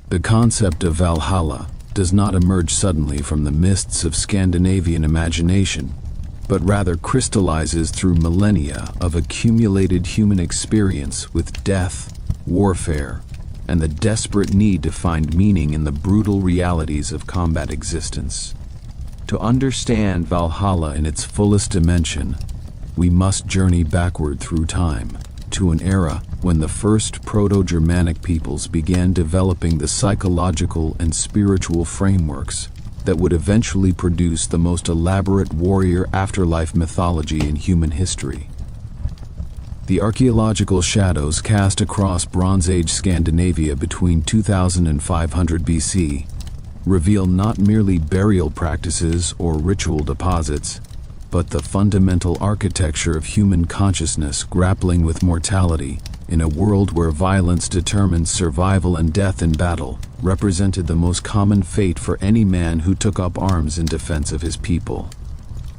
The concept of Valhalla does not emerge suddenly from the mists of Scandinavian imagination, but rather crystallizes through millennia of accumulated human experience with death, warfare, and the desperate need to find meaning in the brutal realities of combat existence. To understand Valhalla in its fullest dimension, we must journey backward through time, to an era when the first Proto-Germanic peoples began developing the psychological and spiritual frameworks that would eventually produce the most elaborate warrior afterlife mythology in human history. The archaeological shadows cast across Bronze Age Scandinavia between 2000 and 500 BC reveal not merely burial practices or ritual deposits, but the fundamental architecture of human consciousness grappling with mortality in a world where violence determined survival and death in battle represented the most common fate for any man who took up arms in defense of his people.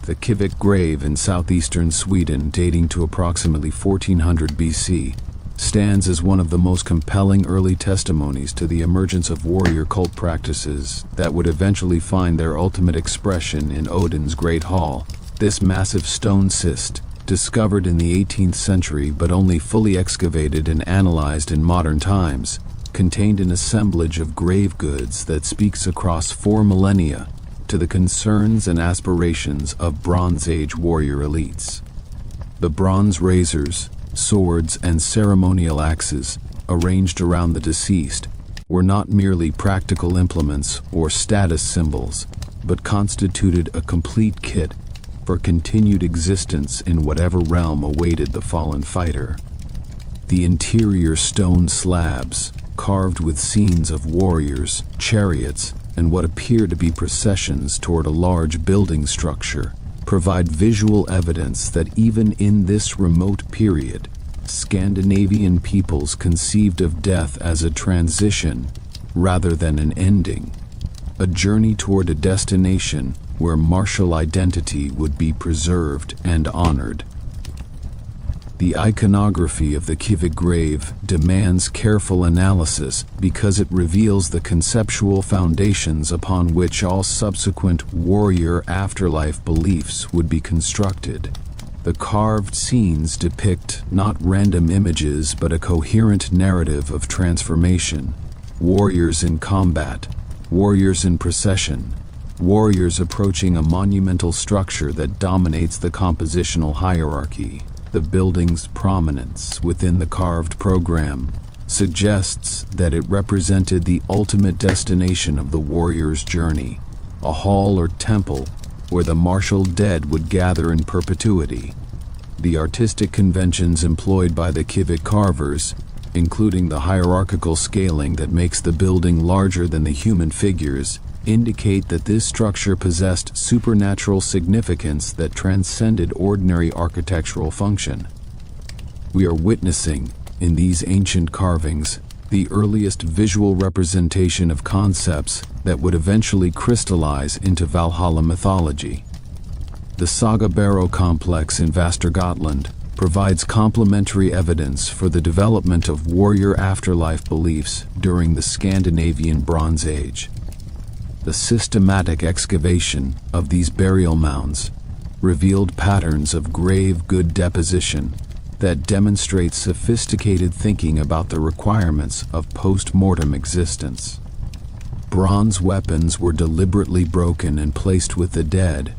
The Kivik grave in southeastern Sweden, dating to approximately 1400 BC, stands as one of the most compelling early testimonies to the emergence of warrior cult practices that would eventually find their ultimate expression in Odin's Great Hall. This massive stone cyst, discovered in the 18th century but only fully excavated and analyzed in modern times, contained an assemblage of grave goods that speaks across 4 millennia to the concerns and aspirations of Bronze Age warrior elites. The bronze razors, swords, and ceremonial axes arranged around the deceased were not merely practical implements or status symbols, but constituted a complete kit for continued existence in whatever realm awaited the fallen fighter. The interior stone slabs, carved with scenes of warriors, chariots, and what appear to be processions toward a large building structure, provide visual evidence that even in this remote period, Scandinavian peoples conceived of death as a transition rather than an ending, a journey toward a destination where martial identity would be preserved and honored. The iconography of the Kivik grave demands careful analysis because it reveals the conceptual foundations upon which all subsequent warrior afterlife beliefs would be constructed. The carved scenes depict not random images but a coherent narrative of transformation. Warriors in combat, warriors in procession, warriors approaching a monumental structure that dominates the compositional hierarchy. The building's prominence within the carved program suggests that it represented the ultimate destination of the warrior's journey, a hall or temple where the martial dead would gather in perpetuity. The artistic conventions employed by the Kivik carvers, including the hierarchical scaling that makes the building larger than the human figures, indicate that this structure possessed supernatural significance that transcended ordinary architectural function. We are witnessing, in these ancient carvings, the earliest visual representation of concepts that would eventually crystallize into Valhalla mythology. The Saga Barrow complex in Västergötland provides complementary evidence for the development of warrior afterlife beliefs during the Scandinavian Bronze Age. The systematic excavation of these burial mounds revealed patterns of grave good deposition that demonstrate sophisticated thinking about the requirements of post-mortem existence. Bronze weapons were deliberately broken and placed with the dead,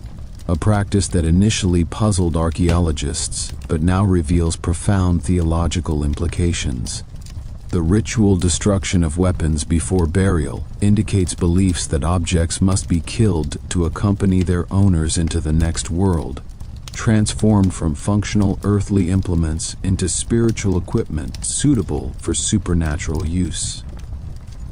a practice that initially puzzled archaeologists but now reveals profound theological implications. The ritual destruction of weapons before burial indicates beliefs that objects must be killed to accompany their owners into the next world, transformed from functional earthly implements into spiritual equipment suitable for supernatural use.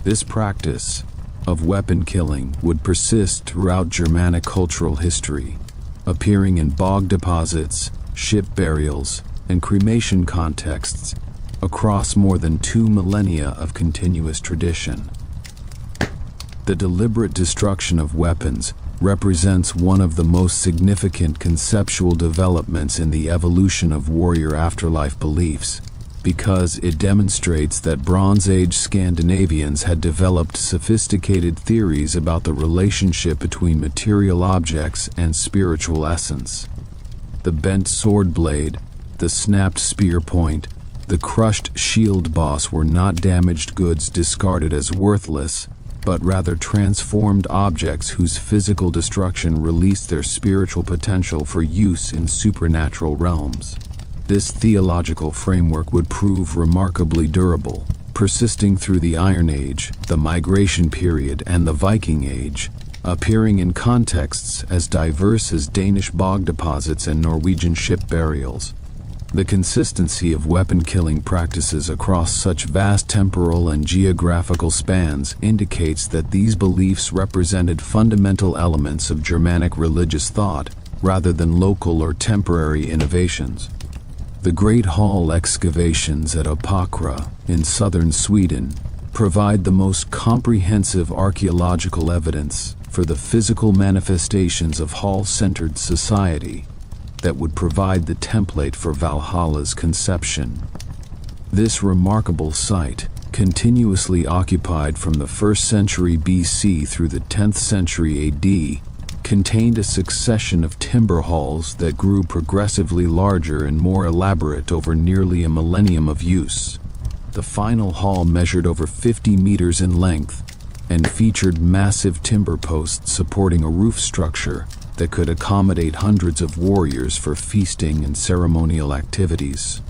This practice of weapon killing would persist throughout Germanic cultural history, appearing in bog deposits, ship burials, and cremation contexts across more than 2 millennia of continuous tradition. The deliberate destruction of weapons represents one of the most significant conceptual developments in the evolution of warrior afterlife beliefs, because it demonstrates that Bronze Age Scandinavians had developed sophisticated theories about the relationship between material objects and spiritual essence. The bent sword blade, the snapped spear point, the crushed shield boss were not damaged goods discarded as worthless, but rather transformed objects whose physical destruction released their spiritual potential for use in supernatural realms. This theological framework would prove remarkably durable, persisting through the Iron Age, the Migration Period, and the Viking Age, appearing in contexts as diverse as Danish bog deposits and Norwegian ship burials. The consistency of weapon-killing practices across such vast temporal and geographical spans indicates that these beliefs represented fundamental elements of Germanic religious thought, rather than local or temporary innovations. The Great Hall excavations at Opakra, in southern Sweden, provide the most comprehensive archaeological evidence for the physical manifestations of hall-centered society that would provide the template for Valhalla's conception. This remarkable site, continuously occupied from the 1st century BC through the 10th century AD, contained a succession of timber halls that grew progressively larger and more elaborate over nearly a millennium of use. The final hall measured over 50 meters in length and featured massive timber posts supporting a roof structure that could accommodate hundreds of warriors for feasting and ceremonial activities.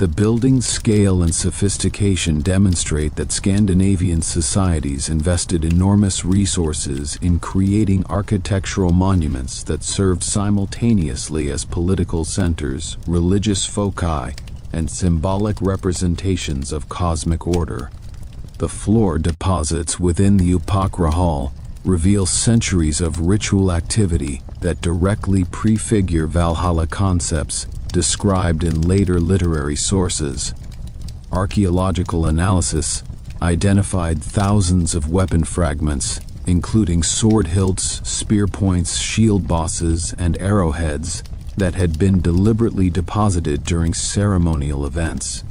The building's scale and sophistication demonstrate that Scandinavian societies invested enormous resources in creating architectural monuments that served simultaneously as political centers, religious foci, and symbolic representations of cosmic order. The floor deposits within the Upakra Hall reveal centuries of ritual activity that directly prefigure Valhalla concepts described in later literary sources. Archaeological analysis identified thousands of weapon fragments, including sword hilts, spear points, shield bosses, and arrowheads that had been deliberately deposited during ceremonial events.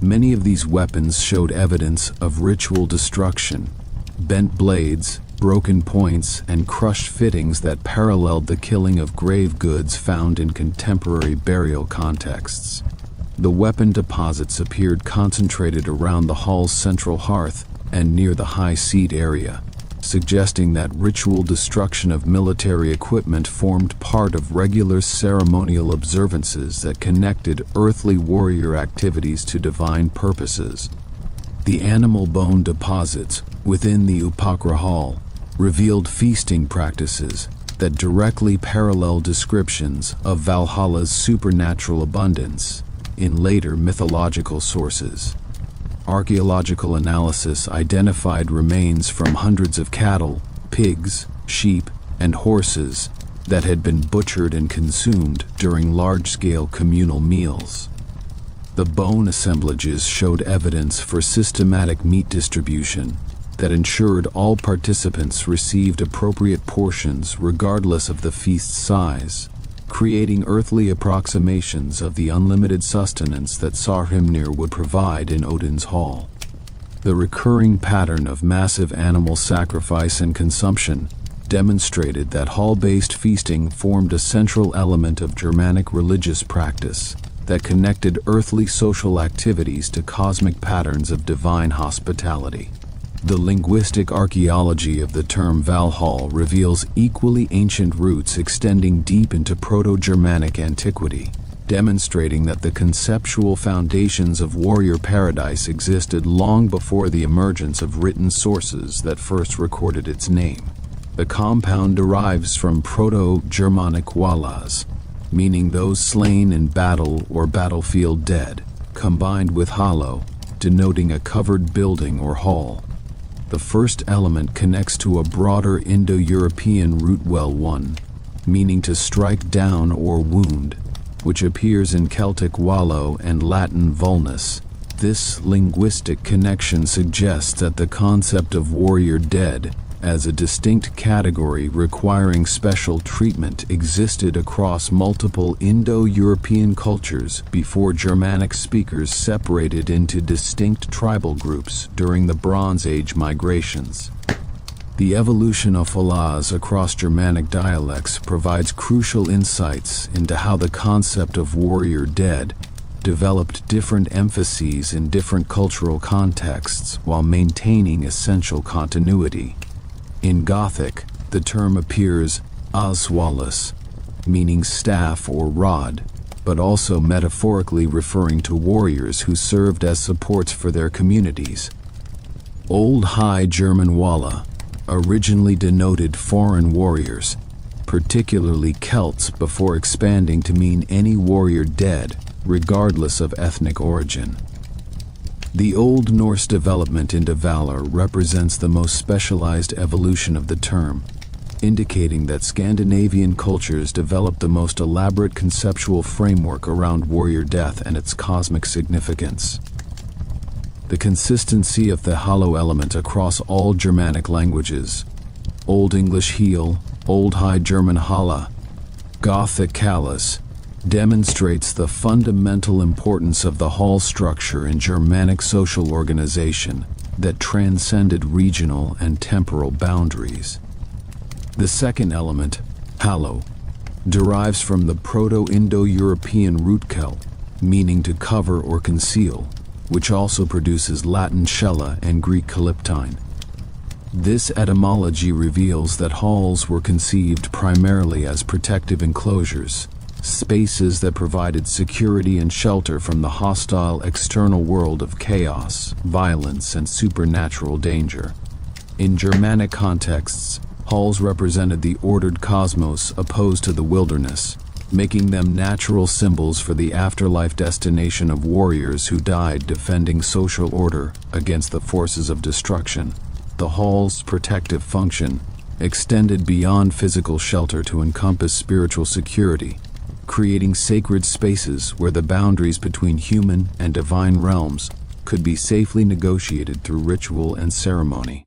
Many of these weapons showed evidence of ritual destruction, bent blades, broken points, and crushed fittings that paralleled the killing of grave goods found in contemporary burial contexts. The weapon deposits appeared concentrated around the hall's central hearth and near the high seat area, suggesting that ritual destruction of military equipment formed part of regular ceremonial observances that connected earthly warrior activities to divine purposes. The animal bone deposits within the Upakra Hall revealed feasting practices that directly parallel descriptions of Valhalla's supernatural abundance in later mythological sources. Archaeological analysis identified remains from hundreds of cattle, pigs, sheep, and horses that had been butchered and consumed during large-scale communal meals. The bone assemblages showed evidence for systematic meat distribution that ensured all participants received appropriate portions regardless of the feast's size, creating earthly approximations of the unlimited sustenance that Sarhymnir would provide in Odin's hall. The recurring pattern of massive animal sacrifice and consumption demonstrated that hall-based feasting formed a central element of Germanic religious practice that connected earthly social activities to cosmic patterns of divine hospitality. The linguistic archaeology of the term Valhall reveals equally ancient roots extending deep into Proto-Germanic antiquity, demonstrating that the conceptual foundations of warrior paradise existed long before the emergence of written sources that first recorded its name. The compound derives from Proto-Germanic walas, meaning those slain in battle or battlefield dead, combined with hallo, denoting a covered building or hall. The first element connects to a broader Indo-European root well one, meaning to strike down or wound, which appears in Celtic wallo and Latin vulnus. This linguistic connection suggests that the concept of warrior dead as a distinct category requiring special treatment existed across multiple Indo-European cultures before Germanic speakers separated into distinct tribal groups during the Bronze Age migrations. The evolution of phrases across Germanic dialects provides crucial insights into how the concept of warrior dead developed different emphases in different cultural contexts while maintaining essential continuity. In Gothic, the term appears "aswalis," meaning staff or rod, but also metaphorically referring to warriors who served as supports for their communities. Old High German Walla originally denoted foreign warriors, particularly Celts, before expanding to mean any warrior dead, regardless of ethnic origin. The Old Norse development into valor represents the most specialized evolution of the term, indicating that Scandinavian cultures developed the most elaborate conceptual framework around warrior death and its cosmic significance. The consistency of the hollow element across all Germanic languages, Old English heel, Old High German Halla, Gothic callus, demonstrates the fundamental importance of the hall structure in Germanic social organization that transcended regional and temporal boundaries. The second element, hallow, derives from the Proto-Indo-European root kel, meaning to cover or conceal, which also produces Latin cella and Greek kalyptine. This etymology reveals that halls were conceived primarily as protective enclosures, spaces that provided security and shelter from the hostile external world of chaos, violence, and supernatural danger. In Germanic contexts, halls represented the ordered cosmos opposed to the wilderness, making them natural symbols for the afterlife destination of warriors who died defending social order against the forces of destruction. The hall's protective function extended beyond physical shelter to encompass spiritual security, creating sacred spaces where the boundaries between human and divine realms could be safely negotiated through ritual and ceremony.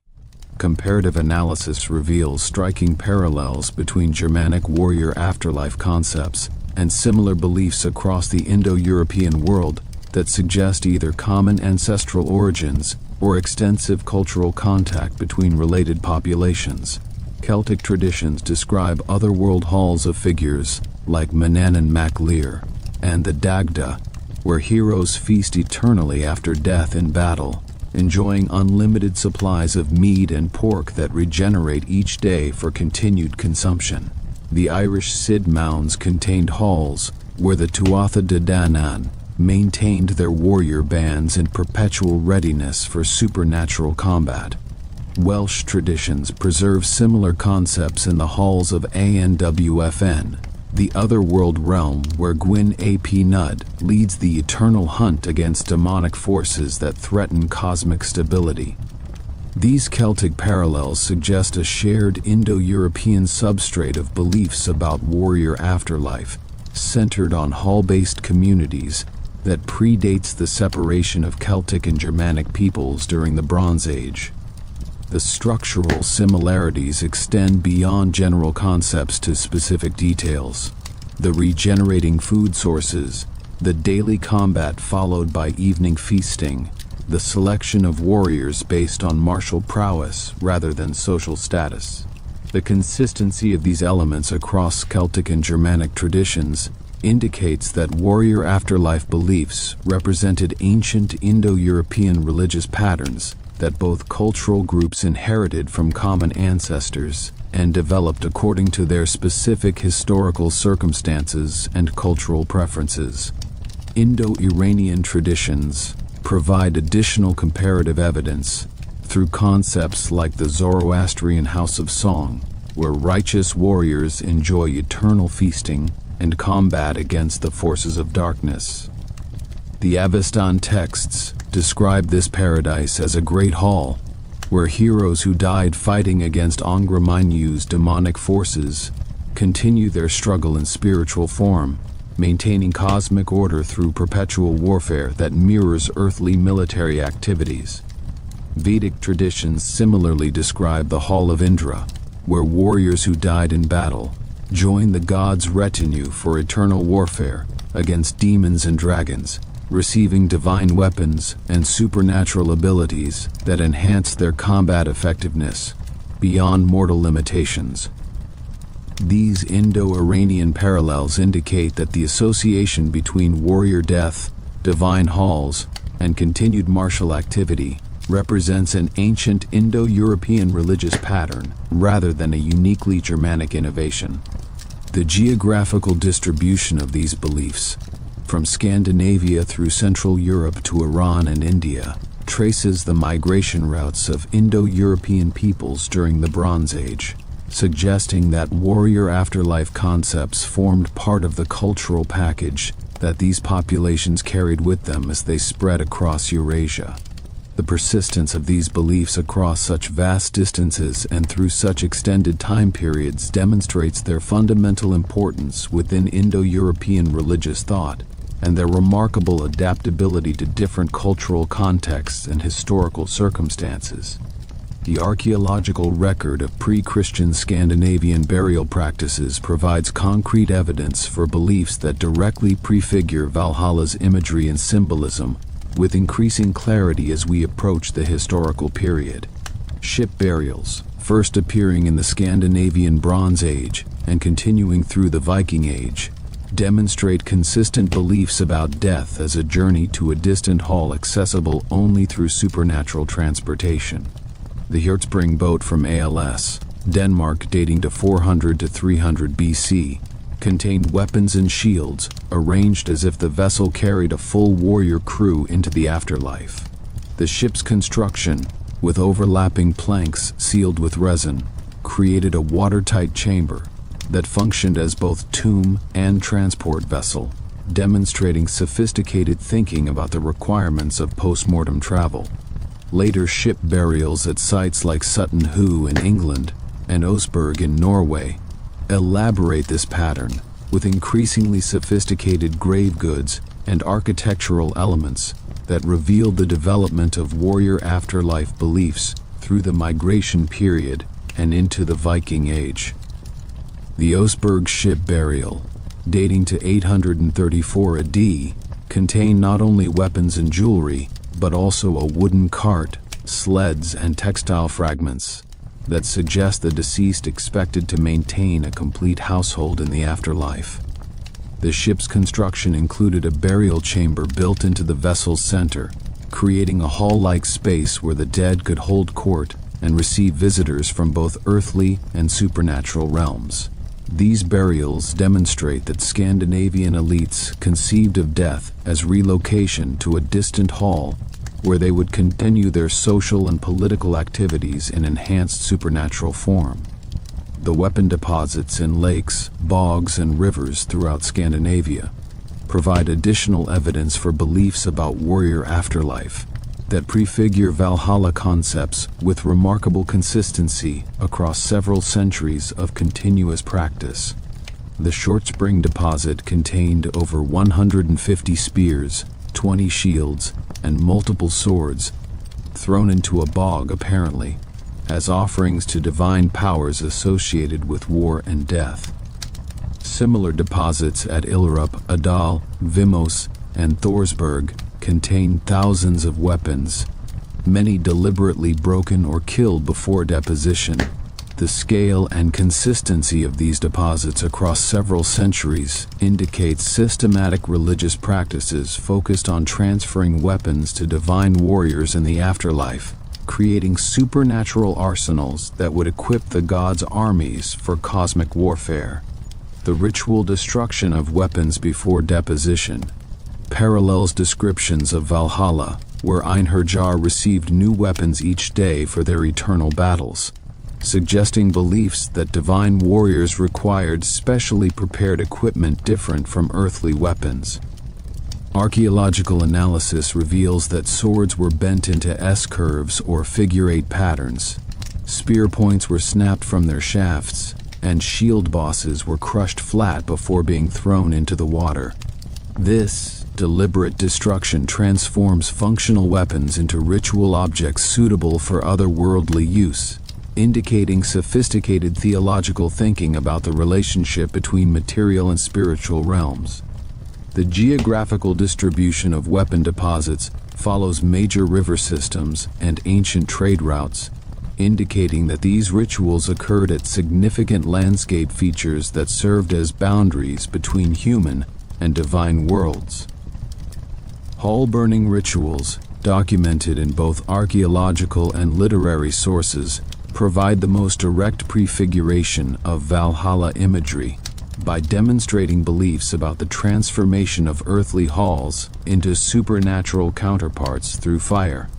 Comparative analysis reveals striking parallels between Germanic warrior afterlife concepts and similar beliefs across the Indo-European world that suggest either common ancestral origins or extensive cultural contact between related populations. Celtic traditions describe otherworld halls of figures like Manannan Mac Lir and the Dagda, where heroes feast eternally after death in battle, enjoying unlimited supplies of meat and pork that regenerate each day for continued consumption. The Irish Cid mounds contained halls where the Tuatha De Danann maintained their warrior bands in perpetual readiness for supernatural combat. Welsh traditions preserve similar concepts in the halls of Anwfn, the otherworld realm where Gwyn ap Nudd leads the eternal hunt against demonic forces that threaten cosmic stability. These Celtic parallels suggest a shared Indo-European substrate of beliefs about warrior afterlife, centered on hall-based communities, that predates the separation of Celtic and Germanic peoples during the Bronze Age. The structural similarities extend beyond general concepts to specific details. The regenerating food sources, the daily combat followed by evening feasting, the selection of warriors based on martial prowess rather than social status. The consistency of these elements across Celtic and Germanic traditions indicates that warrior afterlife beliefs represented ancient Indo-European religious patterns that both cultural groups inherited from common ancestors and developed according to their specific historical circumstances and cultural preferences. Indo-Iranian traditions provide additional comparative evidence through concepts like the Zoroastrian House of Song, where righteous warriors enjoy eternal feasting and combat against the forces of darkness. The Avestan texts describe this paradise as a great hall, where heroes who died fighting against Angra Mainyu's demonic forces continue their struggle in spiritual form, maintaining cosmic order through perpetual warfare that mirrors earthly military activities. Vedic traditions similarly describe the Hall of Indra, where warriors who died in battle joined the gods' retinue for eternal warfare against demons and dragons, receiving divine weapons and supernatural abilities that enhanced their combat effectiveness beyond mortal limitations. These Indo-Iranian parallels indicate that the association between warrior death, divine halls, and continued martial activity represents an ancient Indo-European religious pattern rather than a uniquely Germanic innovation. The geographical distribution of these beliefs, from Scandinavia through Central Europe to Iran and India, traces the migration routes of Indo-European peoples during the Bronze Age, suggesting that warrior afterlife concepts formed part of the cultural package that these populations carried with them as they spread across Eurasia. The persistence of these beliefs across such vast distances and through such extended time periods demonstrates their fundamental importance within Indo-European religious thought and their remarkable adaptability to different cultural contexts and historical circumstances. The archaeological record of pre-Christian Scandinavian burial practices provides concrete evidence for beliefs that directly prefigure Valhalla's imagery and symbolism, with increasing clarity as we approach the historical period. Ship burials, first appearing in the Scandinavian Bronze Age and continuing through the Viking Age, demonstrate consistent beliefs about death as a journey to a distant hall accessible only through supernatural transportation. The Hertzspring boat from ALS, Denmark, dating to 400 to 300 BC, contained weapons and shields arranged as if the vessel carried a full warrior crew into the afterlife. The ship's construction, with overlapping planks sealed with resin, created a watertight chamber that functioned as both tomb and transport vessel, demonstrating sophisticated thinking about the requirements of post-mortem travel. Later ship burials at sites like Sutton Hoo in England and Oseberg in Norway elaborate this pattern with increasingly sophisticated grave goods and architectural elements that reveal the development of warrior afterlife beliefs through the migration period and into the Viking Age. The Oseberg ship burial, dating to 834 AD, contained not only weapons and jewelry, but also a wooden cart, sleds, and textile fragments that suggest the deceased expected to maintain a complete household in the afterlife. The ship's construction included a burial chamber built into the vessel's center, creating a hall-like space where the dead could hold court and receive visitors from both earthly and supernatural realms. These burials demonstrate that Scandinavian elites conceived of death as relocation to a distant hall where they would continue their social and political activities in enhanced supernatural form. The weapon deposits in lakes, bogs, and rivers throughout Scandinavia provide additional evidence for beliefs about warrior afterlife that prefigure Valhalla concepts with remarkable consistency across several centuries of continuous practice. The Hertzspring deposit contained over 150 spears, 20 shields, and multiple swords, thrown into a bog apparently, as offerings to divine powers associated with war and death. Similar deposits at Illerup, Adal, Vimos, and Thorsberg contain thousands of weapons, many deliberately broken or killed before deposition. The scale and consistency of these deposits across several centuries indicates systematic religious practices focused on transferring weapons to divine warriors in the afterlife, creating supernatural arsenals that would equip the gods' armies for cosmic warfare. The ritual destruction of weapons before deposition parallels descriptions of Valhalla, where Einherjar received new weapons each day for their eternal battles, suggesting beliefs that divine warriors required specially prepared equipment different from earthly weapons. Archaeological analysis reveals that swords were bent into S-curves or figure-8 patterns, spear points were snapped from their shafts, and shield bosses were crushed flat before being thrown into the water. This Deliberate destruction transforms functional weapons into ritual objects suitable for otherworldly use, indicating sophisticated theological thinking about the relationship between material and spiritual realms. The geographical distribution of weapon deposits follows major river systems and ancient trade routes, indicating that these rituals occurred at significant landscape features that served as boundaries between human and divine worlds. Hall-burning rituals, documented in both archaeological and literary sources, provide the most direct prefiguration of Valhalla imagery by demonstrating beliefs about the transformation of earthly halls into supernatural counterparts through fire.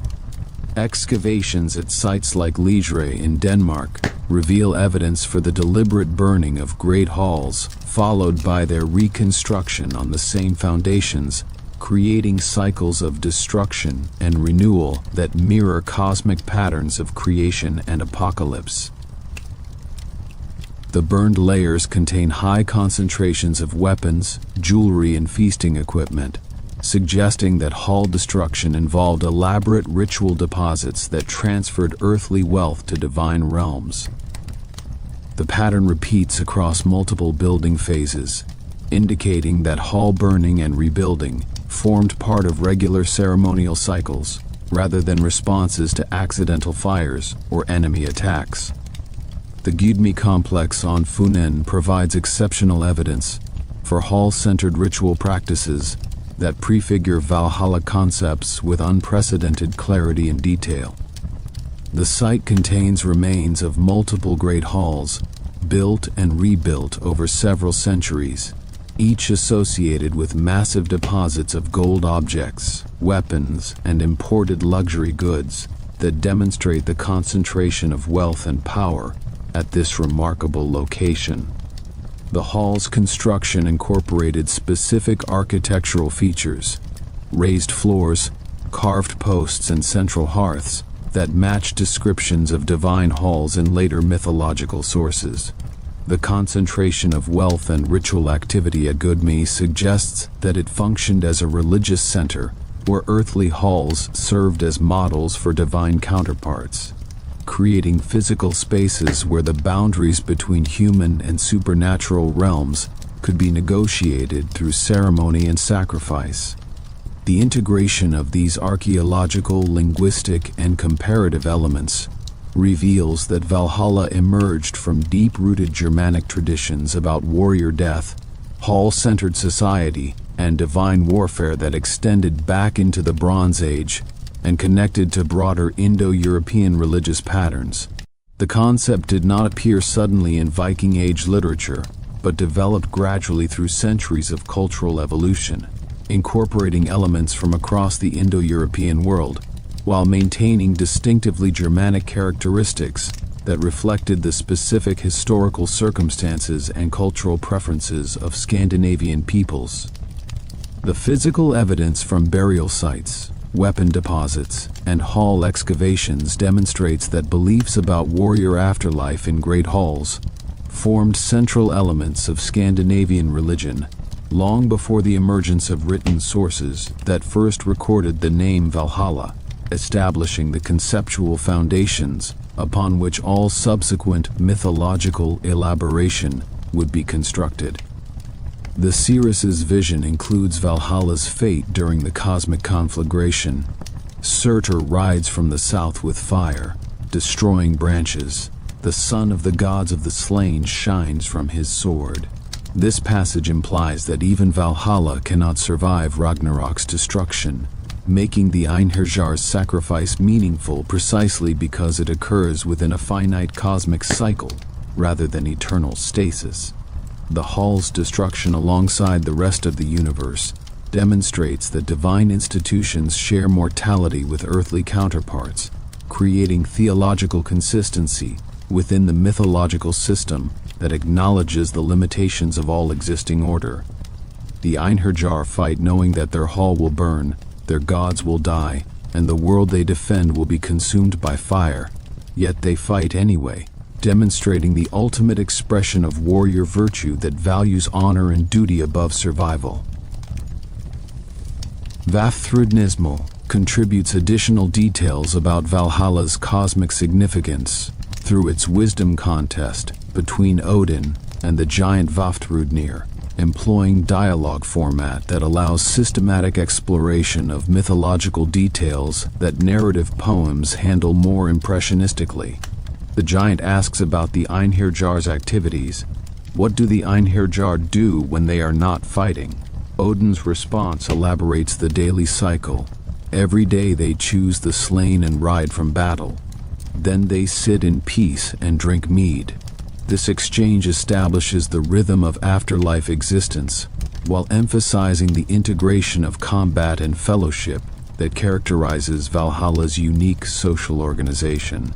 Excavations at sites like Liège in Denmark reveal evidence for the deliberate burning of great halls, followed by their reconstruction on the same foundations, creating cycles of destruction and renewal that mirror cosmic patterns of creation and apocalypse. The burned layers contain high concentrations of weapons, jewelry, and feasting equipment, suggesting that hall destruction involved elaborate ritual deposits that transferred earthly wealth to divine realms. The pattern repeats across multiple building phases, indicating that hall burning and rebuilding formed part of regular ceremonial cycles, rather than responses to accidental fires or enemy attacks. The Gudmi complex on Funen provides exceptional evidence for hall-centered ritual practices that prefigure Valhalla concepts with unprecedented clarity and detail. The site contains remains of multiple great halls, built and rebuilt over several centuries, each associated with massive deposits of gold objects, weapons, and imported luxury goods that demonstrate the concentration of wealth and power at this remarkable location. The hall's construction incorporated specific architectural features, raised floors, carved posts, and central hearths that match descriptions of divine halls in later mythological sources. The concentration of wealth and ritual activity at Gudmi suggests that it functioned as a religious center where earthly halls served as models for divine counterparts, creating physical spaces where the boundaries between human and supernatural realms could be negotiated through ceremony and sacrifice. The integration of these archaeological, linguistic, and comparative elements reveals that Valhalla emerged from deep-rooted Germanic traditions about warrior death, hall-centered society, and divine warfare that extended back into the Bronze Age and connected to broader Indo-European religious patterns. The concept did not appear suddenly in Viking Age literature, but developed gradually through centuries of cultural evolution, incorporating elements from across the Indo-European world, while maintaining distinctively Germanic characteristics that reflected the specific historical circumstances and cultural preferences of Scandinavian peoples. The physical evidence from burial sites, weapon deposits, and hall excavations demonstrates that beliefs about warrior afterlife in great halls formed central elements of Scandinavian religion long before the emergence of written sources that first recorded the name Valhalla, establishing the conceptual foundations upon which all subsequent mythological elaboration would be constructed. The seeress's vision includes Valhalla's fate during the cosmic conflagration. Surtur rides from the south with fire, destroying branches. The son of the gods of the slain shines from his sword. This passage implies that even Valhalla cannot survive Ragnarok's destruction, making the Einherjar's sacrifice meaningful precisely because it occurs within a finite cosmic cycle rather than eternal stasis. The hall's destruction alongside the rest of the universe demonstrates that divine institutions share mortality with earthly counterparts, creating theological consistency within the mythological system that acknowledges the limitations of all existing order. The Einherjar fight knowing that their hall will burn, their gods will die, and the world they defend will be consumed by fire, yet they fight anyway, demonstrating the ultimate expression of warrior virtue that values honor and duty above survival. Vafthrudnismal contributes additional details about Valhalla's cosmic significance through its wisdom contest between Odin and the giant Vafthrudnir, employing dialogue format that allows systematic exploration of mythological details that narrative poems handle more impressionistically. The giant asks about the Einherjar's activities. What do the Einherjar do when they are not fighting? Odin's response elaborates the daily cycle. Every day they choose the slain and ride from battle. Then they sit in peace and drink mead. This exchange establishes the rhythm of afterlife existence, while emphasizing the integration of combat and fellowship that characterizes Valhalla's unique social organization.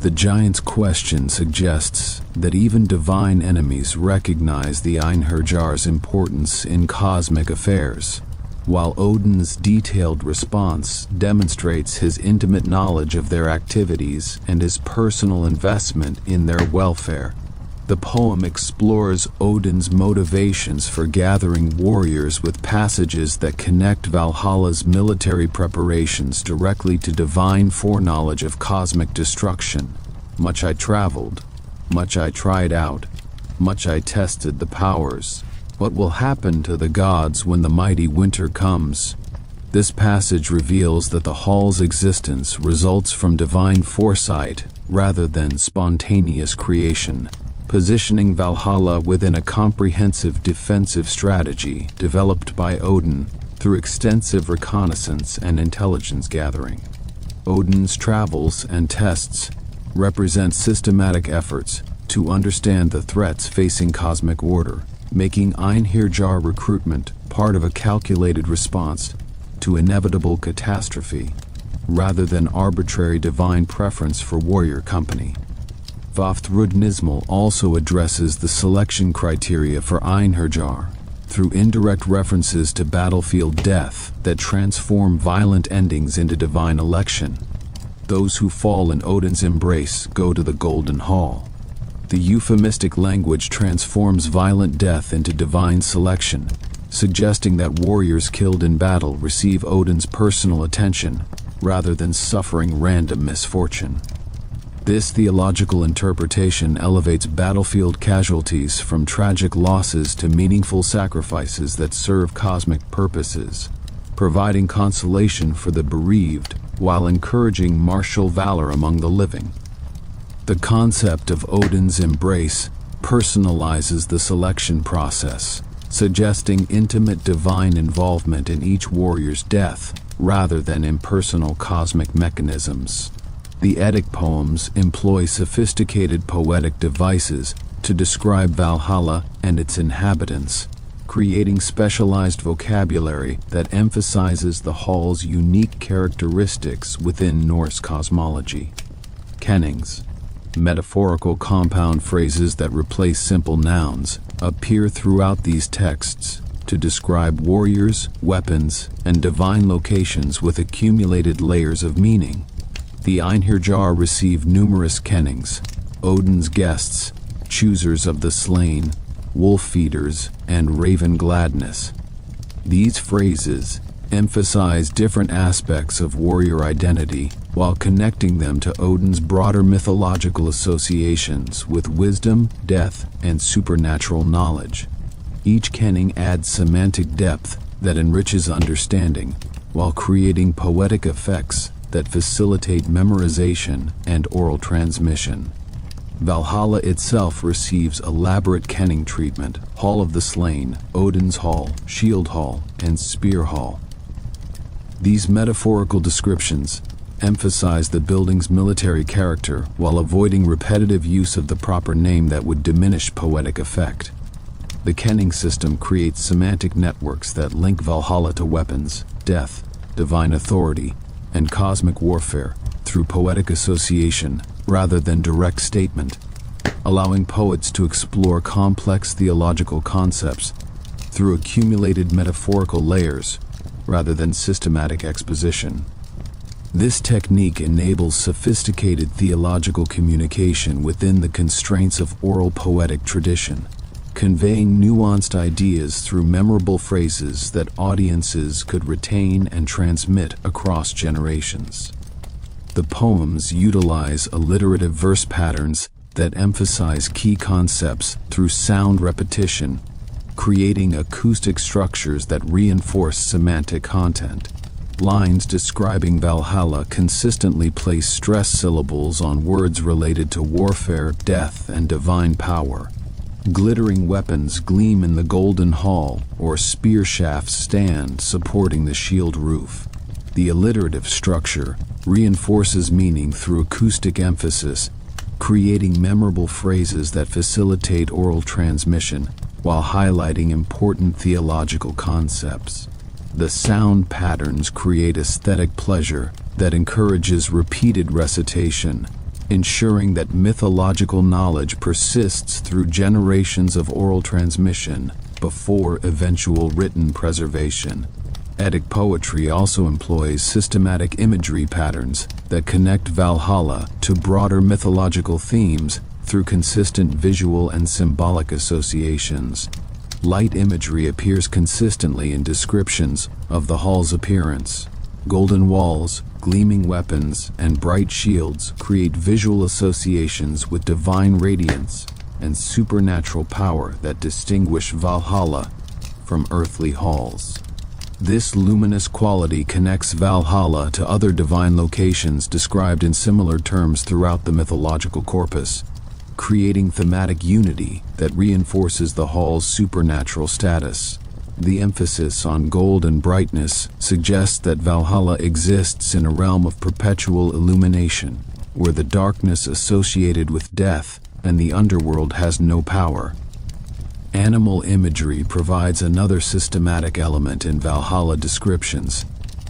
The giant's question suggests that even divine enemies recognize the Einherjar's importance in cosmic affairs, while Odin's detailed response demonstrates his intimate knowledge of their activities and his personal investment in their welfare. The poem explores Odin's motivations for gathering warriors with passages that connect Valhalla's military preparations directly to divine foreknowledge of cosmic destruction. Much I traveled, much I tried out, much I tested the powers. What will happen to the gods when the mighty winter comes? This passage reveals that the hall's existence results from divine foresight rather than spontaneous creation, positioning Valhalla within a comprehensive defensive strategy developed by Odin through extensive reconnaissance and intelligence gathering. Odin's travels and tests represent systematic efforts to understand the threats facing cosmic order, making Einherjar recruitment part of a calculated response to inevitable catastrophe, rather than arbitrary divine preference for warrior company. Vafthrudnismal also addresses the selection criteria for Einherjar through indirect references to battlefield death that transform violent endings into divine election. Those who fall in Odin's embrace go to the Golden Hall. The euphemistic language transforms violent death into divine selection, suggesting that warriors killed in battle receive Odin's personal attention rather than suffering random misfortune. This theological interpretation elevates battlefield casualties from tragic losses to meaningful sacrifices that serve cosmic purposes, providing consolation for the bereaved while encouraging martial valor among the living. The concept of Odin's embrace personalizes the selection process, suggesting intimate divine involvement in each warrior's death rather than impersonal cosmic mechanisms. The Eddic poems employ sophisticated poetic devices to describe Valhalla and its inhabitants, creating specialized vocabulary that emphasizes the hall's unique characteristics within Norse cosmology. Kennings, metaphorical compound phrases that replace simple nouns, appear throughout these texts to describe warriors, weapons, and divine locations with accumulated layers of meaning. The Einherjar receive numerous kennings: Odin's guests, choosers of the slain, wolf feeders, and raven gladness. These phrases emphasize different aspects of warrior identity while connecting them to Odin's broader mythological associations with wisdom, death, and supernatural knowledge. Each kenning adds semantic depth that enriches understanding while creating poetic effects that facilitate memorization and oral transmission. Valhalla itself receives elaborate kenning treatment: Hall of the Slain, Odin's Hall, Shield Hall, and Spear Hall. These metaphorical descriptions emphasize the building's military character while avoiding repetitive use of the proper name that would diminish poetic effect. The kenning system creates semantic networks that link Valhalla to weapons, death, divine authority, and cosmic warfare through poetic association rather than direct statement, allowing poets to explore complex theological concepts through accumulated metaphorical layers rather than systematic exposition. This technique enables sophisticated theological communication within the constraints of oral poetic tradition, conveying nuanced ideas through memorable phrases that audiences could retain and transmit across generations. The poems utilize alliterative verse patterns that emphasize key concepts through sound repetition, creating acoustic structures that reinforce semantic content. Lines describing Valhalla consistently place stress syllables on words related to warfare, death, and divine power. Glittering weapons gleam in the golden hall, or spear shafts stand supporting the shield roof. The alliterative structure reinforces meaning through acoustic emphasis, creating memorable phrases that facilitate oral transmission while highlighting important theological concepts. The sound patterns create aesthetic pleasure that encourages repeated recitation, ensuring that mythological knowledge persists through generations of oral transmission before eventual written preservation. Epic poetry also employs systematic imagery patterns that connect Valhalla to broader mythological themes through consistent visual and symbolic associations. Light imagery appears consistently in descriptions of the hall's appearance. Golden walls, gleaming weapons, and bright shields create visual associations with divine radiance and supernatural power that distinguish Valhalla from earthly halls. This luminous quality connects Valhalla to other divine locations described in similar terms throughout the mythological corpus, creating thematic unity that reinforces the hall's supernatural status. The emphasis on gold and brightness suggests that Valhalla exists in a realm of perpetual illumination, where the darkness associated with death and the underworld has no power. Animal imagery provides another systematic element in Valhalla descriptions,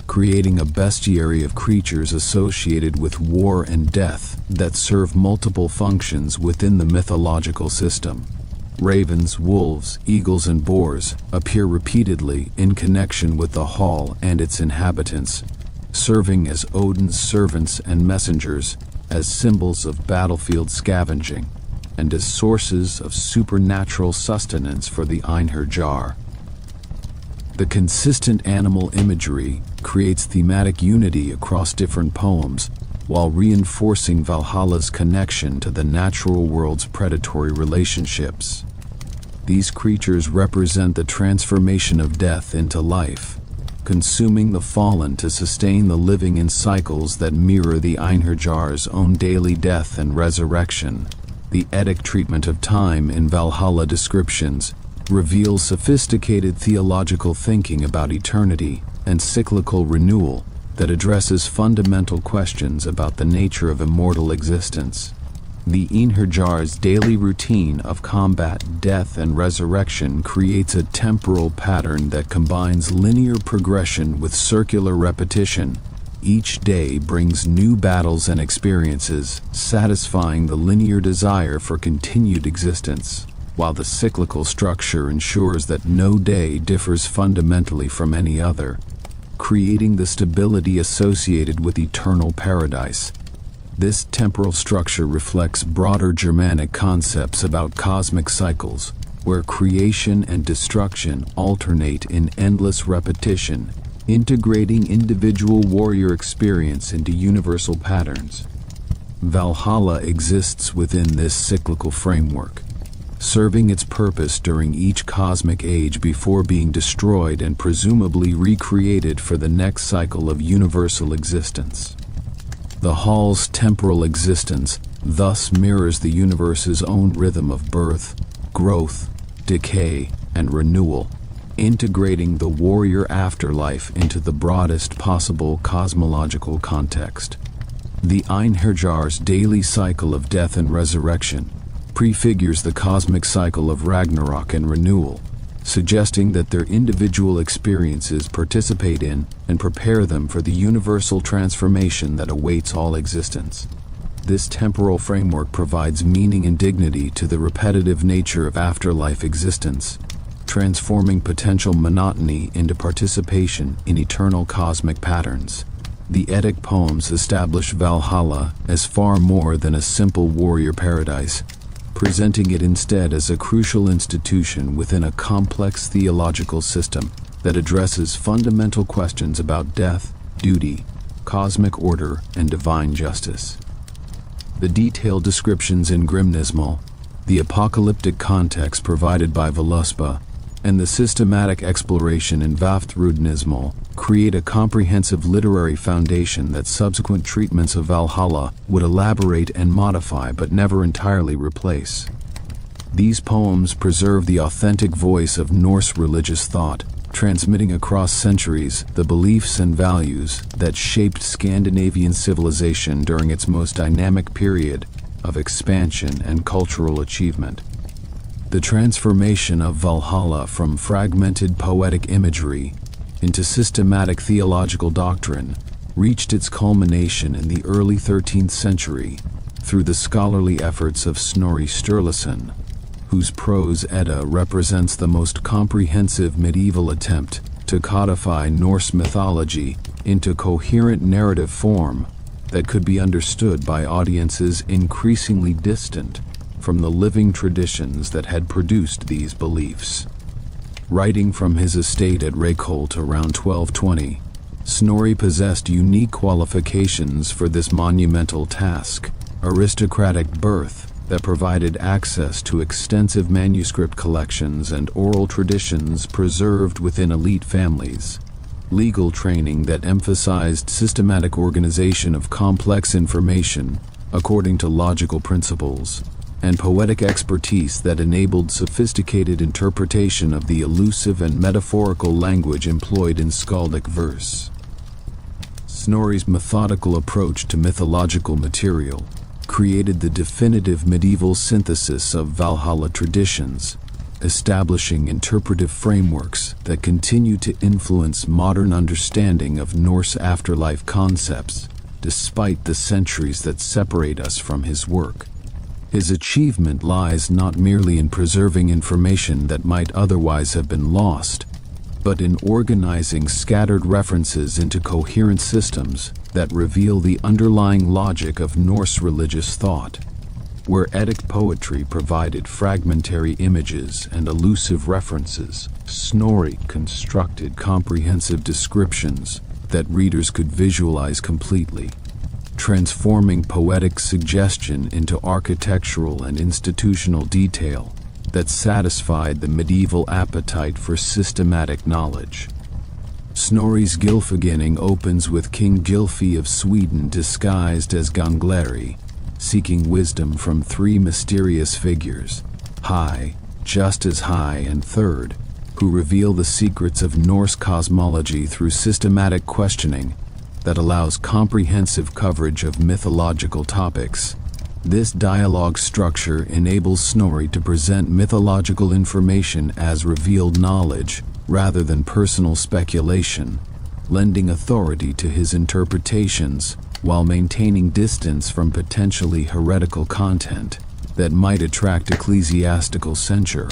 creating a bestiary of creatures associated with war and death that serve multiple functions within the mythological system. Ravens, wolves, eagles, and boars appear repeatedly in connection with the hall and its inhabitants, serving as Odin's servants and messengers, as symbols of battlefield scavenging, and as sources of supernatural sustenance for the Einherjar. The consistent animal imagery creates thematic unity across different poems, while reinforcing Valhalla's connection to the natural world's predatory relationships. These creatures represent the transformation of death into life, consuming the fallen to sustain the living in cycles that mirror the Einherjar's own daily death and resurrection. The Epic treatment of time in Valhalla descriptions reveals sophisticated theological thinking about eternity and cyclical renewal that addresses fundamental questions about the nature of immortal existence. The Einherjar's daily routine of combat, death, and resurrection creates a temporal pattern that combines linear progression with circular repetition. Each day brings new battles and experiences, satisfying the linear desire for continued existence, while the cyclical structure ensures that no day differs fundamentally from any other, creating the stability associated with eternal paradise. This temporal structure reflects broader Germanic concepts about cosmic cycles, where creation and destruction alternate in endless repetition, integrating individual warrior experience into universal patterns. Valhalla exists within this cyclical framework, serving its purpose during each cosmic age before being destroyed and presumably recreated for the next cycle of universal existence. The hall's temporal existence thus mirrors the universe's own rhythm of birth, growth, decay, and renewal, integrating the warrior afterlife into the broadest possible cosmological context. The Einherjar's daily cycle of death and resurrection prefigures the cosmic cycle of Ragnarok and renewal, suggesting that their individual experiences participate in and prepare them for the universal transformation that awaits all existence. This temporal framework provides meaning and dignity to the repetitive nature of afterlife existence, transforming potential monotony into participation in eternal cosmic patterns. The Epic poems establish Valhalla as far more than a simple warrior paradise. presenting it instead as a crucial institution within a complex theological system that addresses fundamental questions about death, duty, cosmic order, and divine justice. The detailed descriptions in Grimnismal, the apocalyptic context provided by Völuspá, and the systematic exploration in Vafthrudnismal create a comprehensive literary foundation that subsequent treatments of Valhalla would elaborate and modify but never entirely replace. These poems preserve the authentic voice of Norse religious thought, transmitting across centuries the beliefs and values that shaped Scandinavian civilization during its most dynamic period of expansion and cultural achievement. The transformation of Valhalla from fragmented poetic imagery into systematic theological doctrine reached its culmination in the early 13th century through the scholarly efforts of Snorri Sturluson, whose prose Edda represents the most comprehensive medieval attempt to codify Norse mythology into coherent narrative form that could be understood by audiences increasingly distant from the living traditions that had produced these beliefs. Writing from his estate at Reykholt around 1220, Snorri possessed unique qualifications for this monumental task: aristocratic birth that provided access to extensive manuscript collections and oral traditions preserved within elite families, legal training that emphasized systematic organization of complex information according to logical principles, and poetic expertise that enabled sophisticated interpretation of the elusive and metaphorical language employed in skaldic verse. Snorri's methodical approach to mythological material created the definitive medieval synthesis of Valhalla traditions, establishing interpretive frameworks that continue to influence modern understanding of Norse afterlife concepts, despite the centuries that separate us from his work. His achievement lies not merely in preserving information that might otherwise have been lost, but in organizing scattered references into coherent systems that reveal the underlying logic of Norse religious thought. Where Eddic poetry provided fragmentary images and elusive references, Snorri constructed comprehensive descriptions that readers could visualize completely, transforming poetic suggestion into architectural and institutional detail that satisfied the medieval appetite for systematic knowledge. Snorri's Gylfaginning opens with King Gylfi of Sweden disguised as Gangleri, seeking wisdom from three mysterious figures, High, just as High, and Third, who reveal the secrets of Norse cosmology through systematic questioning that allows comprehensive coverage of mythological topics. This dialogue structure enables Snorri to present mythological information as revealed knowledge rather than personal speculation, lending authority to his interpretations while maintaining distance from potentially heretical content that might attract ecclesiastical censure.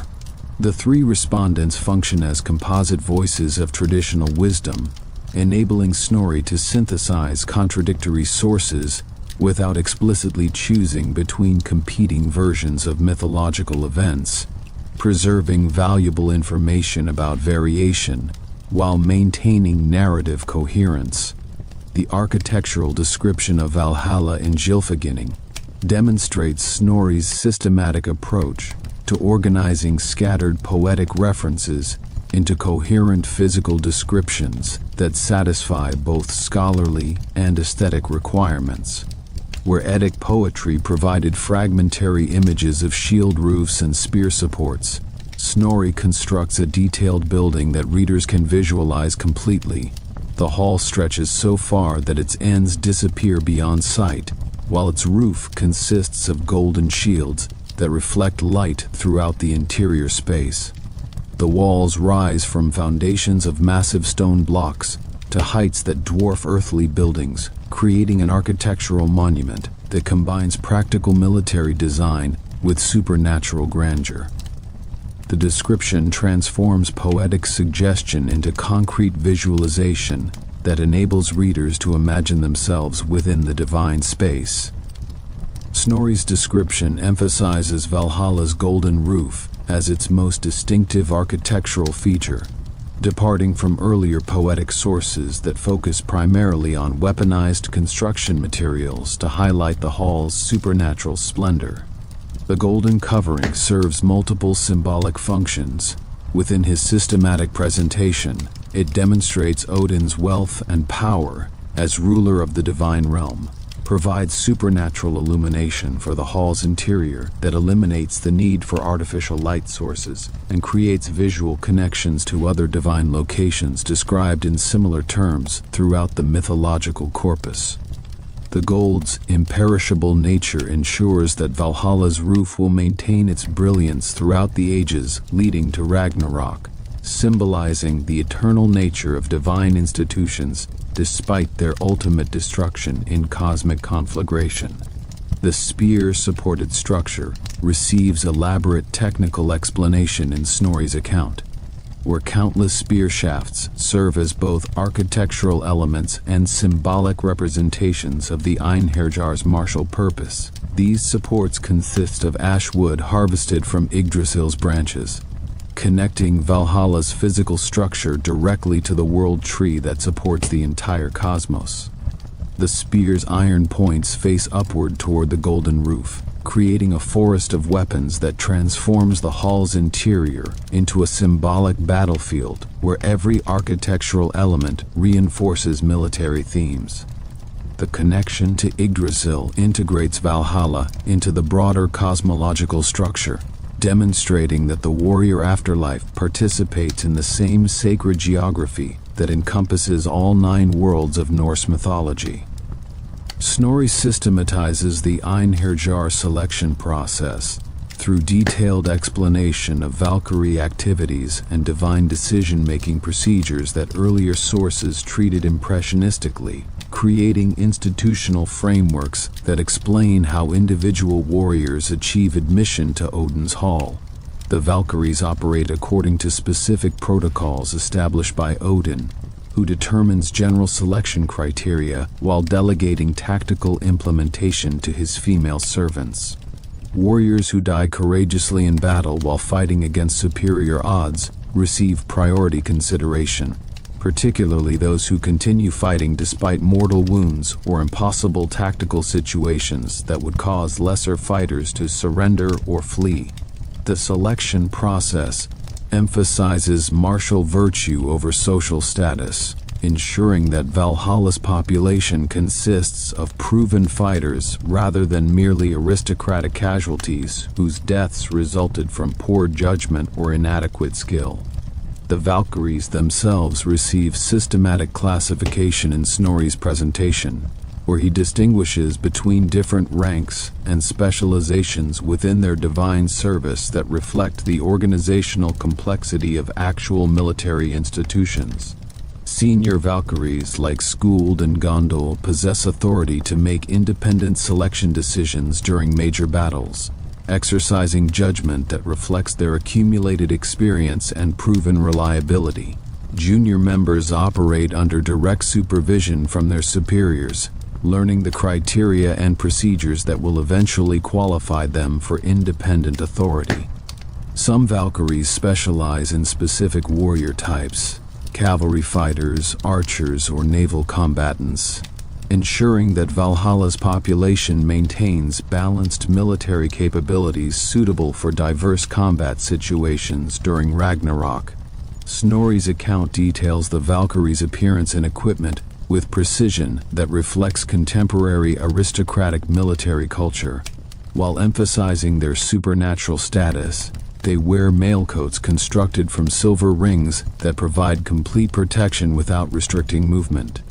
The three respondents function as composite voices of traditional wisdom, enabling Snorri to synthesize contradictory sources without explicitly choosing between competing versions of mythological events, preserving valuable information about variation while maintaining narrative coherence. The architectural description of Valhalla in Gylfaginning demonstrates Snorri's systematic approach to organizing scattered poetic references into coherent physical descriptions that satisfy both scholarly and aesthetic requirements. Where Eddic poetry provided fragmentary images of shield roofs and spear supports, Snorri constructs a detailed building that readers can visualize completely. The hall stretches so far that its ends disappear beyond sight, while its roof consists of golden shields that reflect light throughout the interior space. The walls rise from foundations of massive stone blocks to heights that dwarf earthly buildings, creating an architectural monument that combines practical military design with supernatural grandeur. The description transforms poetic suggestion into concrete visualization that enables readers to imagine themselves within the divine space. Snorri's description emphasizes Valhalla's golden roof as its most distinctive architectural feature, departing from earlier poetic sources that focus primarily on weaponized construction materials to highlight the hall's supernatural splendor. The golden covering serves multiple symbolic functions. Within his systematic presentation, it demonstrates Odin's wealth and power as ruler of the divine realm, provides supernatural illumination for the hall's interior that eliminates the need for artificial light sources, and creates visual connections to other divine locations described in similar terms throughout the mythological corpus. The gold's imperishable nature ensures that Valhalla's roof will maintain its brilliance throughout the ages leading to Ragnarok, symbolizing the eternal nature of divine institutions despite their ultimate destruction in cosmic conflagration. The spear-supported structure receives elaborate technical explanation in Snorri's account, where countless spear shafts serve as both architectural elements and symbolic representations of the Einherjar's martial purpose. These supports consist of ash wood harvested from Yggdrasil's branches, connecting Valhalla's physical structure directly to the world tree that supports the entire cosmos. The spear's iron points face upward toward the golden roof, creating a forest of weapons that transforms the hall's interior into a symbolic battlefield where every architectural element reinforces military themes. The connection to Yggdrasil integrates Valhalla into the broader cosmological structure, demonstrating that the warrior afterlife participates in the same sacred geography that encompasses all 9 worlds of Norse mythology. Snorri systematizes the Einherjar selection process through detailed explanation of Valkyrie activities and divine decision-making procedures that earlier sources treated impressionistically, creating institutional frameworks that explain how individual warriors achieve admission to Odin's Hall. The Valkyries operate according to specific protocols established by Odin, who determines general selection criteria while delegating tactical implementation to his female servants. Warriors who die courageously in battle while fighting against superior odds receive priority consideration, particularly those who continue fighting despite mortal wounds or impossible tactical situations that would cause lesser fighters to surrender or flee. The selection process emphasizes martial virtue over social status, ensuring that Valhalla's population consists of proven fighters rather than merely aristocratic casualties whose deaths resulted from poor judgment or inadequate skill. The Valkyries themselves receive systematic classification in Snorri's presentation, where he distinguishes between different ranks and specializations within their divine service that reflect the organizational complexity of actual military institutions. Senior Valkyries like Skuld and Gondul possess authority to make independent selection decisions during major battles, exercising judgment that reflects their accumulated experience and proven reliability. Junior members operate under direct supervision from their superiors, learning the criteria and procedures that will eventually qualify them for independent authority. Some Valkyries specialize in specific warrior types: cavalry fighters, archers, or naval combatants, ensuring that Valhalla's population maintains balanced military capabilities suitable for diverse combat situations during Ragnarok. Snorri's account details the Valkyries' appearance and equipment with precision that reflects contemporary aristocratic military culture. While emphasizing their supernatural status, they wear mailcoats constructed from silver rings that provide complete protection without restricting movement,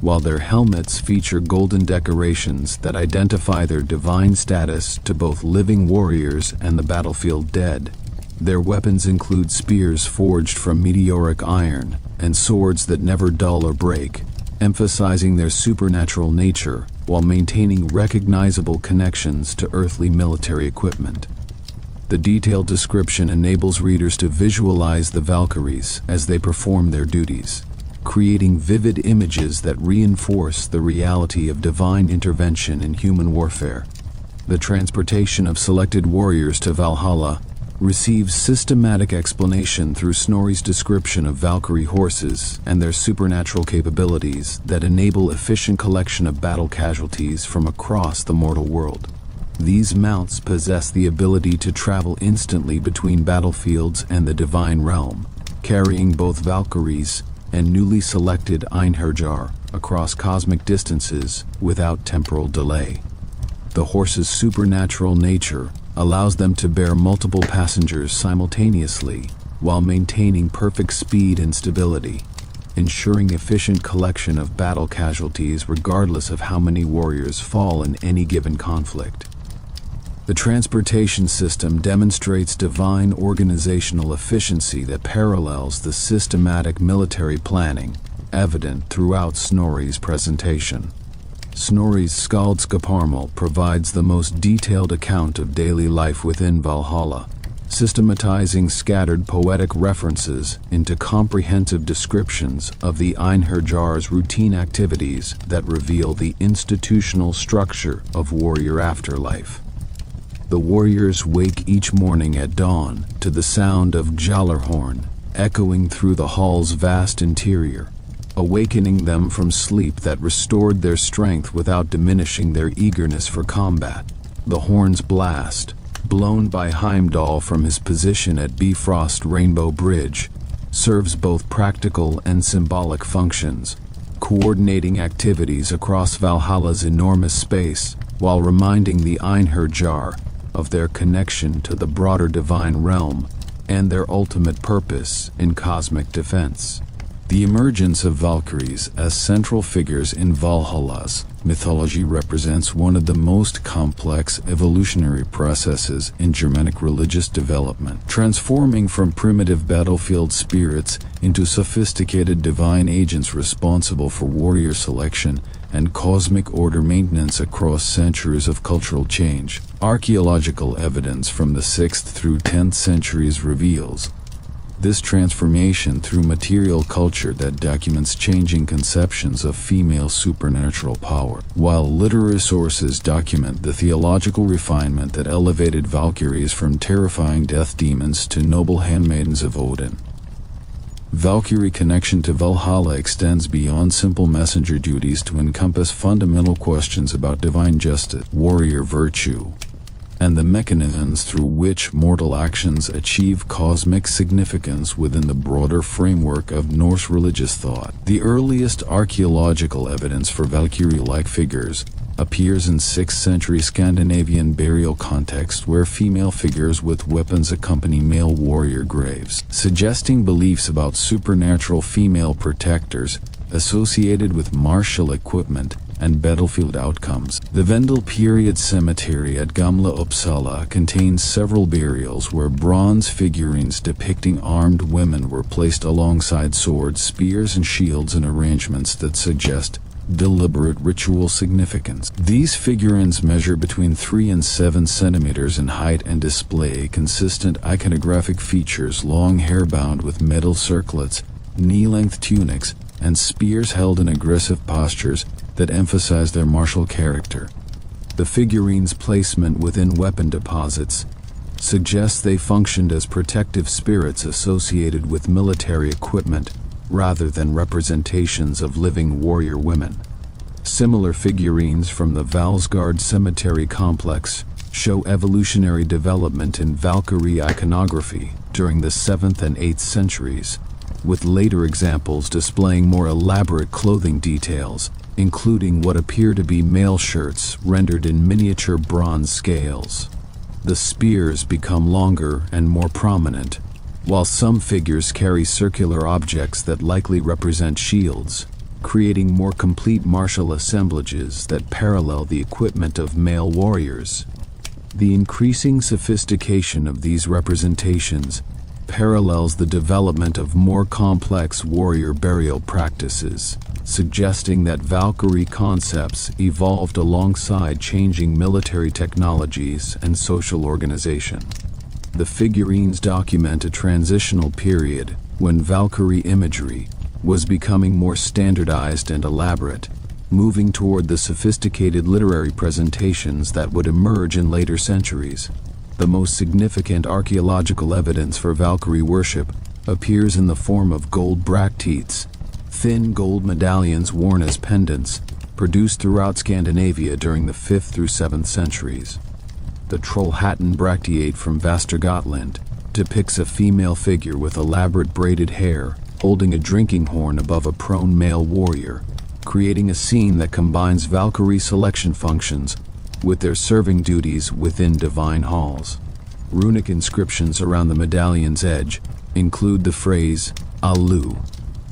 while their helmets feature golden decorations that identify their divine status to both living warriors and the battlefield dead. Their weapons include spears forged from meteoric iron and swords that never dull or break, emphasizing their supernatural nature while maintaining recognizable connections to earthly military equipment. The detailed description enables readers to visualize the Valkyries as they perform their duties, creating vivid images that reinforce the reality of divine intervention in human warfare. The transportation of selected warriors to Valhalla receives systematic explanation through Snorri's description of Valkyrie horses and their supernatural capabilities that enable efficient collection of battle casualties from across the mortal world. These mounts possess the ability to travel instantly between battlefields and the divine realm, carrying both Valkyries and newly selected Einherjar across cosmic distances without temporal delay. The horse's supernatural nature allows them to bear multiple passengers simultaneously while maintaining perfect speed and stability, ensuring efficient collection of battle casualties regardless of how many warriors fall in any given conflict. The transportation system demonstrates divine organizational efficiency that parallels the systematic military planning evident throughout Snorri's presentation. Snorri's Skaldskaparmal provides the most detailed account of daily life within Valhalla, systematizing scattered poetic references into comprehensive descriptions of the Einherjar's routine activities that reveal the institutional structure of warrior afterlife. The warriors wake each morning at dawn to the sound of Gjallarhorn echoing through the hall's vast interior, awakening them from sleep that restored their strength without diminishing their eagerness for combat. The horn's blast, blown by Heimdall from his position at Bifrost Rainbow Bridge, serves both practical and symbolic functions, coordinating activities across Valhalla's enormous space while reminding the Einherjar of their connection to the broader divine realm and their ultimate purpose in cosmic defense. The emergence of Valkyries as central figures in Valhalla's mythology represents one of the most complex evolutionary processes in Germanic religious development, transforming from primitive battlefield spirits into sophisticated divine agents responsible for warrior selection and cosmic order maintenance across centuries of cultural change. Archaeological evidence from the 6th through 10th centuries reveals this transformation through material culture that documents changing conceptions of female supernatural power, while literary sources document the theological refinement that elevated Valkyries from terrifying death demons to noble handmaidens of Odin. Valkyrie connection to Valhalla extends beyond simple messenger duties to encompass fundamental questions about divine justice, warrior virtue, and the mechanisms through which mortal actions achieve cosmic significance within the broader framework of Norse religious thought. The earliest archaeological evidence for Valkyrie-like figures appears in 6th century Scandinavian burial context where female figures with weapons accompany male warrior graves, suggesting beliefs about supernatural female protectors associated with martial equipment and battlefield outcomes. The Vendel period cemetery at Gamla Uppsala contains several burials where bronze figurines depicting armed women were placed alongside swords, spears, and shields in arrangements that suggest deliberate ritual significance. These figurines measure between 3 and 7 centimeters in height and display consistent iconographic features: long hair bound with metal circlets, knee-length tunics, and spears held in aggressive postures that emphasize their martial character. The figurines' placement within weapon deposits suggests they functioned as protective spirits associated with military equipment rather than representations of living warrior women. Similar figurines from the Valsgard cemetery complex show evolutionary development in Valkyrie iconography during the 7th and 8th centuries, with later examples displaying more elaborate clothing details, including what appear to be mail shirts rendered in miniature bronze scales. The spears become longer and more prominent, while some figures carry circular objects that likely represent shields, creating more complete martial assemblages that parallel the equipment of male warriors. The increasing sophistication of these representations parallels the development of more complex warrior burial practices, suggesting that Valkyrie concepts evolved alongside changing military technologies and social organization. The figurines document a transitional period when Valkyrie imagery was becoming more standardized and elaborate, moving toward the sophisticated literary presentations that would emerge in later centuries. The most significant archaeological evidence for Valkyrie worship appears in the form of gold bracteates, thin gold medallions worn as pendants, produced throughout Scandinavia during the 5th through 7th centuries. The Trollhättan bracteate from Västergötland depicts a female figure with elaborate braided hair holding a drinking horn above a prone male warrior, creating a scene that combines Valkyrie selection functions with their serving duties within divine halls. Runic inscriptions around the medallion's edge include the phrase Alu,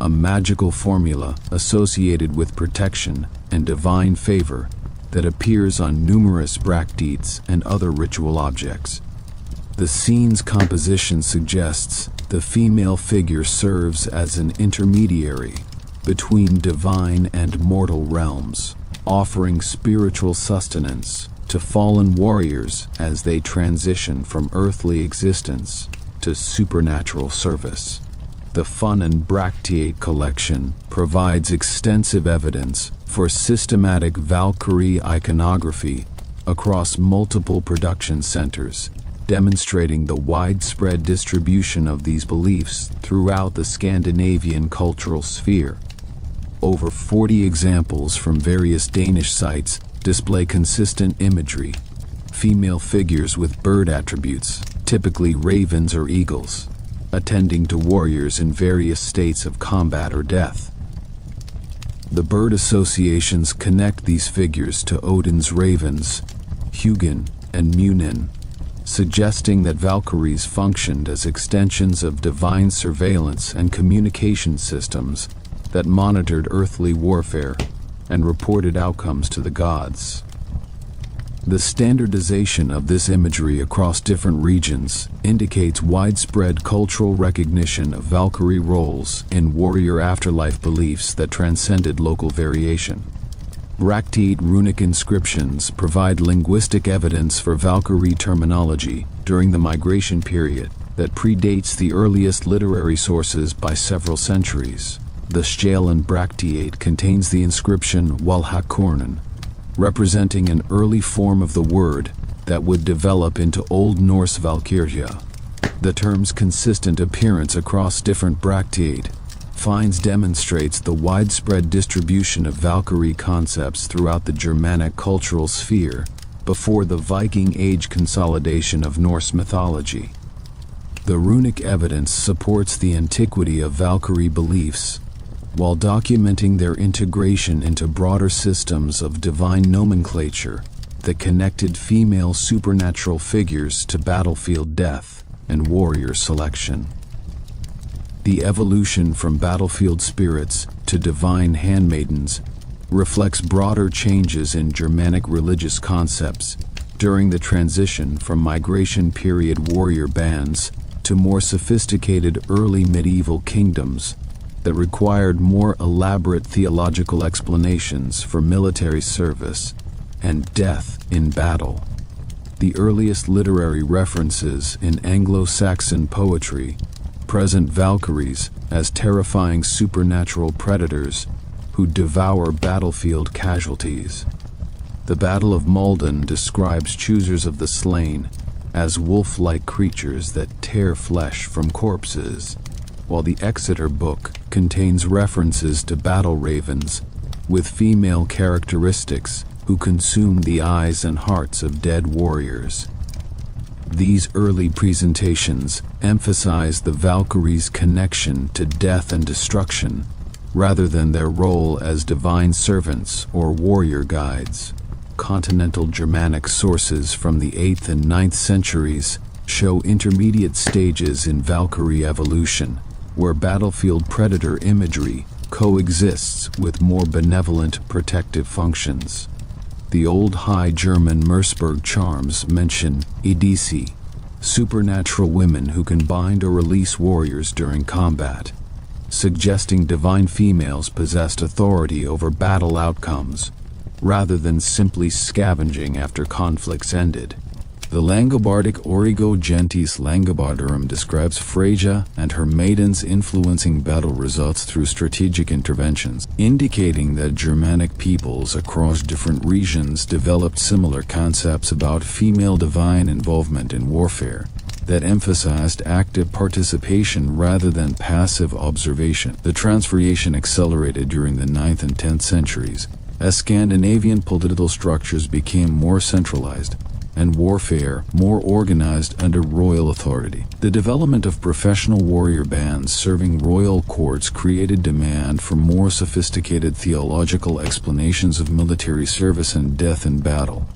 a magical formula associated with protection and divine favor that appears on numerous bracteates and other ritual objects. The scene's composition suggests the female figure serves as an intermediary between divine and mortal realms, offering spiritual sustenance to fallen warriors as they transition from earthly existence to supernatural service. The Fun and Bracteate collection provides extensive evidence for systematic Valkyrie iconography across multiple production centers, demonstrating the widespread distribution of these beliefs throughout the Scandinavian cultural sphere. Over 40 examples from various Danish sites display consistent imagery, female figures with bird attributes, typically ravens or eagles, attending to warriors in various states of combat or death. The bird associations connect these figures to Odin's ravens, Hugin and Munin, suggesting that Valkyries functioned as extensions of divine surveillance and communication systems that monitored earthly warfare and reported outcomes to the gods. The standardization of this imagery across different regions indicates widespread cultural recognition of Valkyrie roles in warrior afterlife beliefs that transcended local variation. Bracteate runic inscriptions provide linguistic evidence for Valkyrie terminology during the migration period that predates the earliest literary sources by several centuries. The Stjalen bracteate contains the inscription Valhakornen, representing an early form of the word that would develop into Old Norse Valkyrja. The term's consistent appearance across different bracteate finds demonstrates the widespread distribution of Valkyrie concepts throughout the Germanic cultural sphere before the Viking Age consolidation of Norse mythology. The runic evidence supports the antiquity of Valkyrie beliefs, while documenting their integration into broader systems of divine nomenclature that connected female supernatural figures to battlefield death and warrior selection. The evolution from battlefield spirits to divine handmaidens reflects broader changes in Germanic religious concepts during the transition from migration period warrior bands to more sophisticated early medieval kingdoms that required more elaborate theological explanations for military service and death in battle. The earliest literary references in Anglo-Saxon poetry present Valkyries as terrifying supernatural predators who devour battlefield casualties. The Battle of Maldon describes choosers of the slain as wolf-like creatures that tear flesh from corpses, while the Exeter Book contains references to battle ravens with female characteristics who consume the eyes and hearts of dead warriors. These early presentations emphasize the Valkyries' connection to death and destruction, rather than their role as divine servants or warrior guides. Continental Germanic sources from the 8th and 9th centuries show intermediate stages in Valkyrie evolution, where battlefield predator imagery coexists with more benevolent protective functions. The Old High German Merseburg charms mention Idisi, supernatural women who can bind or release warriors during combat, suggesting divine females possessed authority over battle outcomes, rather than simply scavenging after conflicts ended. The Langobardic Origo Gentis Langobardorum describes Phrygia and her maidens influencing battle results through strategic interventions, indicating that Germanic peoples across different regions developed similar concepts about female divine involvement in warfare that emphasized active participation rather than passive observation. The transformation accelerated during the 9th and 10th centuries as Scandinavian political structures became more centralized and warfare more organized under royal authority. The development of professional warrior bands serving royal courts created demand for more sophisticated theological explanations of military service and death in battle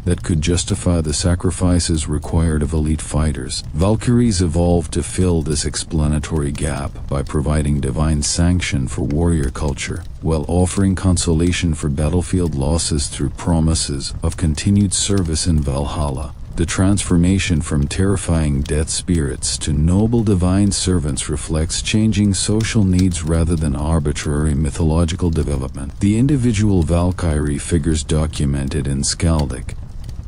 that could justify the sacrifices required of elite fighters. Valkyries evolved to fill this explanatory gap by providing divine sanction for warrior culture, while offering consolation for battlefield losses through promises of continued service in Valhalla. The transformation from terrifying death spirits to noble divine servants reflects changing social needs rather than arbitrary mythological development. The individual Valkyrie figures documented in Skaldic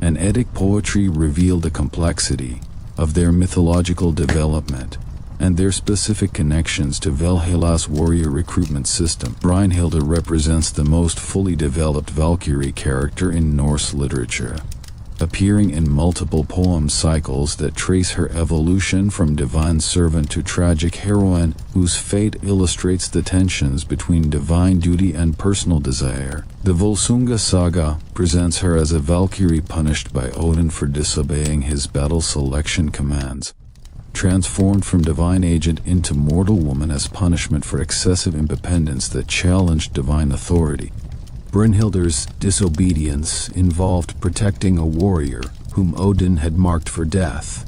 and Eddic poetry reveal the complexity of their mythological development and their specific connections to Valhalla's warrior recruitment system. Brynhilde represents the most fully developed Valkyrie character in Norse literature, appearing in multiple poem cycles that trace her evolution from divine servant to tragic heroine whose fate illustrates the tensions between divine duty and personal desire. The Volsunga saga presents her as a Valkyrie punished by Odin for disobeying his battle selection commands, transformed from divine agent into mortal woman as punishment for excessive independence that challenged divine authority. Brynhilde's disobedience involved protecting a warrior whom Odin had marked for death,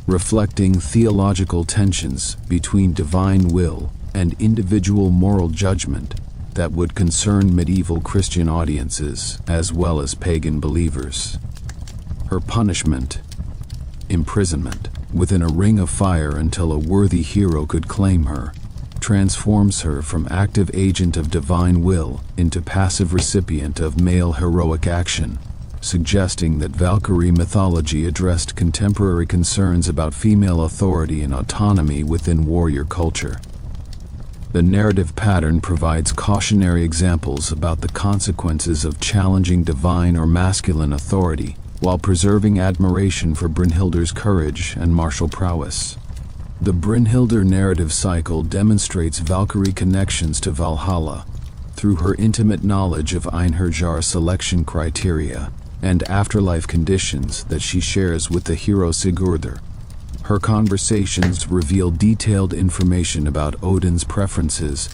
reflecting theological tensions between divine will and individual moral judgment that would concern medieval Christian audiences as well as pagan believers. Her punishment: imprisonment within a ring of fire until a worthy hero could claim her, transforms her from active agent of divine will into passive recipient of male heroic action, suggesting that Valkyrie mythology addressed contemporary concerns about female authority and autonomy within warrior culture. The narrative pattern provides cautionary examples about the consequences of challenging divine or masculine authority, while preserving admiration for Brynhilde's courage and martial prowess. The Brynhilde narrative cycle demonstrates Valkyrie connections to Valhalla through her intimate knowledge of Einherjar selection criteria and afterlife conditions that she shares with the hero Sigurdur. Her conversations reveal detailed information about Odin's preferences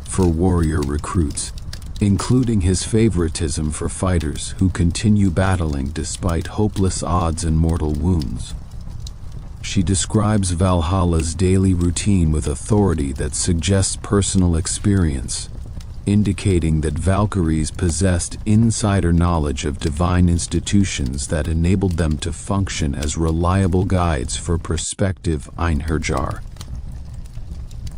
for warrior recruits, including his favoritism for fighters who continue battling despite hopeless odds and mortal wounds. She describes Valhalla's daily routine with authority that suggests personal experience, indicating that Valkyries possessed insider knowledge of divine institutions that enabled them to function as reliable guides for prospective Einherjar.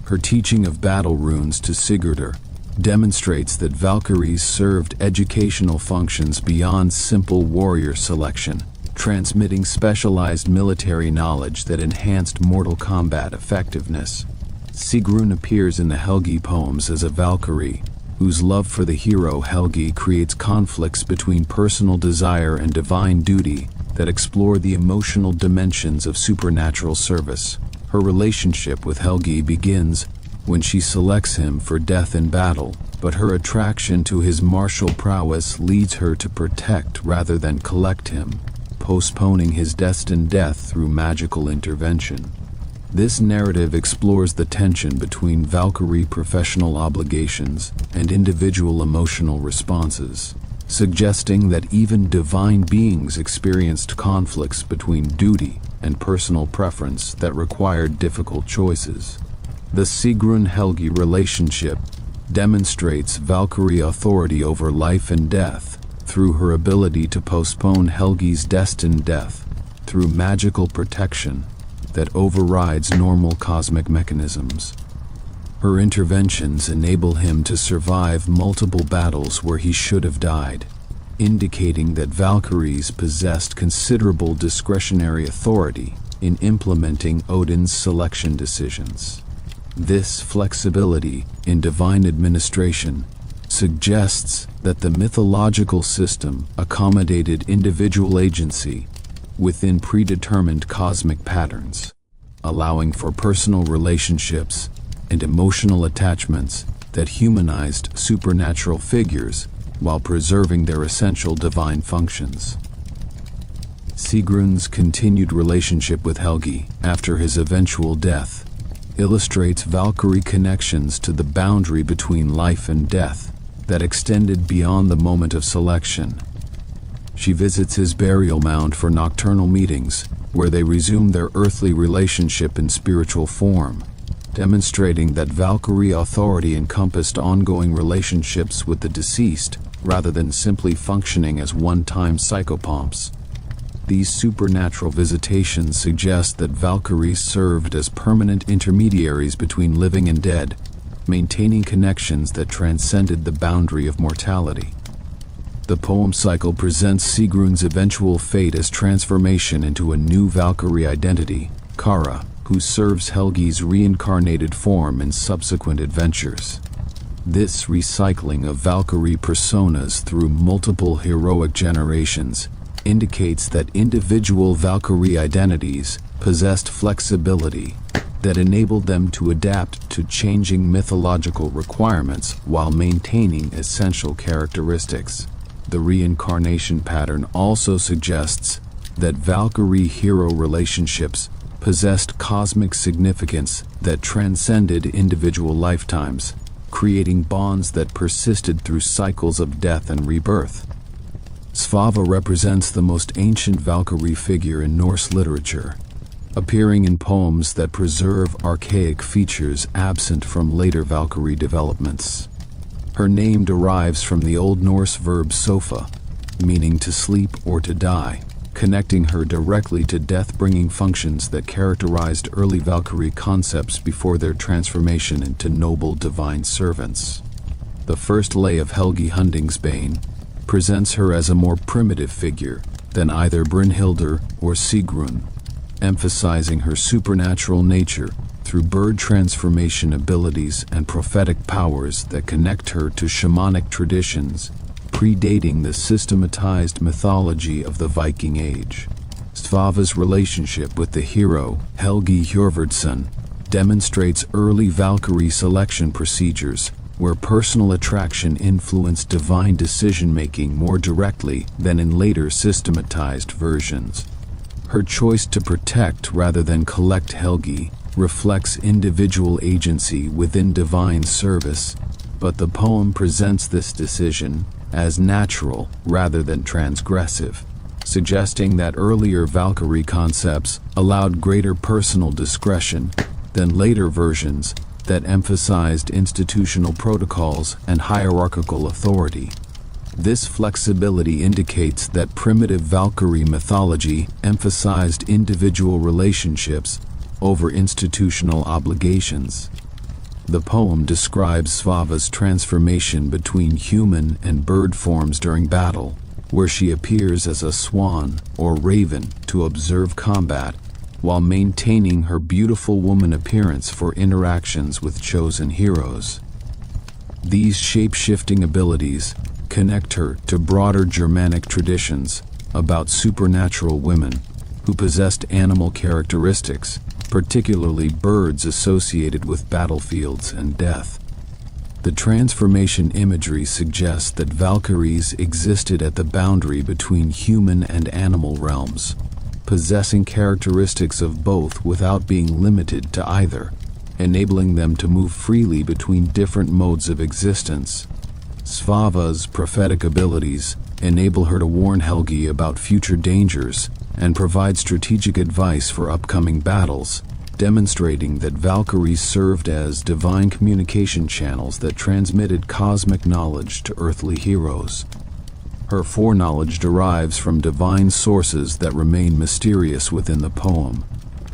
Her teaching of battle runes to Sigurdur demonstrates that Valkyries served educational functions beyond simple warrior selection, transmitting specialized military knowledge that enhanced mortal combat effectiveness. Sigrun appears in the Helgi poems as a Valkyrie, whose love for the hero Helgi creates conflicts between personal desire and divine duty that explore the emotional dimensions of supernatural service. Her relationship with Helgi begins when she selects him for death in battle, but her attraction to his martial prowess leads her to protect rather than collect him, postponing his destined death through magical intervention. This narrative explores the tension between Valkyrie professional obligations and individual emotional responses, suggesting that even divine beings experienced conflicts between duty and personal preference that required difficult choices. The Sigrun-Helgi relationship demonstrates Valkyrie authority over life and death through her ability to postpone Helgi's destined death through magical protection that overrides normal cosmic mechanisms. Her interventions enable him to survive multiple battles where he should have died, indicating that Valkyries possessed considerable discretionary authority in implementing Odin's selection decisions. This flexibility in divine administration suggests that the mythological system accommodated individual agency within predetermined cosmic patterns, allowing for personal relationships and emotional attachments that humanized supernatural figures while preserving their essential divine functions. Sigrun's continued relationship with Helgi after his eventual death illustrates Valkyrie connections to the boundary between life and death that extended beyond the moment of selection. She visits his burial mound for nocturnal meetings, where they resume their earthly relationship in spiritual form, demonstrating that Valkyrie authority encompassed ongoing relationships with the deceased rather than simply functioning as one-time psychopomps. These supernatural visitations suggest that Valkyries served as permanent intermediaries between living and dead, maintaining connections that transcended the boundary of mortality. The poem cycle presents Sigrun's eventual fate as transformation into a new Valkyrie identity, Kara, who serves Helgi's reincarnated form in subsequent adventures. This recycling of Valkyrie personas through multiple heroic generations indicates that individual Valkyrie identities possessed flexibility that enabled them to adapt to changing mythological requirements while maintaining essential characteristics. The reincarnation pattern also suggests that Valkyrie hero relationships possessed cosmic significance that transcended individual lifetimes, creating bonds that persisted through cycles of death and rebirth. Svava represents the most ancient Valkyrie figure in Norse literature, appearing in poems that preserve archaic features absent from later Valkyrie developments. Her name derives from the Old Norse verb sofa, meaning to sleep or to die, connecting her directly to death-bringing functions that characterized early Valkyrie concepts before their transformation into noble divine servants. The first lay of Helgi Hundingsbane presents her as a more primitive figure than either Brynhildr or Sigrun, emphasizing her supernatural nature through bird transformation abilities and prophetic powers that connect her to shamanic traditions predating the systematized mythology of the Viking Age. Svava's relationship with the hero Helgi Hjörvardsson demonstrates early Valkyrie selection procedures where personal attraction influenced divine decision-making more directly than in later systematized versions. Her choice to protect rather than collect Helgi reflects individual agency within divine service, but the poem presents this decision as natural rather than transgressive, suggesting that earlier Valkyrie concepts allowed greater personal discretion than later versions that emphasized institutional protocols and hierarchical authority. This flexibility indicates that primitive Valkyrie mythology emphasized individual relationships over institutional obligations. The poem describes Svava's transformation between human and bird forms during battle, where she appears as a swan or raven to observe combat, while maintaining her beautiful woman appearance for interactions with chosen heroes. These shape-shifting abilities connect her to broader Germanic traditions about supernatural women who possessed animal characteristics, particularly birds associated with battlefields and death. The transformation imagery suggests that Valkyries existed at the boundary between human and animal realms, possessing characteristics of both without being limited to either, enabling them to move freely between different modes of existence. Svava's prophetic abilities enable her to warn Helgi about future dangers and provide strategic advice for upcoming battles, demonstrating that Valkyries served as divine communication channels that transmitted cosmic knowledge to earthly heroes. Her foreknowledge derives from divine sources that remain mysterious within the poem,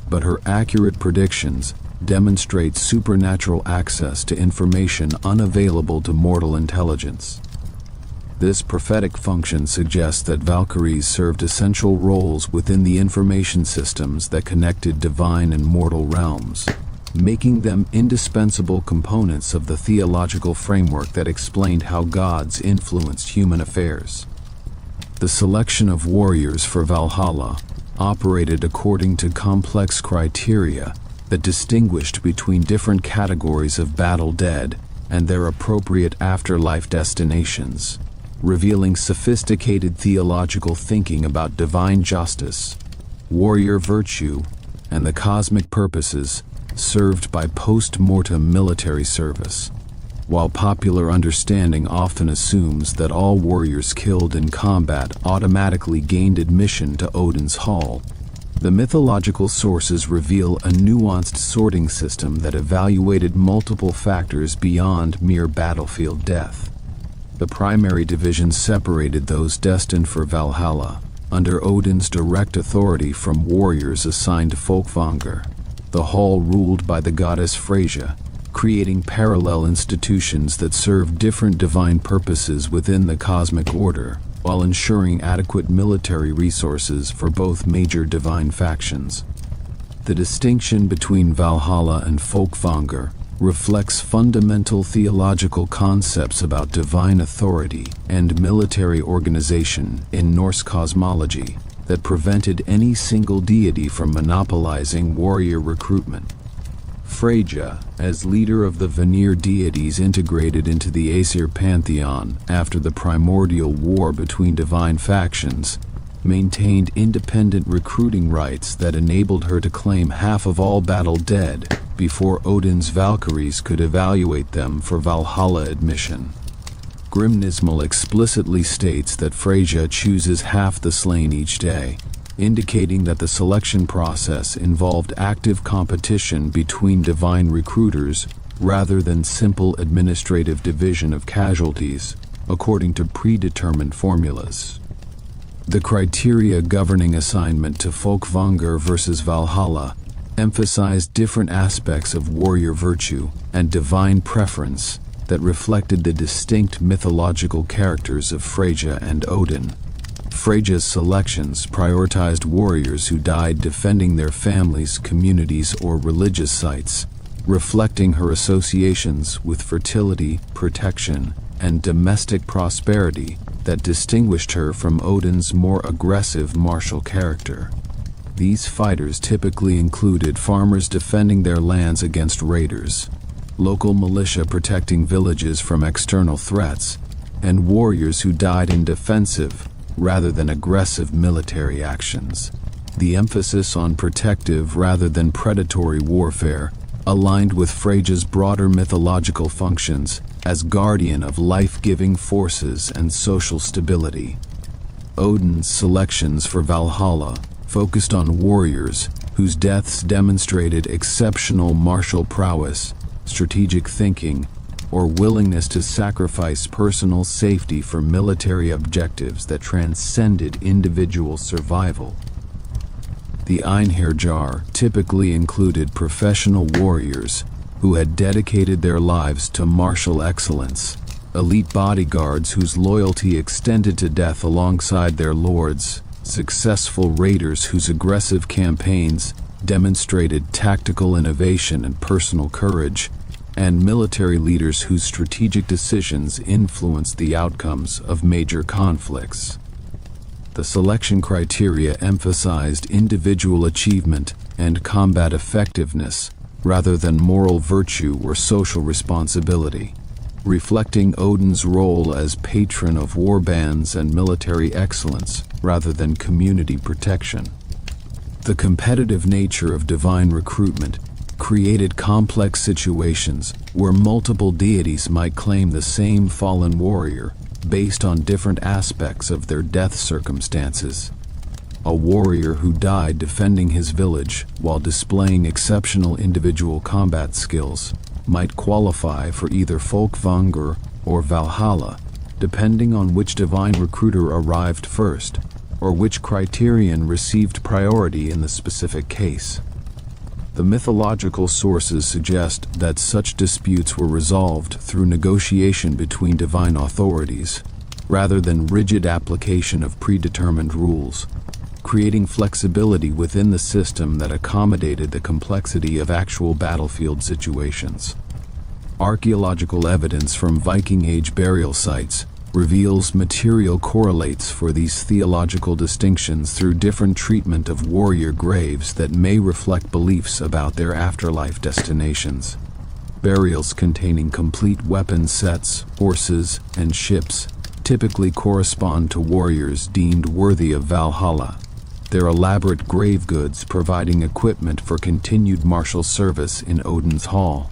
but her accurate predictions demonstrate supernatural access to information unavailable to mortal intelligence. This prophetic function suggests that Valkyries served essential roles within the information systems that connected divine and mortal realms, making them indispensable components of the theological framework that explained how gods influenced human affairs. The selection of warriors for Valhalla operated according to complex criteria that distinguished between different categories of battle dead and their appropriate afterlife destinations, revealing sophisticated theological thinking about divine justice, warrior virtue, and the cosmic purposes served by post-mortem military service. While popular understanding often assumes that all warriors killed in combat automatically gained admission to Odin's Hall, the mythological sources reveal a nuanced sorting system that evaluated multiple factors beyond mere battlefield death. The primary division separated those destined for Valhalla, under Odin's direct authority, from warriors assigned to Folkvanger, the hall ruled by the goddess Freyja, creating parallel institutions that serve different divine purposes within the cosmic order, while ensuring adequate military resources for both major divine factions. The distinction between Valhalla and Folkvanger reflects fundamental theological concepts about divine authority and military organization in Norse cosmology that prevented any single deity from monopolizing warrior recruitment. Freyja, as leader of the Vanir deities integrated into the Aesir pantheon after the primordial war between divine factions, maintained independent recruiting rights that enabled her to claim half of all battle dead before Odin's Valkyries could evaluate them for Valhalla admission. Grimnismal explicitly states that Freyja chooses half the slain each day, indicating that the selection process involved active competition between divine recruiters rather than simple administrative division of casualties, according to predetermined formulas. The criteria governing assignment to Folkvanger versus Valhalla emphasized different aspects of warrior virtue and divine preference that reflected the distinct mythological characters of Freyja and Odin. Freyja's selections prioritized warriors who died defending their families, communities, or religious sites, reflecting her associations with fertility, protection, and domestic prosperity that distinguished her from Odin's more aggressive martial character. These fighters typically included farmers defending their lands against raiders, local militia protecting villages from external threats, and warriors who died in defensive rather than aggressive military actions. The emphasis on protective rather than predatory warfare aligned with Freyja's broader mythological functions as guardian of life-giving forces and social stability. Odin's selections for Valhalla focused on warriors whose deaths demonstrated exceptional martial prowess, strategic thinking, or willingness to sacrifice personal safety for military objectives that transcended individual survival. The Einherjar typically included professional warriors who had dedicated their lives to martial excellence, elite bodyguards whose loyalty extended to death alongside their lords, successful raiders whose aggressive campaigns demonstrated tactical innovation and personal courage, and military leaders whose strategic decisions influenced the outcomes of major conflicts. The selection criteria emphasized individual achievement and combat effectiveness rather than moral virtue or social responsibility, reflecting Odin's role as patron of warbands and military excellence rather than community protection. The competitive nature of divine recruitment created complex situations where multiple deities might claim the same fallen warrior based on different aspects of their death circumstances. A warrior who died defending his village while displaying exceptional individual combat skills might qualify for either Folkvanger or Valhalla, depending on which divine recruiter arrived first, or which criterion received priority in the specific case. The mythological sources suggest that such disputes were resolved through negotiation between divine authorities, rather than rigid application of predetermined rules, creating flexibility within the system that accommodated the complexity of actual battlefield situations. Archaeological evidence from Viking Age burial sites reveals material correlates for these theological distinctions through different treatment of warrior graves that may reflect beliefs about their afterlife destinations. Burials containing complete weapon sets, horses, and ships typically correspond to warriors deemed worthy of Valhalla, their elaborate grave goods providing equipment for continued martial service in Odin's hall.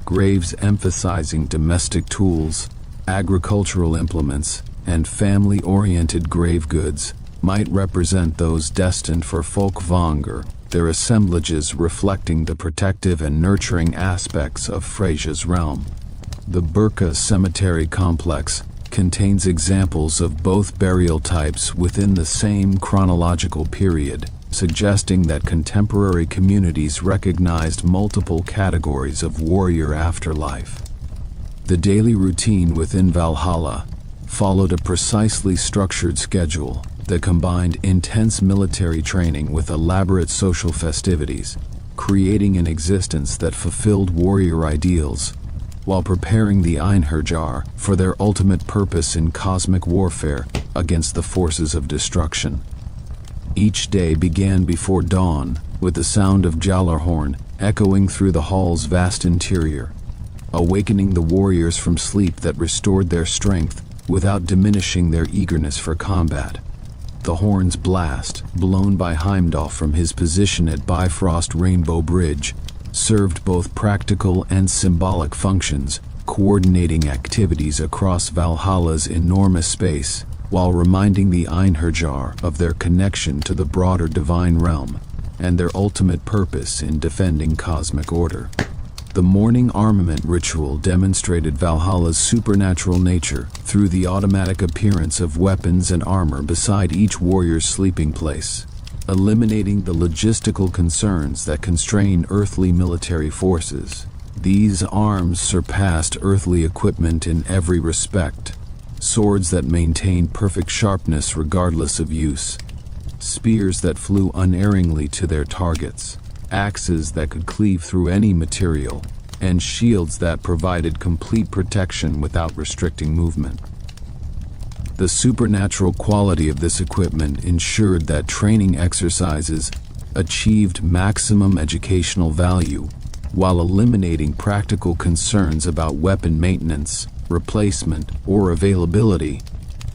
Graves emphasizing domestic tools, agricultural implements, and family-oriented grave goods might represent those destined for folkvanger, their assemblages reflecting the protective and nurturing aspects of Freyja's realm. The Birka Cemetery complex contains examples of both burial types within the same chronological period, suggesting that contemporary communities recognized multiple categories of warrior afterlife. The daily routine within Valhalla followed a precisely structured schedule that combined intense military training with elaborate social festivities, creating an existence that fulfilled warrior ideals while preparing the Einherjar for their ultimate purpose in cosmic warfare against the forces of destruction. Each day began before dawn with the sound of Jallarhorn echoing through the hall's vast interior, awakening the warriors from sleep that restored their strength without diminishing their eagerness for combat. The horn's blast, blown by Heimdall from his position at Bifrost Rainbow Bridge, served both practical and symbolic functions, coordinating activities across Valhalla's enormous space, while reminding the Einherjar of their connection to the broader divine realm and their ultimate purpose in defending cosmic order. The morning armament ritual demonstrated Valhalla's supernatural nature through the automatic appearance of weapons and armor beside each warrior's sleeping place, eliminating the logistical concerns that constrain earthly military forces. These arms surpassed earthly equipment in every respect. Swords that maintained perfect sharpness regardless of use, spears that flew unerringly to their targets, axes that could cleave through any material, and shields that provided complete protection without restricting movement. The supernatural quality of this equipment ensured that training exercises achieved maximum educational value while eliminating practical concerns about weapon maintenance, replacement, or availability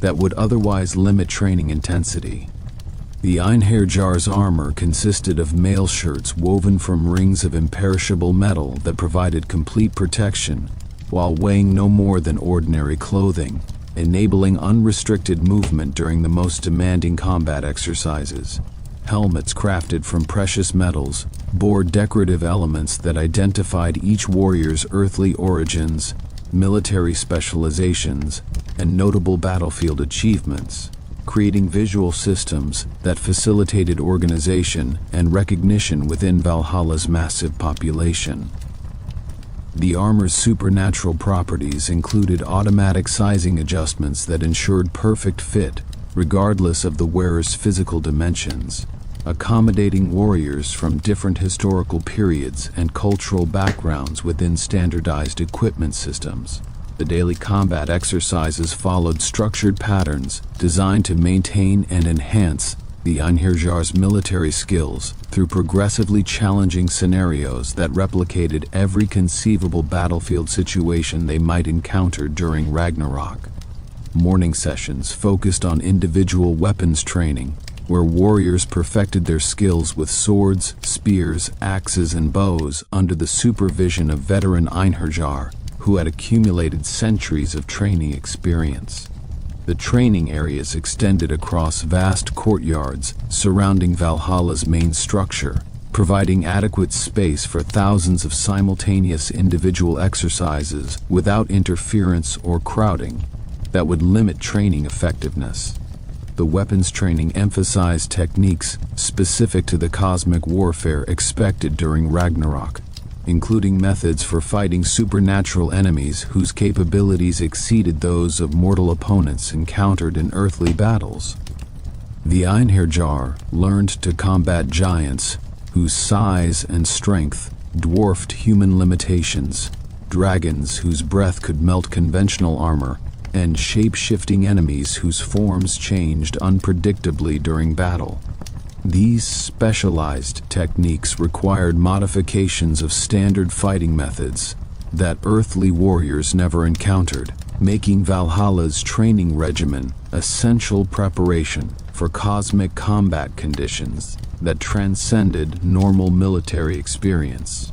that would otherwise limit training intensity. The Einherjar's armor consisted of mail shirts woven from rings of imperishable metal that provided complete protection while weighing no more than ordinary clothing, enabling unrestricted movement during the most demanding combat exercises. Helmets crafted from precious metals bore decorative elements that identified each warrior's earthly origins, military specializations, and notable battlefield achievements, creating visual systems that facilitated organization and recognition within Valhalla's massive population. The armor's supernatural properties included automatic sizing adjustments that ensured perfect fit, regardless of the wearer's physical dimensions, accommodating warriors from different historical periods and cultural backgrounds within standardized equipment systems. The daily combat exercises followed structured patterns designed to maintain and enhance the Einherjar's military skills through progressively challenging scenarios that replicated every conceivable battlefield situation they might encounter during Ragnarok. Morning sessions focused on individual weapons training, where warriors perfected their skills with swords, spears, axes, and bows under the supervision of veteran Einherjar, who had accumulated centuries of training experience. The training areas extended across vast courtyards surrounding Valhalla's main structure, providing adequate space for thousands of simultaneous individual exercises without interference or crowding that would limit training effectiveness. The weapons training emphasized techniques specific to the cosmic warfare expected during Ragnarok, including methods for fighting supernatural enemies whose capabilities exceeded those of mortal opponents encountered in earthly battles. The Einherjar learned to combat giants whose size and strength dwarfed human limitations, dragons whose breath could melt conventional armor, and shape-shifting enemies whose forms changed unpredictably during battle. These specialized techniques required modifications of standard fighting methods that earthly warriors never encountered, making Valhalla's training regimen essential preparation for cosmic combat conditions that transcended normal military experience.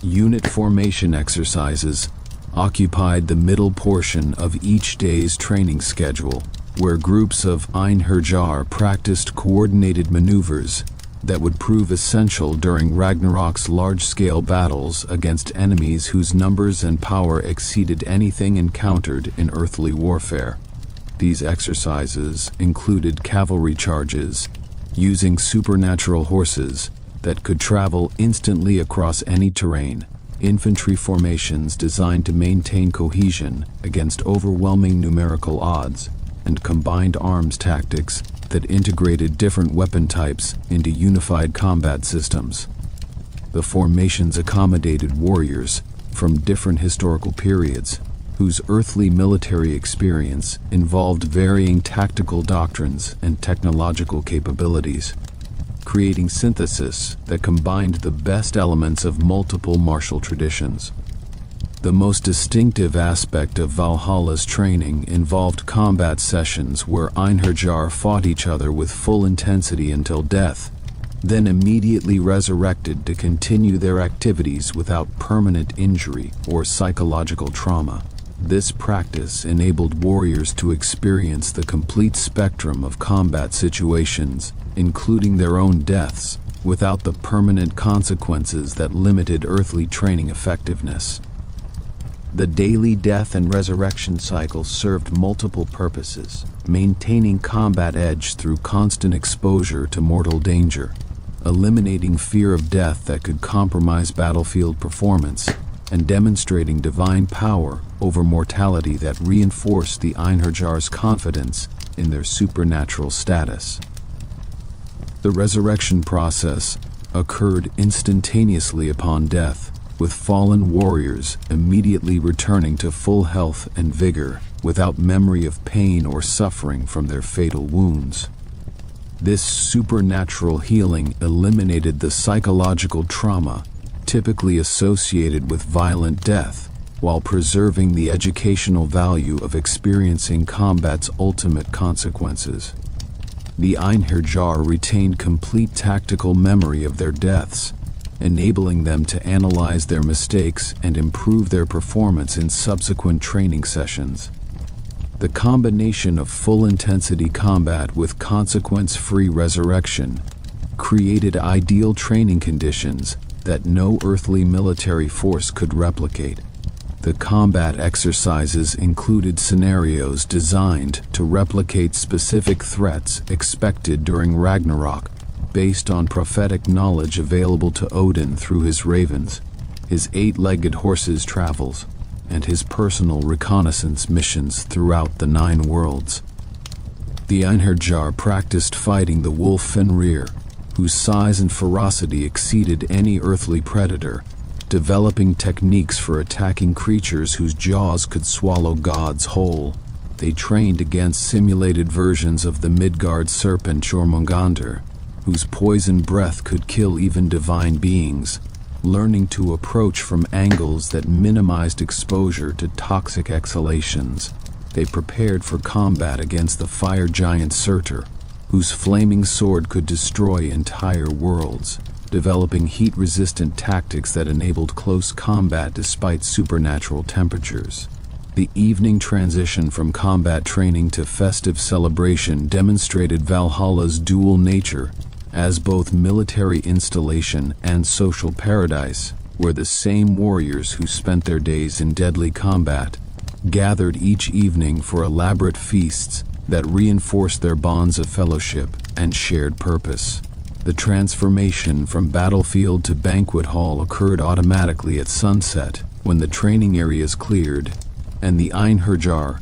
Unit formation exercises occupied the middle portion of each day's training schedule, where groups of Einherjar practiced coordinated maneuvers that would prove essential during Ragnarok's large-scale battles against enemies whose numbers and power exceeded anything encountered in earthly warfare. These exercises included cavalry charges, using supernatural horses that could travel instantly across any terrain, infantry formations designed to maintain cohesion against overwhelming numerical odds, and combined arms tactics that integrated different weapon types into unified combat systems. The formations accommodated warriors from different historical periods, whose earthly military experience involved varying tactical doctrines and technological capabilities, creating synthesis that combined the best elements of multiple martial traditions. The most distinctive aspect of Valhalla's training involved combat sessions where Einherjar fought each other with full intensity until death, then immediately resurrected to continue their activities without permanent injury or psychological trauma. This practice enabled warriors to experience the complete spectrum of combat situations, including their own deaths, without the permanent consequences that limited earthly training effectiveness. The daily death and resurrection cycle served multiple purposes, maintaining combat edge through constant exposure to mortal danger, eliminating fear of death that could compromise battlefield performance, and demonstrating divine power over mortality that reinforced the Einherjar's confidence in their supernatural status. The resurrection process occurred instantaneously upon death, with fallen warriors immediately returning to full health and vigor without memory of pain or suffering from their fatal wounds. This supernatural healing eliminated the psychological trauma typically associated with violent death, while preserving the educational value of experiencing combat's ultimate consequences. The Einherjar retained complete tactical memory of their deaths, enabling them to analyze their mistakes and improve their performance in subsequent training sessions. The combination of full-intensity combat with consequence-free resurrection created ideal training conditions that no earthly military force could replicate. The combat exercises included scenarios designed to replicate specific threats expected during Ragnarok, based on prophetic knowledge available to Odin through his ravens, his 8-legged horses' travels, and his personal reconnaissance missions throughout the 9 worlds. The Einherjar practiced fighting the wolf Fenrir, whose size and ferocity exceeded any earthly predator, developing techniques for attacking creatures whose jaws could swallow gods whole. They trained against simulated versions of the Midgard serpent Jormungandr, whose poison breath could kill even divine beings, learning to approach from angles that minimized exposure to toxic exhalations. They prepared for combat against the fire giant Surtur, whose flaming sword could destroy entire worlds, developing heat-resistant tactics that enabled close combat despite supernatural temperatures. The evening transition from combat training to festive celebration demonstrated Valhalla's dual nature as both military installation and social paradise, where the same warriors who spent their days in deadly combat gathered each evening for elaborate feasts that reinforced their bonds of fellowship and shared purpose. The transformation from battlefield to banquet hall occurred automatically at sunset when the training areas cleared, and the Einherjar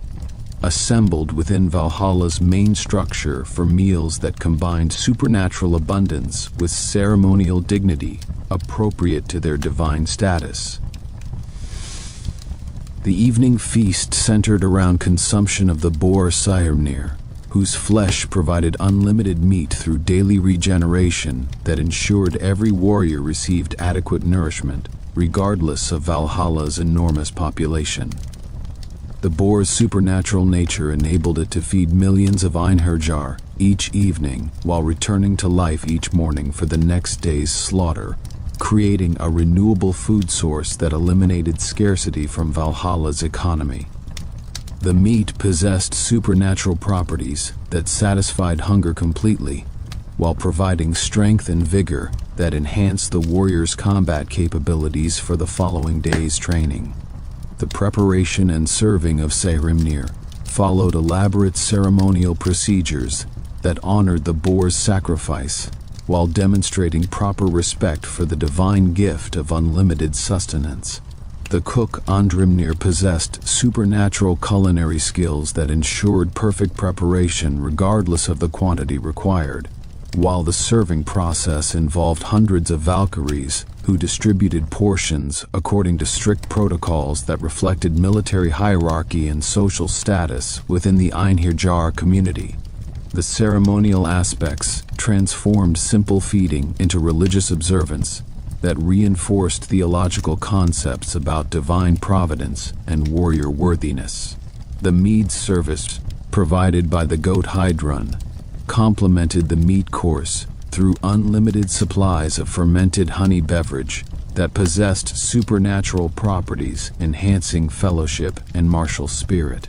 assembled within Valhalla's main structure for meals that combined supernatural abundance with ceremonial dignity appropriate to their divine status. The evening feast centered around consumption of the boar Saehrimnir, whose flesh provided unlimited meat through daily regeneration that ensured every warrior received adequate nourishment, regardless of Valhalla's enormous population. The boar's supernatural nature enabled it to feed millions of Einherjar each evening while returning to life each morning for the next day's slaughter, creating a renewable food source that eliminated scarcity from Valhalla's economy. The meat possessed supernatural properties that satisfied hunger completely, while providing strength and vigor that enhanced the warrior's combat capabilities for the following day's training. The preparation and serving of Saehrimnir followed elaborate ceremonial procedures that honored the boar's sacrifice, while demonstrating proper respect for the divine gift of unlimited sustenance. The cook Andrimnir possessed supernatural culinary skills that ensured perfect preparation regardless of the quantity required, while the serving process involved hundreds of Valkyries who distributed portions according to strict protocols that reflected military hierarchy and social status within the Einherjar community. The ceremonial aspects transformed simple feeding into religious observance that reinforced theological concepts about divine providence and warrior worthiness. The mead service provided by the goat Hydrun complemented the meat course through unlimited supplies of fermented honey beverage that possessed supernatural properties enhancing fellowship and martial spirit.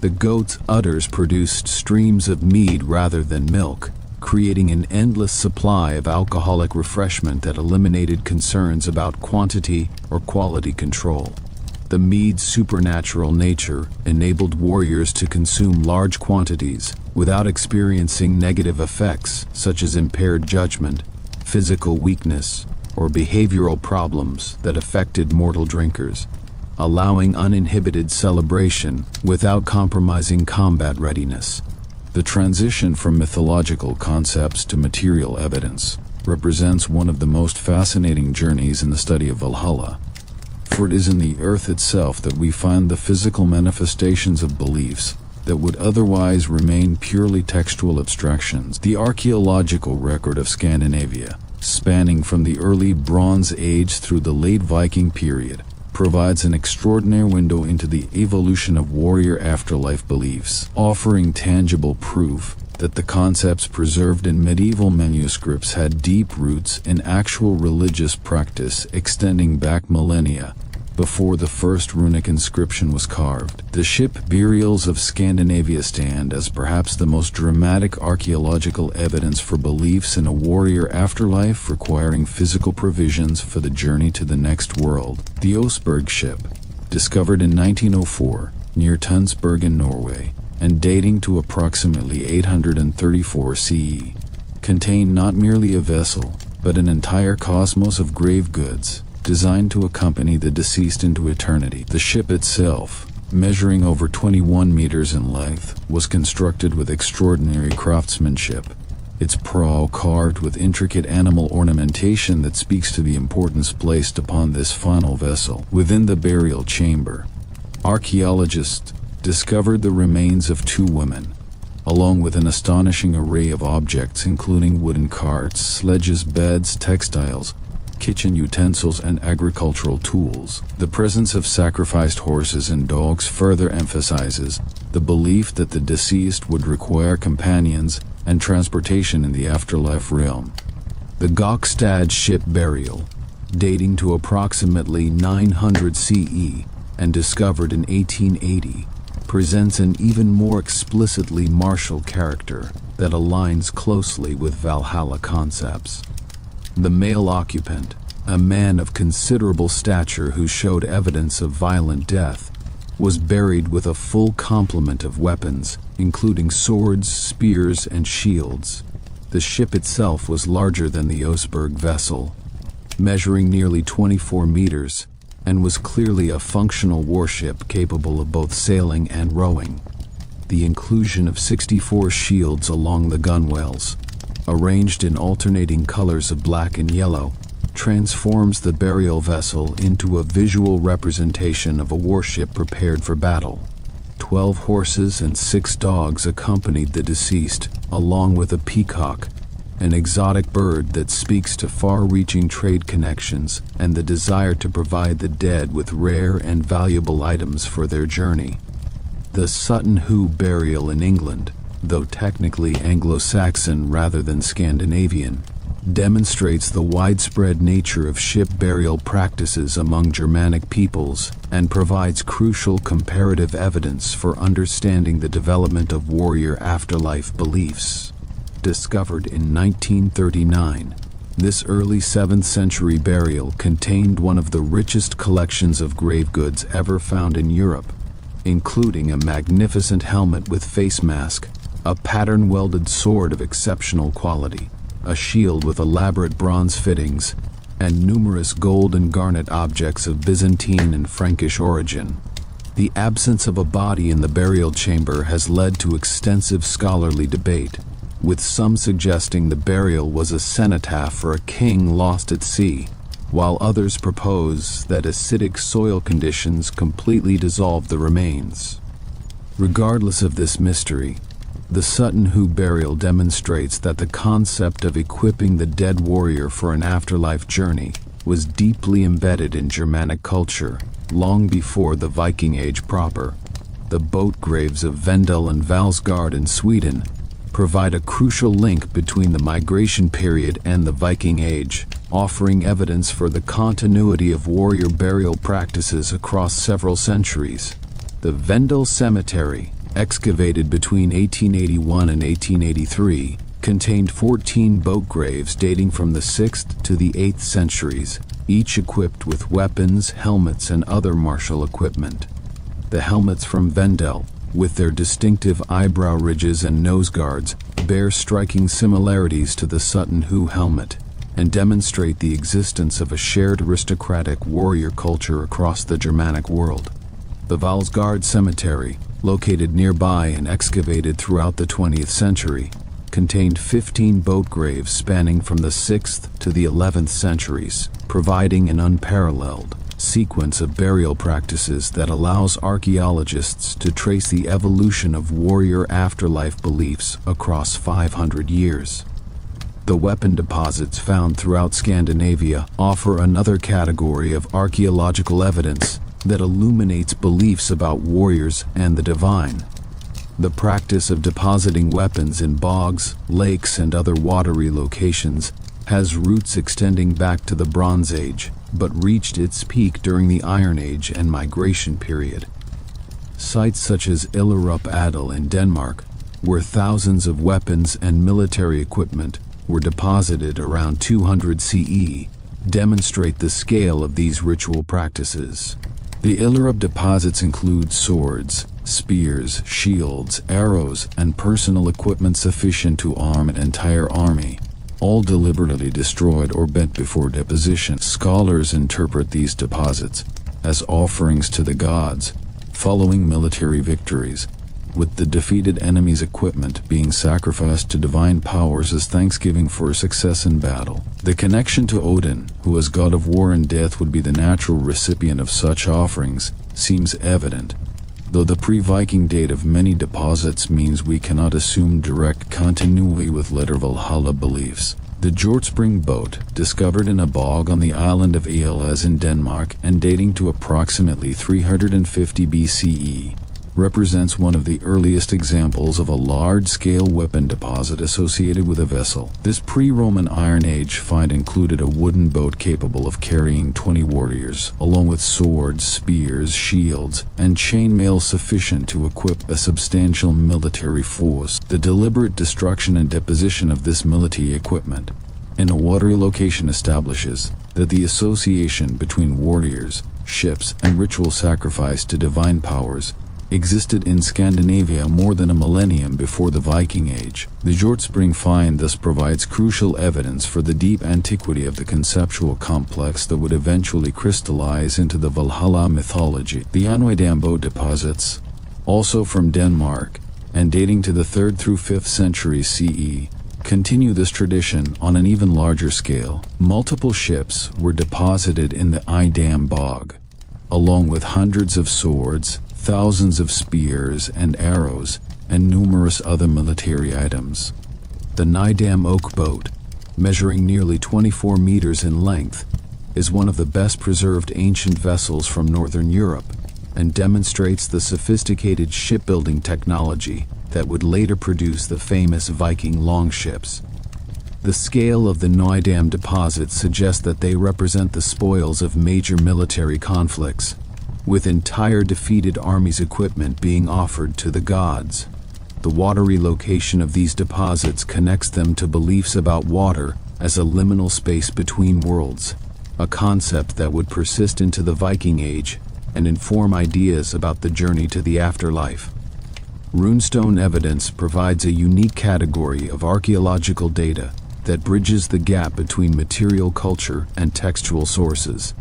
The goat's udders produced streams of mead rather than milk, creating an endless supply of alcoholic refreshment that eliminated concerns about quantity or quality control. The mead's supernatural nature enabled warriors to consume large quantities without experiencing negative effects such as impaired judgment, physical weakness, or behavioral problems that affected mortal drinkers, allowing uninhibited celebration without compromising combat readiness. The transition from mythological concepts to material evidence represents one of the most fascinating journeys in the study of Valhalla, for it is in the earth itself that we find the physical manifestations of beliefs that would otherwise remain purely textual abstractions. The archaeological record of Scandinavia, spanning from the early Bronze Age through the late Viking period, provides an extraordinary window into the evolution of warrior afterlife beliefs, offering tangible proof that the concepts preserved in medieval manuscripts had deep roots in actual religious practice extending back millennia before the first runic inscription was carved. The ship burials of Scandinavia stand as perhaps the most dramatic archaeological evidence for beliefs in a warrior afterlife requiring physical provisions for the journey to the next world. The Oseberg ship, discovered in 1904 near Tønsberg in Norway, and dating to approximately 834 CE, contained not merely a vessel, but an entire cosmos of grave goods, designed to accompany the deceased into eternity. The ship itself, measuring over 21 meters in length, was constructed with extraordinary craftsmanship, its prow carved with intricate animal ornamentation that speaks to the importance placed upon this final vessel. Within the burial chamber, archaeologists discovered the remains of 2 women, along with an astonishing array of objects including wooden carts, sledges, beds, textiles, kitchen utensils, and agricultural tools. The presence of sacrificed horses and dogs further emphasizes the belief that the deceased would require companions and transportation in the afterlife realm. The Gokstad ship burial, dating to approximately 900 CE and discovered in 1880, presents an even more explicitly martial character that aligns closely with Valhalla concepts. The male occupant, a man of considerable stature who showed evidence of violent death, was buried with a full complement of weapons, including swords, spears, and shields. The ship itself was larger than the Oseberg vessel, measuring nearly 24 meters, and was clearly a functional warship capable of both sailing and rowing. The inclusion of 64 shields along the gunwales, arranged in alternating colors of black and yellow, transforms the burial vessel into a visual representation of a warship prepared for battle. 12 horses and 6 dogs accompanied the deceased, along with a peacock, an exotic bird that speaks to far-reaching trade connections and the desire to provide the dead with rare and valuable items for their journey. The Sutton Hoo burial in England, though technically Anglo-Saxon rather than Scandinavian, demonstrates the widespread nature of ship burial practices among Germanic peoples and provides crucial comparative evidence for understanding the development of warrior afterlife beliefs. Discovered in 1939, this early 7th century burial contained one of the richest collections of grave goods ever found in Europe, including a magnificent helmet with face mask, a pattern-welded sword of exceptional quality, a shield with elaborate bronze fittings, and numerous gold and garnet objects of Byzantine and Frankish origin. The absence of a body in the burial chamber has led to extensive scholarly debate, with some suggesting the burial was a cenotaph for a king lost at sea, while others propose that acidic soil conditions completely dissolved the remains. Regardless of this mystery, the Sutton Hoo burial demonstrates that the concept of equipping the dead warrior for an afterlife journey was deeply embedded in Germanic culture long before the Viking Age proper. The boat graves of Vendel and Valsgard in Sweden provide a crucial link between the migration period and the Viking Age, offering evidence for the continuity of warrior burial practices across several centuries. The Vendel Cemetery, excavated between 1881 and 1883, contained 14 boat graves dating from the 6th to the 8th centuries, each equipped with weapons, helmets, and other martial equipment. The helmets from Vendel, with their distinctive eyebrow ridges and nose guards, bear striking similarities to the Sutton Hoo helmet, and demonstrate the existence of a shared aristocratic warrior culture across the Germanic world. The Valsgard Cemetery, located nearby and excavated throughout the 20th century, contained 15 boat graves spanning from the 6th to the 11th centuries, providing an unparalleled sequence of burial practices that allows archaeologists to trace the evolution of warrior afterlife beliefs across 500 years. The weapon deposits found throughout Scandinavia offer another category of archaeological evidence that illuminates beliefs about warriors and the divine. The practice of depositing weapons in bogs, lakes, and other watery locations has roots extending back to the Bronze Age, but reached its peak during the Iron Age and Migration period. Sites such as Illerup Adel in Denmark, where thousands of weapons and military equipment were deposited around 200 CE, demonstrate the scale of these ritual practices. The Illerup deposits include swords, spears, shields, arrows, and personal equipment sufficient to arm an entire army, all deliberately destroyed or bent before deposition. Scholars interpret these deposits as offerings to the gods following military victories, with the defeated enemy's equipment being sacrificed to divine powers as thanksgiving for success in battle. The connection to Odin, who as god of war and death would be the natural recipient of such offerings, seems evident, though the pre-Viking date of many deposits means we cannot assume direct continuity with later Valhalla beliefs. The Jortspring boat, discovered in a bog on the island of Eolas in Denmark and dating to approximately 350 BCE, represents one of the earliest examples of a large-scale weapon deposit associated with a vessel. This pre-Roman Iron Age find included a wooden boat capable of carrying 20 warriors, along with swords, spears, shields, and chainmail sufficient to equip a substantial military force. The deliberate destruction and deposition of this military equipment in a watery location establishes that the association between warriors, ships, and ritual sacrifice to divine powers existed in Scandinavia more than a millennium before the Viking Age. The Hjortspring find thus provides crucial evidence for the deep antiquity of the conceptual complex that would eventually crystallize into the Valhalla mythology. The Anøydambo deposits, also from Denmark, and dating to the 3rd through 5th centuries CE, continue this tradition on an even larger scale. Multiple ships were deposited in the Eidam bog, along with hundreds of swords, thousands of spears and arrows, and numerous other military items. The Nydam oak boat, measuring nearly 24 meters in length, is one of the best preserved ancient vessels from Northern Europe, and demonstrates the sophisticated shipbuilding technology that would later produce the famous Viking longships. The scale of the Nydam deposits suggests that they represent the spoils of major military conflicts, with entire defeated armies' equipment being offered to the gods. The watery location of these deposits connects them to beliefs about water as a liminal space between worlds, a concept that would persist into the Viking Age and inform ideas about the journey to the afterlife. Runestone evidence provides a unique category of archaeological data that bridges the gap between material culture and textual sources.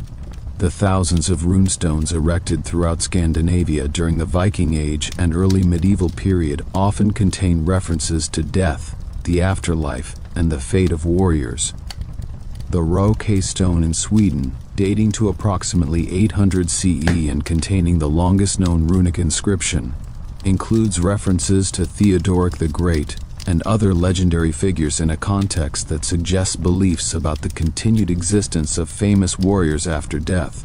The thousands of runestones erected throughout Scandinavia during the Viking Age and early medieval period often contain references to death, the afterlife, and the fate of warriors. The Roke stone in Sweden, dating to approximately 800 CE and containing the longest known runic inscription, includes references to Theodoric the Great and other legendary figures in a context that suggests beliefs about the continued existence of famous warriors after death.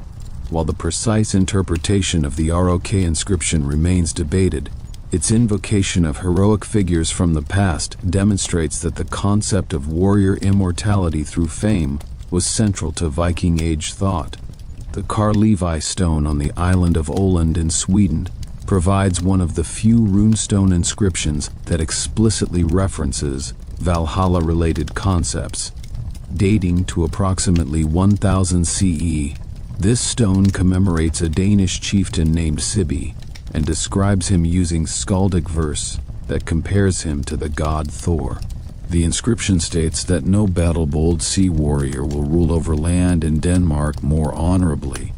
While the precise interpretation of the ROK inscription remains debated, its invocation of heroic figures from the past demonstrates that the concept of warrior immortality through fame was central to Viking Age thought. The Karlevy stone on the island of Åland in Sweden provides one of the few runestone inscriptions that explicitly references Valhalla-related concepts. Dating to approximately 1000 CE, this stone commemorates a Danish chieftain named Sibbe and describes him using skaldic verse that compares him to the god Thor. The inscription states that no battle-bold sea warrior will rule over land in Denmark more honorably,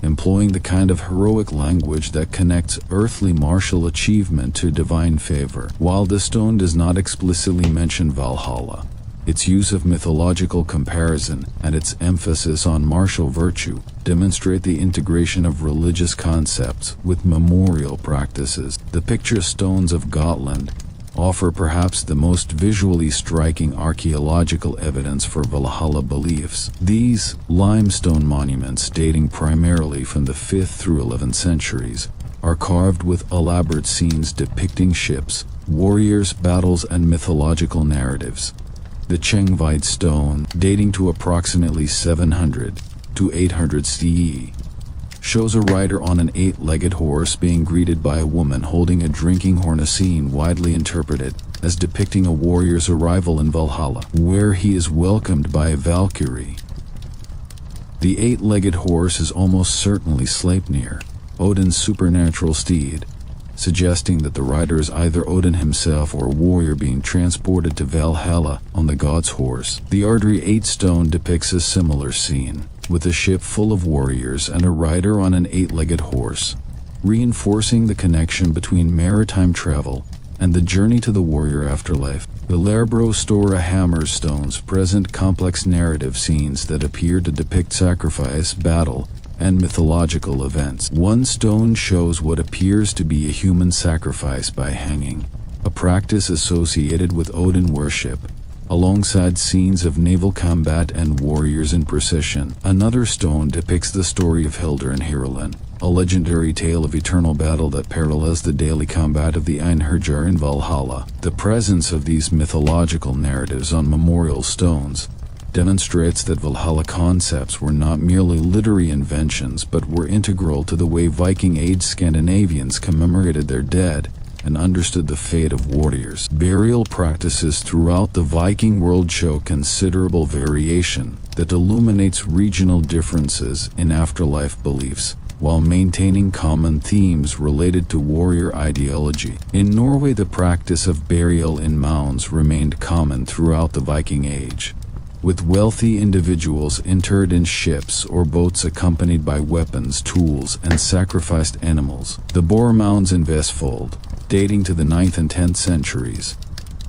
employing the kind of heroic language that connects earthly martial achievement to divine favor. While the stone does not explicitly mention Valhalla, its use of mythological comparison and its emphasis on martial virtue demonstrate the integration of religious concepts with memorial practices. The picture stones of Gotland offer perhaps the most visually striking archaeological evidence for Valhalla beliefs. These limestone monuments, dating primarily from the 5th through 11th centuries, are carved with elaborate scenes depicting ships, warriors, battles, and mythological narratives. The Chengvide stone, dating to approximately 700 to 800 CE, shows a rider on an 8-legged horse being greeted by a woman holding a drinking horn, a scene widely interpreted as depicting a warrior's arrival in Valhalla, where he is welcomed by a Valkyrie. The 8-legged horse is almost certainly Sleipnir, Odin's supernatural steed, suggesting that the rider is either Odin himself or a warrior being transported to Valhalla on the god's horse. The Ardri 8 stone depicts a similar scene, with a ship full of warriors and a rider on an 8-legged horse, reinforcing the connection between maritime travel and the journey to the warrior afterlife. The Lærbro Stora Hammer stones present complex narrative scenes that appear to depict sacrifice, battle, and mythological events. One stone shows what appears to be a human sacrifice by hanging, a practice associated with Odin worship, alongside scenes of naval combat and warriors in procession. Another stone depicts the story of Hildur and Hirulin, a legendary tale of eternal battle that parallels the daily combat of the Einherjar in Valhalla. The presence of these mythological narratives on memorial stones demonstrates that Valhalla concepts were not merely literary inventions but were integral to the way Viking Age Scandinavians commemorated their dead and understood the fate of warriors. Burial practices throughout the Viking world show considerable variation that illuminates regional differences in afterlife beliefs. while maintaining common themes related to warrior ideology. In Norway, the practice of burial in mounds remained common throughout the Viking Age, with wealthy individuals interred in ships or boats accompanied by weapons, tools, and sacrificed animals. The Bore mounds in Vestfold, dating to the 9th and 10th centuries,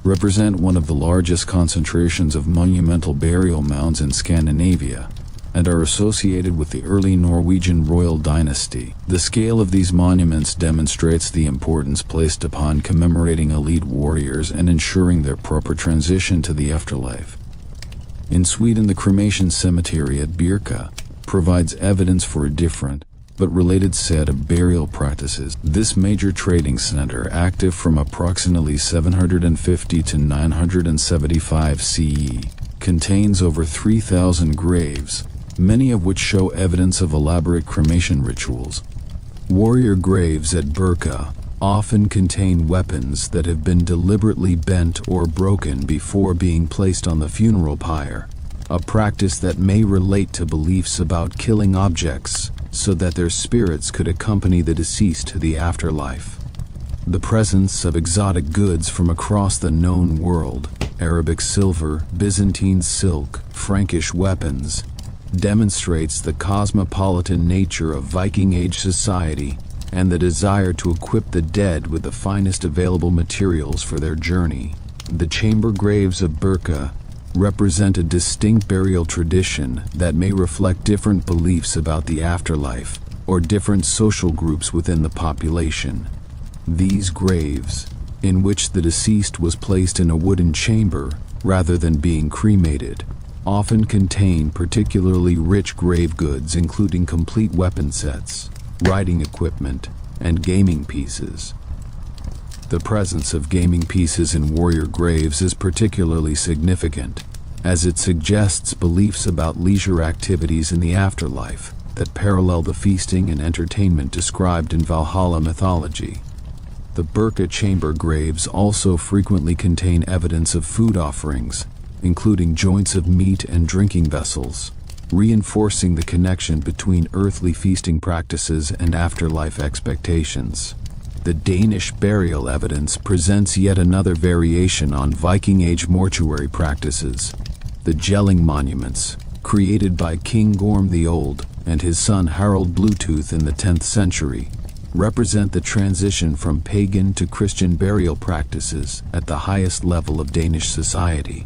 represent one of the largest concentrations of monumental burial mounds in Scandinavia, and are associated with the early Norwegian royal dynasty. The scale of these monuments demonstrates the importance placed upon commemorating elite warriors and ensuring their proper transition to the afterlife. In Sweden, the cremation cemetery at Birka provides evidence for a different, but related set of burial practices. This major trading center, active from approximately 750 to 975 CE, contains over 3,000 graves, many of which show evidence of elaborate cremation rituals. Warrior graves at Birka often contain weapons that have been deliberately bent or broken before being placed on the funeral pyre, a practice that may relate to beliefs about killing objects so that their spirits could accompany the deceased to the afterlife. The presence of exotic goods from across the known world, Arabic silver, Byzantine silk, Frankish weapons, demonstrates the cosmopolitan nature of Viking Age society and the desire to equip the dead with the finest available materials for their journey. The chamber graves of Birka represent a distinct burial tradition that may reflect different beliefs about the afterlife or different social groups within the population. These graves, in which the deceased was placed in a wooden chamber rather than being cremated, often contain particularly rich grave goods, including complete weapon sets, riding equipment, and gaming pieces. The presence of gaming pieces in warrior graves is particularly significant, as it suggests beliefs about leisure activities in the afterlife that parallel the feasting and entertainment described in Valhalla mythology. The Birka chamber graves also frequently contain evidence of food offerings, including joints of meat and drinking vessels, reinforcing the connection between earthly feasting practices and afterlife expectations. The Danish burial evidence presents yet another variation on Viking Age mortuary practices. The Jelling monuments, created by King Gorm the Old and his son Harald Bluetooth in the 10th century, represent the transition from pagan to Christian burial practices at the highest level of Danish society.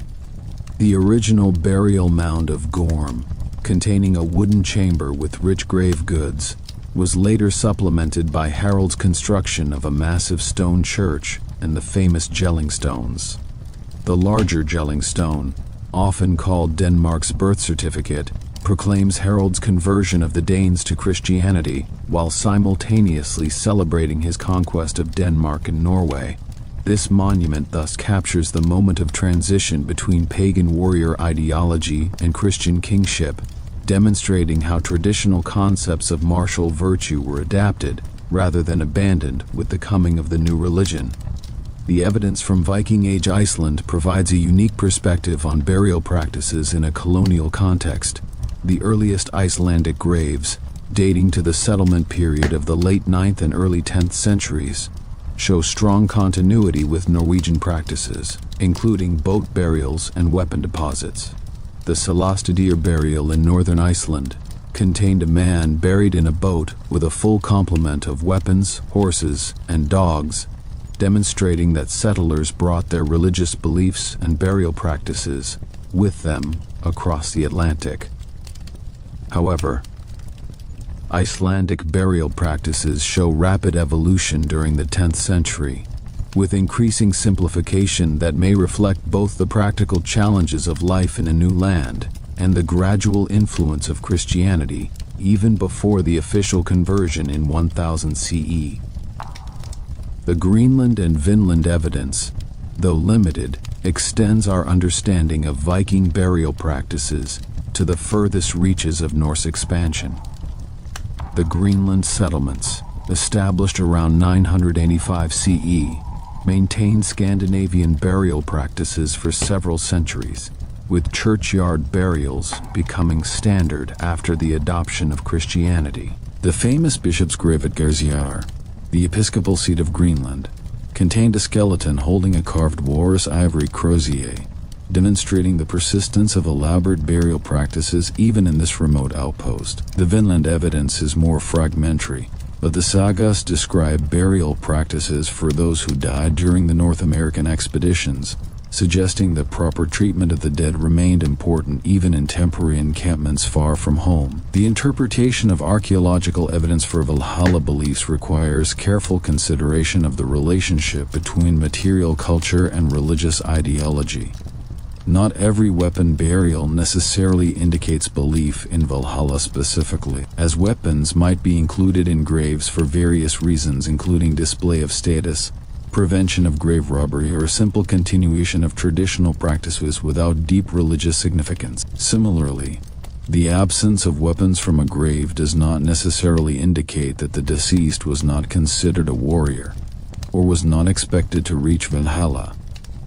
The original burial mound of Gorm, containing a wooden chamber with rich grave goods, was later supplemented by Harald's construction of a massive stone church and the famous Jelling stones. The larger Jelling stone, often called Denmark's birth certificate, proclaims Harald's conversion of the Danes to Christianity while simultaneously celebrating his conquest of Denmark and Norway. This monument thus captures the moment of transition between pagan warrior ideology and Christian kingship, demonstrating how traditional concepts of martial virtue were adapted rather than abandoned with the coming of the new religion. The evidence from Viking Age Iceland provides a unique perspective on burial practices in a colonial context. The earliest Icelandic graves, dating to the settlement period of the late 9th and early 10th centuries, show strong continuity with Norwegian practices, including boat burials and weapon deposits. The Salastadir burial in northern Iceland contained a man buried in a boat with a full complement of weapons, horses, and dogs, demonstrating that settlers brought their religious beliefs and burial practices with them across the Atlantic. However, Icelandic burial practices show rapid evolution during the 10th century, with increasing simplification that may reflect both the practical challenges of life in a new land and the gradual influence of Christianity, even before the official conversion in 1000 CE. The Greenland and Vinland evidence, though limited, extends our understanding of Viking burial practices to the furthest reaches of Norse expansion. The Greenland settlements, established around 985 CE, maintained Scandinavian burial practices for several centuries, with churchyard burials becoming standard after the adoption of Christianity. The famous bishop's grave at Gersjær, the episcopal seat of Greenland, contained a skeleton holding a carved walrus ivory crosier, demonstrating the persistence of elaborate burial practices even in this remote outpost. The Vinland evidence is more fragmentary, but the sagas describe burial practices for those who died during the North American expeditions, suggesting that proper treatment of the dead remained important even in temporary encampments far from home. The interpretation of archaeological evidence for Valhalla beliefs requires careful consideration of the relationship between material culture and religious ideology. Not every weapon burial necessarily indicates belief in Valhalla specifically, as weapons might be included in graves for various reasons, including display of status, prevention of grave robbery, or a simple continuation of traditional practices without deep religious significance. Similarly, the absence of weapons from a grave does not necessarily indicate that the deceased was not considered a warrior, or was not expected to reach Valhalla,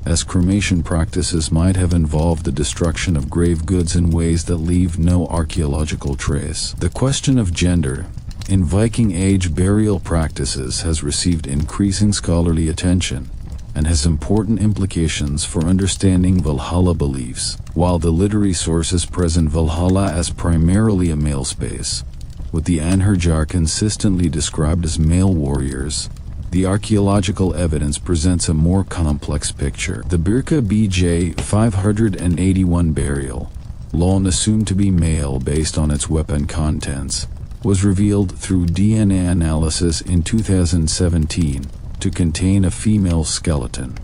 as cremation practices might have involved the destruction of grave goods in ways that leave no archaeological trace. The question of gender in Viking Age burial practices has received increasing scholarly attention and has important implications for understanding Valhalla beliefs. While the literary sources present Valhalla as primarily a male space, with the Anherjar consistently described as male warriors, the archaeological evidence presents a more complex picture. The Birka BJ 581 burial, long assumed to be male based on its weapon contents, was revealed through DNA analysis in 2017 to contain a female skeleton.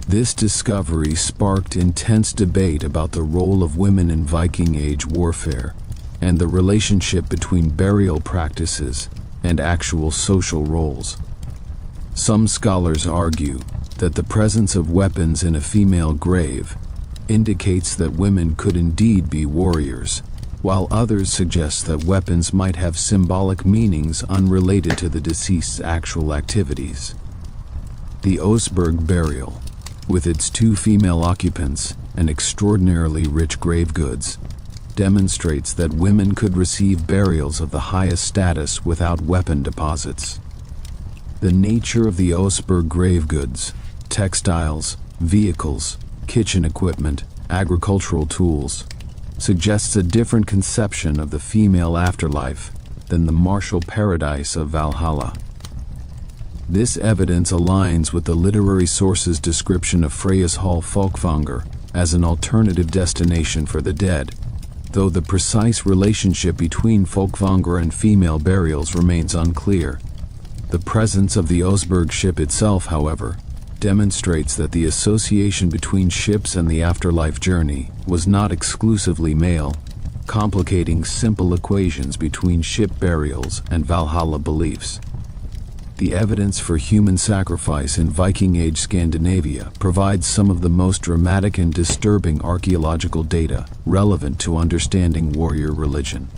This discovery sparked intense debate about the role of women in Viking Age warfare and the relationship between burial practices and actual social roles. Some scholars argue that the presence of weapons in a female grave indicates that women could indeed be warriors, while others suggest that weapons might have symbolic meanings unrelated to the deceased's actual activities. The Oseberg burial, with its 2 female occupants and extraordinarily rich grave goods, demonstrates that women could receive burials of the highest status without weapon deposits. The nature of the Oseberg grave goods, textiles, vehicles, kitchen equipment, agricultural tools, suggests a different conception of the female afterlife than the martial paradise of Valhalla. This evidence aligns with the literary source's description of Freya's Hall Folkvanger as an alternative destination for the dead, though the precise relationship between Folkvanger and female burials remains unclear. The presence of the Oseberg ship itself, however, demonstrates that the association between ships and the afterlife journey was not exclusively male, complicating simple equations between ship burials and Valhalla beliefs. The evidence for human sacrifice in Viking Age Scandinavia provides some of the most dramatic and disturbing archaeological data relevant to understanding warrior religion.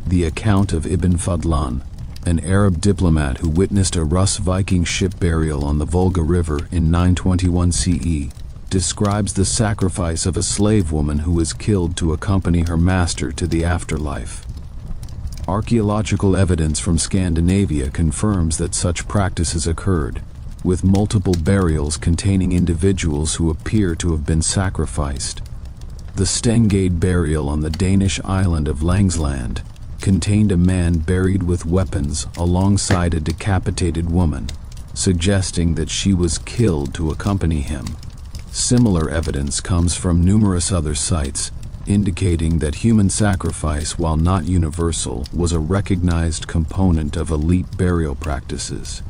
The account of Ibn Fadlan, an Arab diplomat who witnessed a Rus Viking ship burial on the Volga River in 921 CE, describes the sacrifice of a slave woman who was killed to accompany her master to the afterlife. Archaeological evidence from Scandinavia confirms that such practices occurred, with multiple burials containing individuals who appear to have been sacrificed. The Stengade burial on the Danish island of Langsland contained a man buried with weapons alongside a decapitated woman, suggesting that she was killed to accompany him. Similar evidence comes from numerous other sites, indicating that human sacrifice, while not universal, was a recognized component of elite burial practices.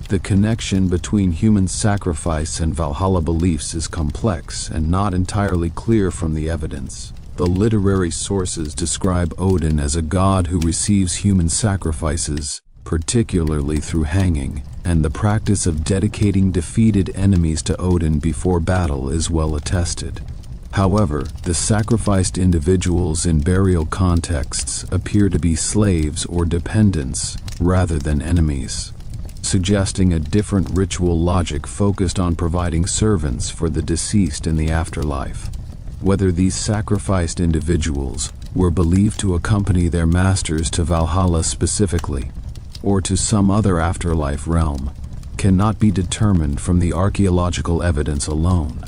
The connection between human sacrifice and Valhalla beliefs is complex and not entirely clear from the evidence. The literary sources describe Odin as a god who receives human sacrifices, particularly through hanging, and the practice of dedicating defeated enemies to Odin before battle is well attested. However, the sacrificed individuals in burial contexts appear to be slaves or dependents rather than enemies, suggesting a different ritual logic focused on providing servants for the deceased in the afterlife. Whether these sacrificed individuals were believed to accompany their masters to Valhalla specifically, or to some other afterlife realm, cannot be determined from the archaeological evidence alone.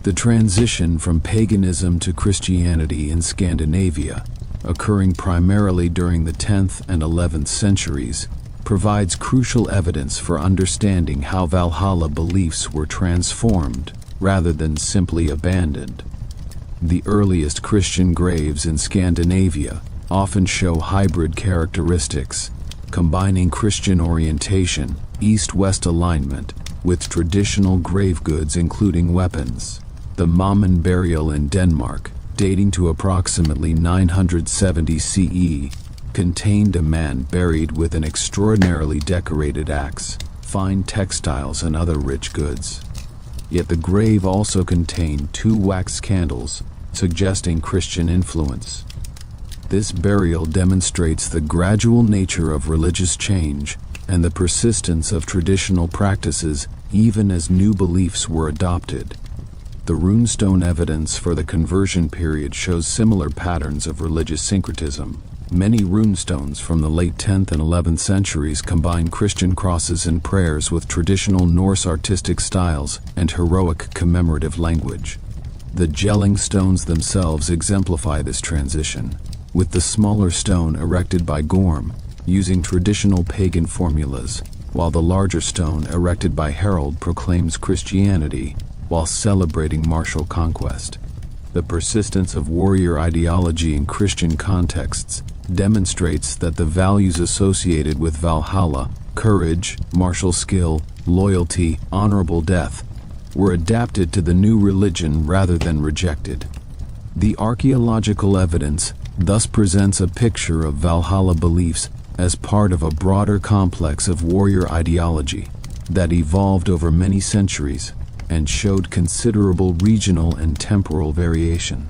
The transition from paganism to Christianity in Scandinavia, occurring primarily during the 10th and 11th centuries, provides crucial evidence for understanding how Valhalla beliefs were transformed rather than simply abandoned. The earliest Christian graves in Scandinavia often show hybrid characteristics, combining Christian orientation, east-west alignment, with traditional grave goods including weapons. The Mammen burial in Denmark, dating to approximately 970 CE, contained a man buried with an extraordinarily decorated axe, fine textiles, and other rich goods. Yet the grave also contained 2 wax candles, suggesting Christian influence. This burial demonstrates the gradual nature of religious change and the persistence of traditional practices even as new beliefs were adopted. The runestone evidence for the conversion period shows similar patterns of religious syncretism. Many runestones from the late 10th and 11th centuries combine Christian crosses and prayers with traditional Norse artistic styles and heroic commemorative language. The gelling stones themselves exemplify this transition, with the smaller stone erected by Gorm, using traditional pagan formulas, while the larger stone erected by Harold proclaims Christianity while celebrating martial conquest. The persistence of warrior ideology in Christian contexts demonstrates that the values associated with Valhalla, courage, martial skill, loyalty, honorable death, were adapted to the new religion rather than rejected. The archaeological evidence thus presents a picture of Valhalla beliefs as part of a broader complex of warrior ideology that evolved over many centuries and showed considerable regional and temporal variation.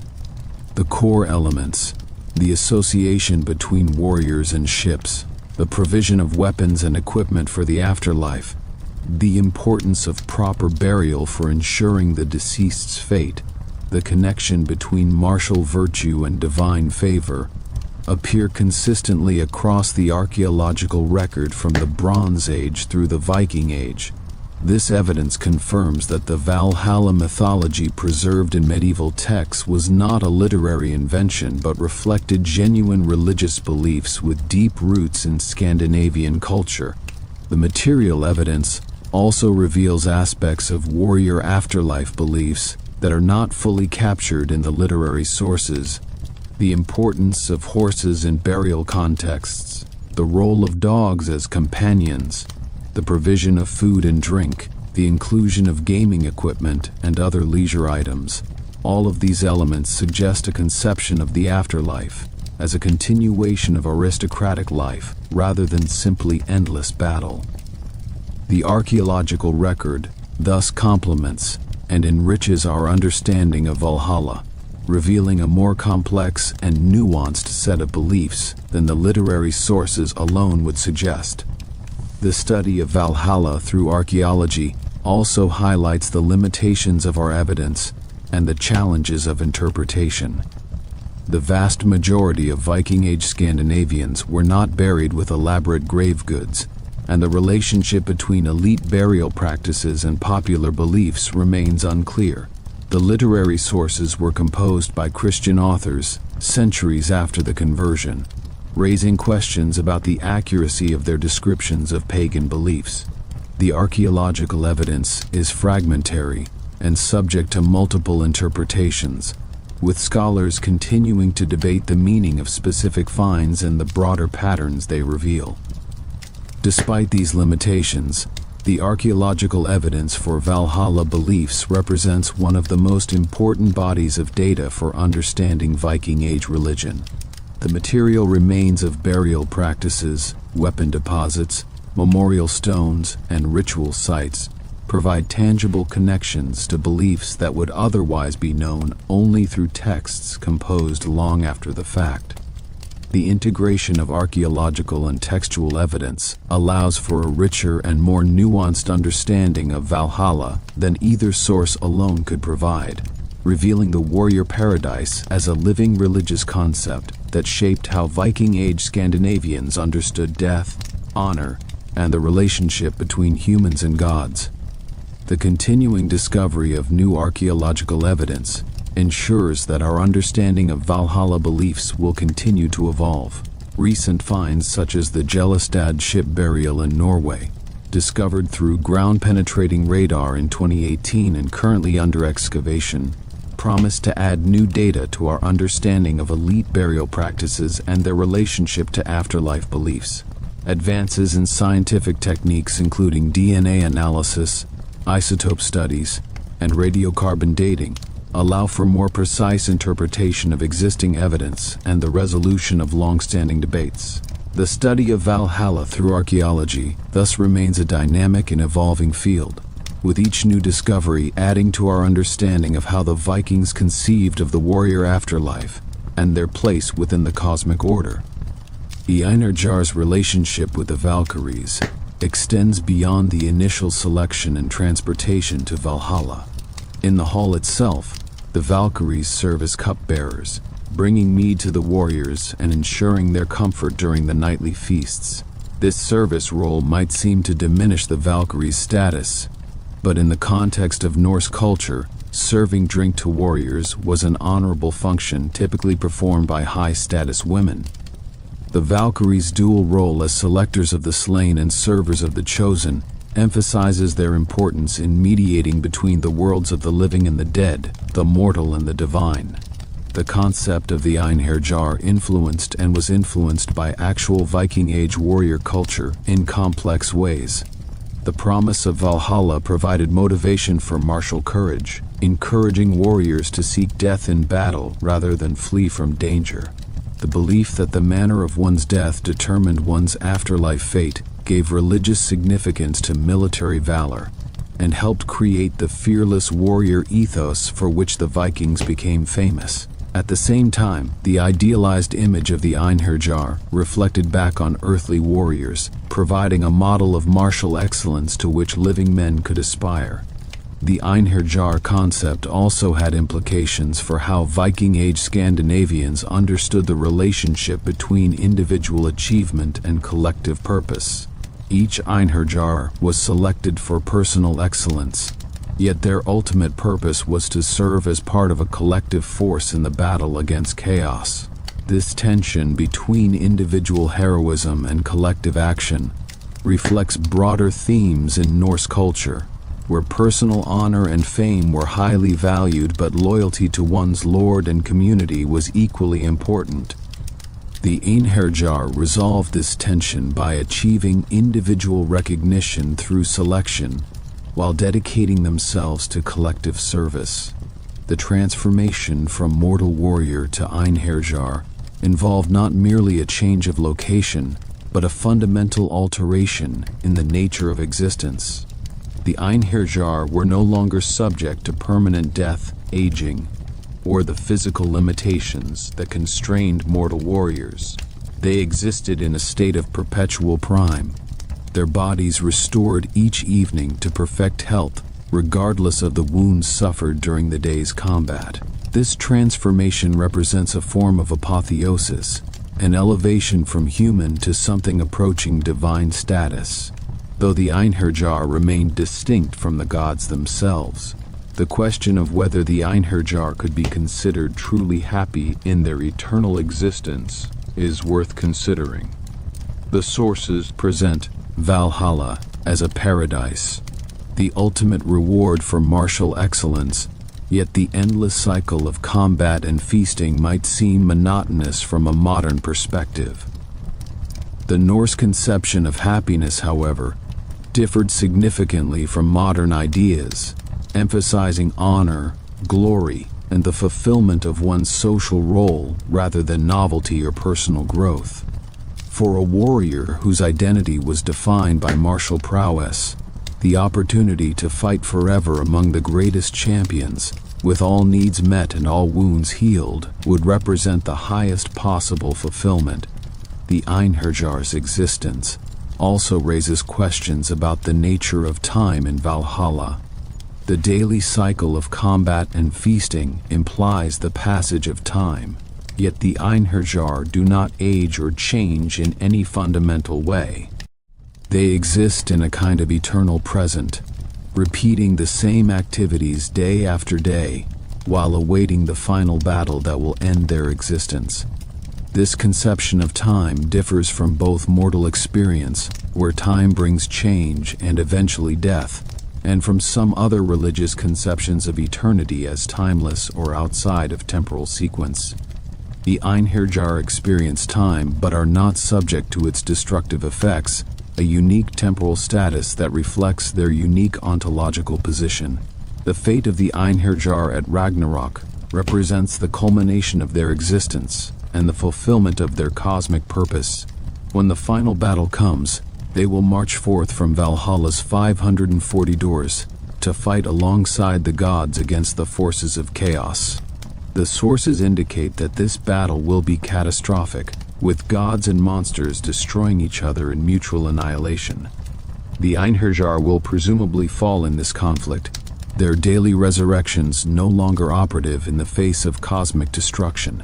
The core elements, the association between warriors and ships, the provision of weapons and equipment for the afterlife, the importance of proper burial for ensuring the deceased's fate, the connection between martial virtue and divine favor, appear consistently across the archaeological record from the Bronze Age through the Viking Age. This evidence confirms that the Valhalla mythology preserved in medieval texts was not a literary invention but reflected genuine religious beliefs with deep roots in Scandinavian culture. The material evidence also reveals aspects of warrior afterlife beliefs that are not fully captured in the literary sources. The importance of horses in burial contexts, the role of dogs as companions, the provision of food and drink, the inclusion of gaming equipment and other leisure items. All of these elements suggest a conception of the afterlife as a continuation of aristocratic life rather than simply endless battle. The archaeological record thus complements and enriches our understanding of Valhalla, revealing a more complex and nuanced set of beliefs than the literary sources alone would suggest. The study of Valhalla through archaeology also highlights the limitations of our evidence and the challenges of interpretation. The vast majority of Viking Age Scandinavians were not buried with elaborate grave goods, and the relationship between elite burial practices and popular beliefs remains unclear. The literary sources were composed by Christian authors centuries after the conversion, raising questions about the accuracy of their descriptions of pagan beliefs. The archaeological evidence is fragmentary and subject to multiple interpretations, with scholars continuing to debate the meaning of specific finds and the broader patterns they reveal. Despite these limitations, the archaeological evidence for Valhalla beliefs represents one of the most important bodies of data for understanding Viking Age religion. The material remains of burial practices, weapon deposits, memorial stones, and ritual sites provide tangible connections to beliefs that would otherwise be known only through texts composed long after the fact. The integration of archaeological and textual evidence allows for a richer and more nuanced understanding of Valhalla than either source alone could provide. revealing the warrior paradise as a living religious concept that shaped how Viking Age Scandinavians understood death, honor, and the relationship between humans and gods. The continuing discovery of new archaeological evidence ensures that our understanding of Valhalla beliefs will continue to evolve. Recent finds such as the Jellestad ship burial in Norway, discovered through ground-penetrating radar in 2018 and currently under excavation, promise to add new data to our understanding of elite burial practices and their relationship to afterlife beliefs. Advances in scientific techniques including DNA analysis, isotope studies, and radiocarbon dating allow for more precise interpretation of existing evidence and the resolution of long-standing debates. The study of Valhalla through archaeology thus remains a dynamic and evolving field, with each new discovery adding to our understanding of how the Vikings conceived of the warrior afterlife and their place within the cosmic order. The Einherjar's relationship with the Valkyries extends beyond the initial selection and transportation to Valhalla. In the hall itself, the Valkyries serve as cupbearers, bringing mead to the warriors and ensuring their comfort during the nightly feasts. This service role might seem to diminish the Valkyries' status, but in the context of Norse culture, serving drink to warriors was an honorable function typically performed by high-status women. The Valkyries' dual role as selectors of the slain and servers of the chosen emphasizes their importance in mediating between the worlds of the living and the dead, the mortal and the divine. The concept of the Einherjar influenced and was influenced by actual Viking Age warrior culture in complex ways. The promise of Valhalla provided motivation for martial courage, encouraging warriors to seek death in battle rather than flee from danger. The belief that the manner of one's death determined one's afterlife fate gave religious significance to military valor and helped create the fearless warrior ethos for which the Vikings became famous. At the same time, the idealized image of the Einherjar reflected back on earthly warriors, providing a model of martial excellence to which living men could aspire. The Einherjar concept also had implications for how Viking Age Scandinavians understood the relationship between individual achievement and collective purpose. Each Einherjar was selected for personal excellence, yet their ultimate purpose was to serve as part of a collective force in the battle against chaos. This tension between individual heroism and collective action reflects broader themes in Norse culture, where personal honor and fame were highly valued but loyalty to one's lord and community was equally important. The Einherjar resolved this tension by achieving individual recognition through selection, while dedicating themselves to collective service. The transformation from mortal warrior to Einherjar involved not merely a change of location, but a fundamental alteration in the nature of existence. The Einherjar were no longer subject to permanent death, aging, or the physical limitations that constrained mortal warriors. They existed in a state of perpetual prime, their bodies restored each evening to perfect health, regardless of the wounds suffered during the day's combat. This transformation represents a form of apotheosis, an elevation from human to something approaching divine status. Though the Einherjar remained distinct from the gods themselves, the question of whether the Einherjar could be considered truly happy in their eternal existence is worth considering. The sources present Valhalla as a paradise, the ultimate reward for martial excellence, yet the endless cycle of combat and feasting might seem monotonous from a modern perspective. The Norse conception of happiness, however, differed significantly from modern ideas, emphasizing honor, glory, and the fulfillment of one's social role rather than novelty or personal growth. For a warrior whose identity was defined by martial prowess, the opportunity to fight forever among the greatest champions, with all needs met and all wounds healed, would represent the highest possible fulfillment. The Einherjar's existence also raises questions about the nature of time in Valhalla. The daily cycle of combat and feasting implies the passage of time, yet the Einherjar do not age or change in any fundamental way. They exist in a kind of eternal present, repeating the same activities day after day, while awaiting the final battle that will end their existence. This conception of time differs from both mortal experience, where time brings change and eventually death, and from some other religious conceptions of eternity as timeless or outside of temporal sequence. The Einherjar experience time but are not subject to its destructive effects, a unique temporal status that reflects their unique ontological position. The fate of the Einherjar at Ragnarok represents the culmination of their existence and the fulfillment of their cosmic purpose. When the final battle comes, they will march forth from Valhalla's 540 doors to fight alongside the gods against the forces of chaos. The sources indicate that this battle will be catastrophic, with gods and monsters destroying each other in mutual annihilation. The Einherjar will presumably fall in this conflict, their daily resurrections no longer operative in the face of cosmic destruction.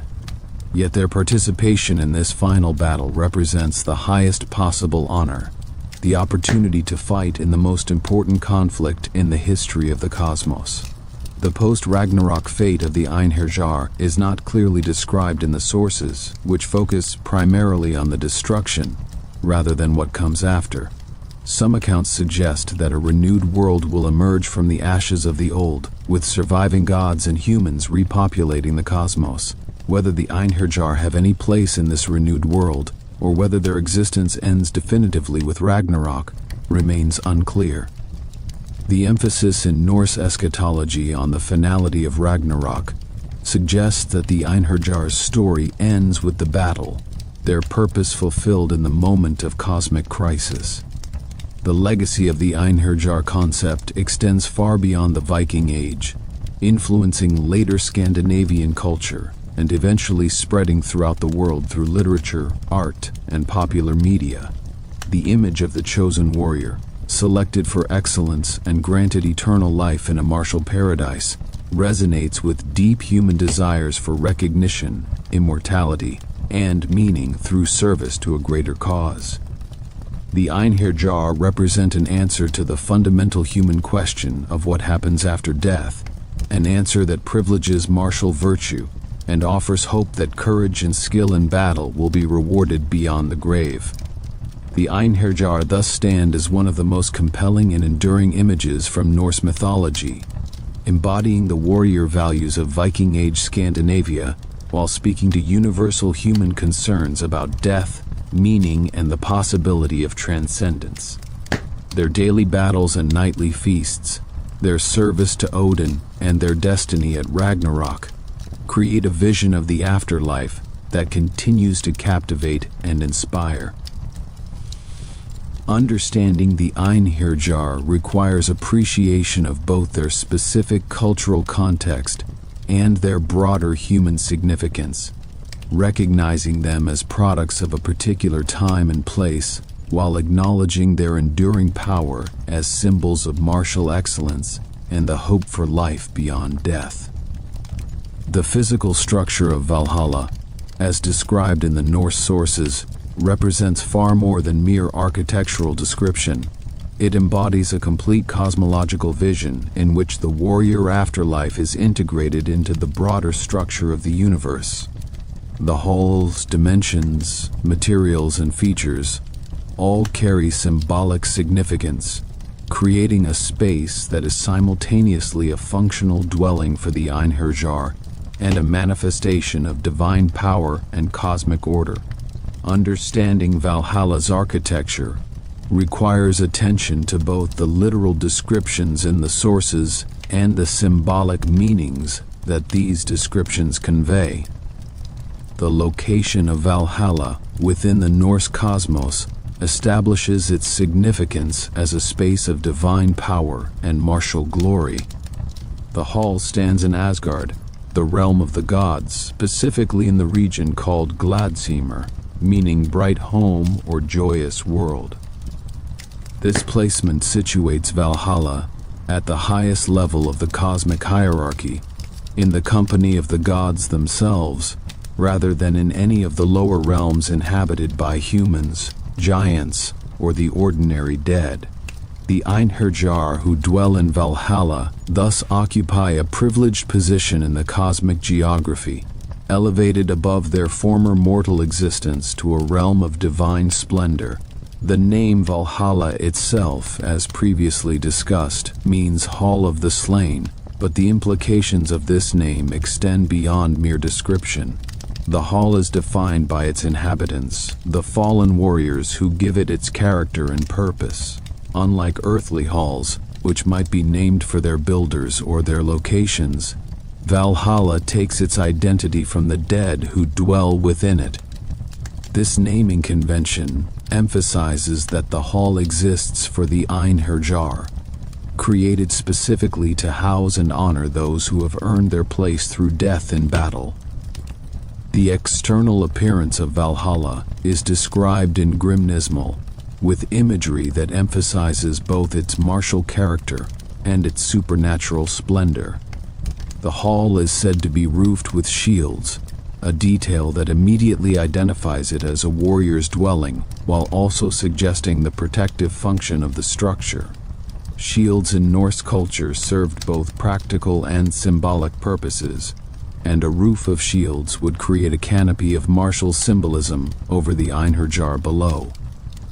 Yet their participation in this final battle represents the highest possible honor, the opportunity to fight in the most important conflict in the history of the cosmos. The post-Ragnarok fate of the Einherjar is not clearly described in the sources, which focus primarily on the destruction, rather than what comes after. Some accounts suggest that a renewed world will emerge from the ashes of the old, with surviving gods and humans repopulating the cosmos. Whether the Einherjar have any place in this renewed world, or whether their existence ends definitively with Ragnarok, remains unclear. The emphasis in Norse eschatology on the finality of Ragnarok suggests that the Einherjar's story ends with the battle, their purpose fulfilled in the moment of cosmic crisis. The legacy of the Einherjar concept extends far beyond the Viking Age, influencing later Scandinavian culture and eventually spreading throughout the world through literature, art, and popular media. The image of the chosen warrior, selected for excellence and granted eternal life in a martial paradise, resonates with deep human desires for recognition, immortality, and meaning through service to a greater cause. The Einherjar represent an answer to the fundamental human question of what happens after death, an answer that privileges martial virtue and offers hope that courage and skill in battle will be rewarded beyond the grave. The Einherjar thus stand as one of the most compelling and enduring images from Norse mythology, embodying the warrior values of Viking Age Scandinavia while speaking to universal human concerns about death, meaning, and the possibility of transcendence. Their daily battles and nightly feasts, their service to Odin, and their destiny at Ragnarok create a vision of the afterlife that continues to captivate and inspire. Understanding the Einherjar requires appreciation of both their specific cultural context and their broader human significance, recognizing them as products of a particular time and place, while acknowledging their enduring power as symbols of martial excellence and the hope for life beyond death. The physical structure of Valhalla, as described in the Norse sources, represents far more than mere architectural description. It embodies a complete cosmological vision in which the warrior afterlife is integrated into the broader structure of the universe. The halls, dimensions, materials, and features all carry symbolic significance, creating a space that is simultaneously a functional dwelling for the Einherjar and a manifestation of divine power and cosmic order. Understanding Valhalla's architecture requires attention to both the literal descriptions in the sources and the symbolic meanings that these descriptions convey. The location of Valhalla within the Norse cosmos establishes its significance as a space of divine power and martial glory. The hall stands in Asgard, the realm of the gods, specifically in the region called Gladsimr, meaning bright home or joyous world. This placement situates Valhalla at the highest level of the cosmic hierarchy, in the company of the gods themselves, rather than in any of the lower realms inhabited by humans, giants, or the ordinary dead. The Einherjar who dwell in Valhalla thus occupy a privileged position in the cosmic geography, elevated above their former mortal existence to a realm of divine splendor. The name Valhalla itself, as previously discussed, means Hall of the Slain, but the implications of this name extend beyond mere description. The hall is defined by its inhabitants, the fallen warriors who give it its character and purpose. Unlike earthly halls, which might be named for their builders or their locations, Valhalla takes its identity from the dead who dwell within it. This naming convention emphasizes that the hall exists for the Einherjar, created specifically to house and honor those who have earned their place through death in battle. The external appearance of Valhalla is described in Grimnismal, with imagery that emphasizes both its martial character and its supernatural splendor. The hall is said to be roofed with shields, a detail that immediately identifies it as a warrior's dwelling, while also suggesting the protective function of the structure. Shields in Norse culture served both practical and symbolic purposes, and a roof of shields would create a canopy of martial symbolism over the Einherjar below.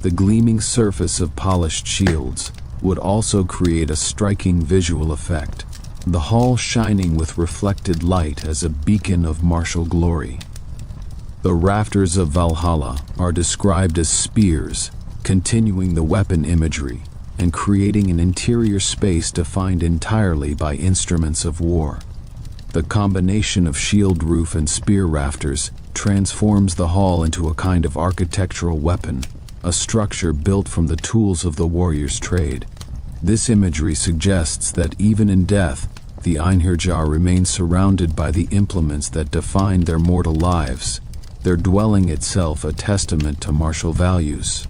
The gleaming surface of polished shields would also create a striking visual effect, the hall shining with reflected light as a beacon of martial glory. The rafters of Valhalla are described as spears, continuing the weapon imagery and creating an interior space defined entirely by instruments of war. The combination of shield roof and spear rafters transforms the hall into a kind of architectural weapon, a structure built from the tools of the warrior's trade. This imagery suggests that even in death, the Einherjar remain surrounded by the implements that define their mortal lives, their dwelling itself a testament to martial values.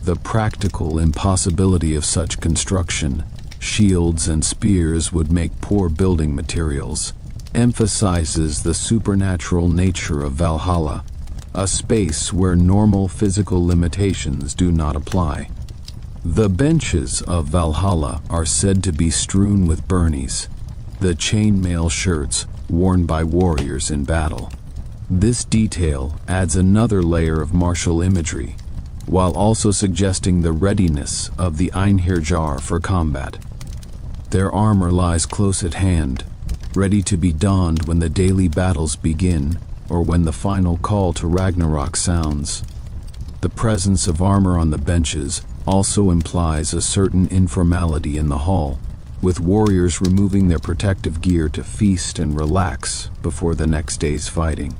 The practical impossibility of such construction, shields and spears would make poor building materials, emphasizes the supernatural nature of Valhalla, a space where normal physical limitations do not apply. The benches of Valhalla are said to be strewn with burnies, the chainmail shirts worn by warriors in battle. This detail adds another layer of martial imagery, while also suggesting the readiness of the Einherjar for combat. Their armor lies close at hand, ready to be donned when the daily battles begin or when the final call to Ragnarok sounds. The presence of armor on the benches also implies a certain informality in the hall, with warriors removing their protective gear to feast and relax before the next day's fighting.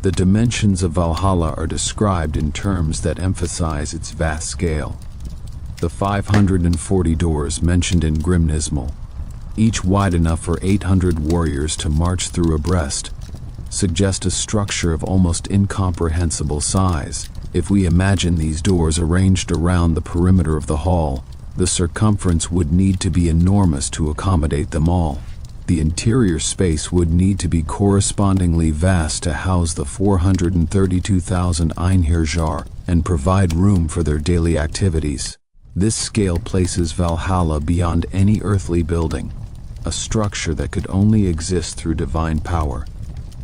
The dimensions of Valhalla are described in terms that emphasize its vast scale. The 540 doors mentioned in Grimnismal, each wide enough for 800 warriors to march through abreast, suggest a structure of almost incomprehensible size. If we imagine these doors arranged around the perimeter of the hall, the circumference would need to be enormous to accommodate them all. The interior space would need to be correspondingly vast to house the 432,000 Einherjar and provide room for their daily activities. This scale places Valhalla beyond any earthly building, a structure that could only exist through divine power.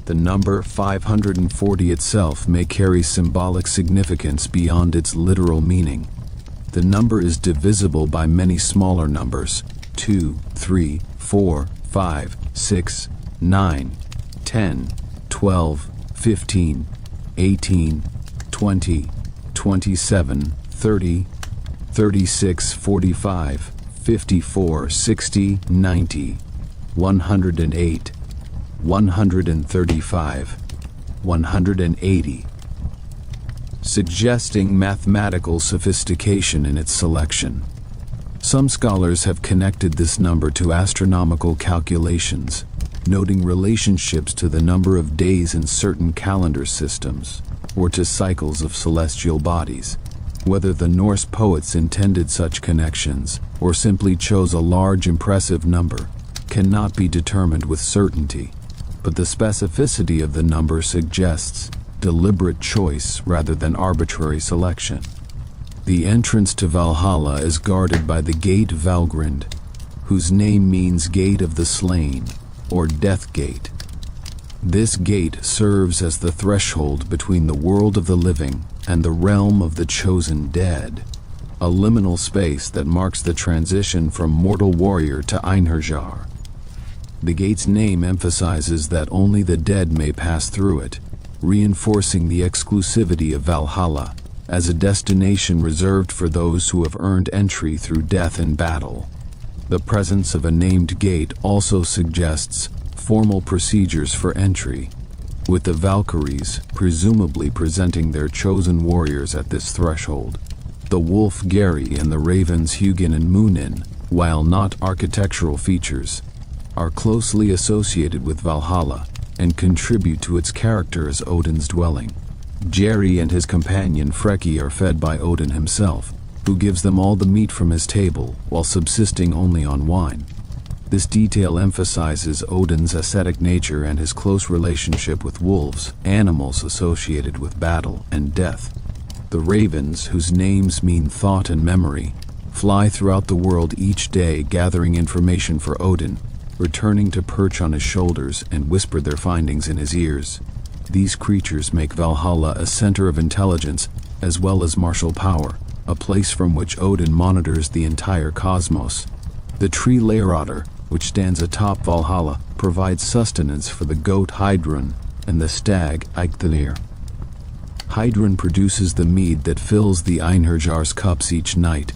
The number 540 itself may carry symbolic significance beyond its literal meaning. The number is divisible by many smaller numbers: 2, 3, 4, 5, 6, 9, 10, 12, 15, 18, 20, 27, 30, 36, 45, 54, 60, 90, 108, 135, 180, suggesting mathematical sophistication in its selection. Some scholars have connected this number to astronomical calculations, noting relationships to the number of days in certain calendar systems, or to cycles of celestial bodies. Whether the Norse poets intended such connections or simply chose a large impressive number cannot be determined with certainty, but the specificity of the number suggests deliberate choice rather than arbitrary selection. The entrance to Valhalla is guarded by the gate Valgrind, whose name means Gate of the Slain, or Death Gate. This gate serves as the threshold between the world of the living and the realm of the chosen dead, a liminal space that marks the transition from mortal warrior to Einherjar. The gate's name emphasizes that only the dead may pass through it, reinforcing the exclusivity of Valhalla as a destination reserved for those who have earned entry through death in battle. The presence of a named gate also suggests formal procedures for entry, with the Valkyries presumably presenting their chosen warriors at this threshold. The wolf Geri and the ravens Hugin and Munin, while not architectural features, are closely associated with Valhalla and contribute to its character as Odin's dwelling. Geri and his companion Freki are fed by Odin himself, who gives them all the meat from his table while subsisting only on wine. This detail emphasizes Odin's ascetic nature and his close relationship with wolves, animals associated with battle and death. The ravens, whose names mean thought and memory, fly throughout the world each day gathering information for Odin, returning to perch on his shoulders and whisper their findings in his ears. These creatures make Valhalla a center of intelligence as well as martial power, a place from which Odin monitors the entire cosmos. The tree Leirader, which stands atop Valhalla, provides sustenance for the goat Heidrun and the stag Eikthanir. Heidrun produces the mead that fills the Einherjar's cups each night,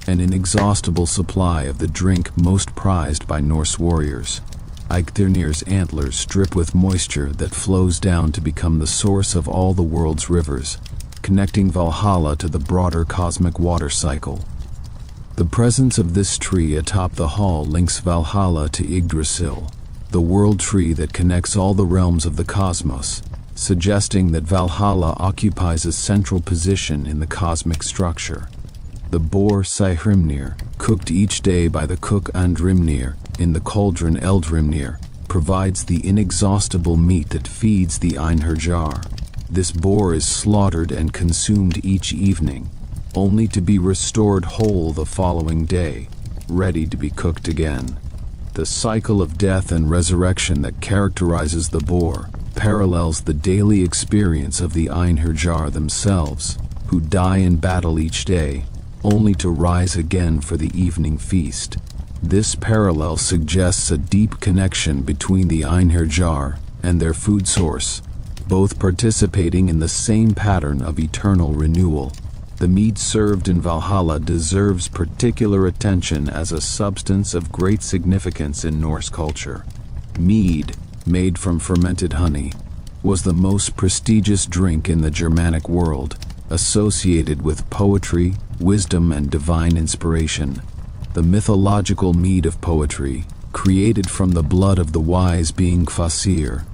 an inexhaustible supply of the drink most prized by Norse warriors. Eikthanir's antlers drip with moisture that flows down to become the source of all the world's rivers, connecting Valhalla to the broader cosmic water cycle. The presence of this tree atop the hall links Valhalla to Yggdrasil, the world tree that connects all the realms of the cosmos, suggesting that Valhalla occupies a central position in the cosmic structure. The boar Sihrimnir, cooked each day by the cook Andrimnir in the cauldron Eldrimnir, provides the inexhaustible meat that feeds the Einherjar. This boar is slaughtered and consumed each evening, only to be restored whole the following day, ready to be cooked again. The cycle of death and resurrection that characterizes the boar parallels the daily experience of the Einherjar themselves, who die in battle each day, only to rise again for the evening feast. This parallel suggests a deep connection between the Einherjar and their food source, both participating in the same pattern of eternal renewal. The mead served in Valhalla deserves particular attention as a substance of great significance in Norse culture. Mead, made from fermented honey, was the most prestigious drink in the Germanic world, associated with poetry, wisdom, and divine inspiration. The mythological mead of poetry, created from the blood of the wise being Kvasir,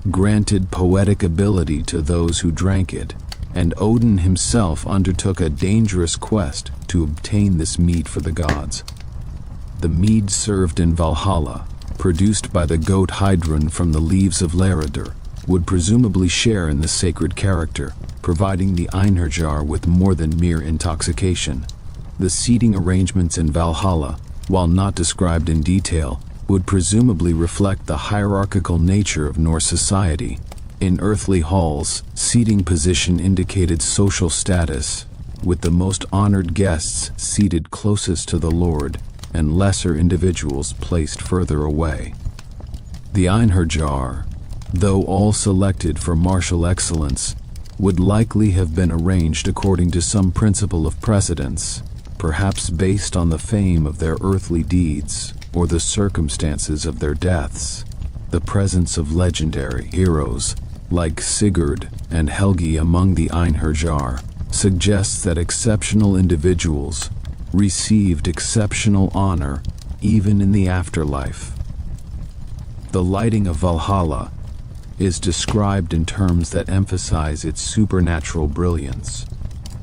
granted poetic ability to those who drank it, and Odin himself undertook a dangerous quest to obtain this mead for the gods. The mead served in Valhalla, produced by the goat Heidrun from the leaves of Leirader, would presumably share in the sacred character, providing the Einherjar with more than mere intoxication. The seating arrangements in Valhalla, while not described in detail, would presumably reflect the hierarchical nature of Norse society. In earthly halls, seating position indicated social status, with the most honored guests seated closest to the Lord and lesser individuals placed further away. The Einherjar, though all selected for martial excellence, would likely have been arranged according to some principle of precedence, perhaps based on the fame of their earthly deeds or the circumstances of their deaths. The presence of legendary heroes like Sigurd and Helgi among the Einherjar suggests that exceptional individuals received exceptional honor even in the afterlife. The lighting of Valhalla is described in terms that emphasize its supernatural brilliance.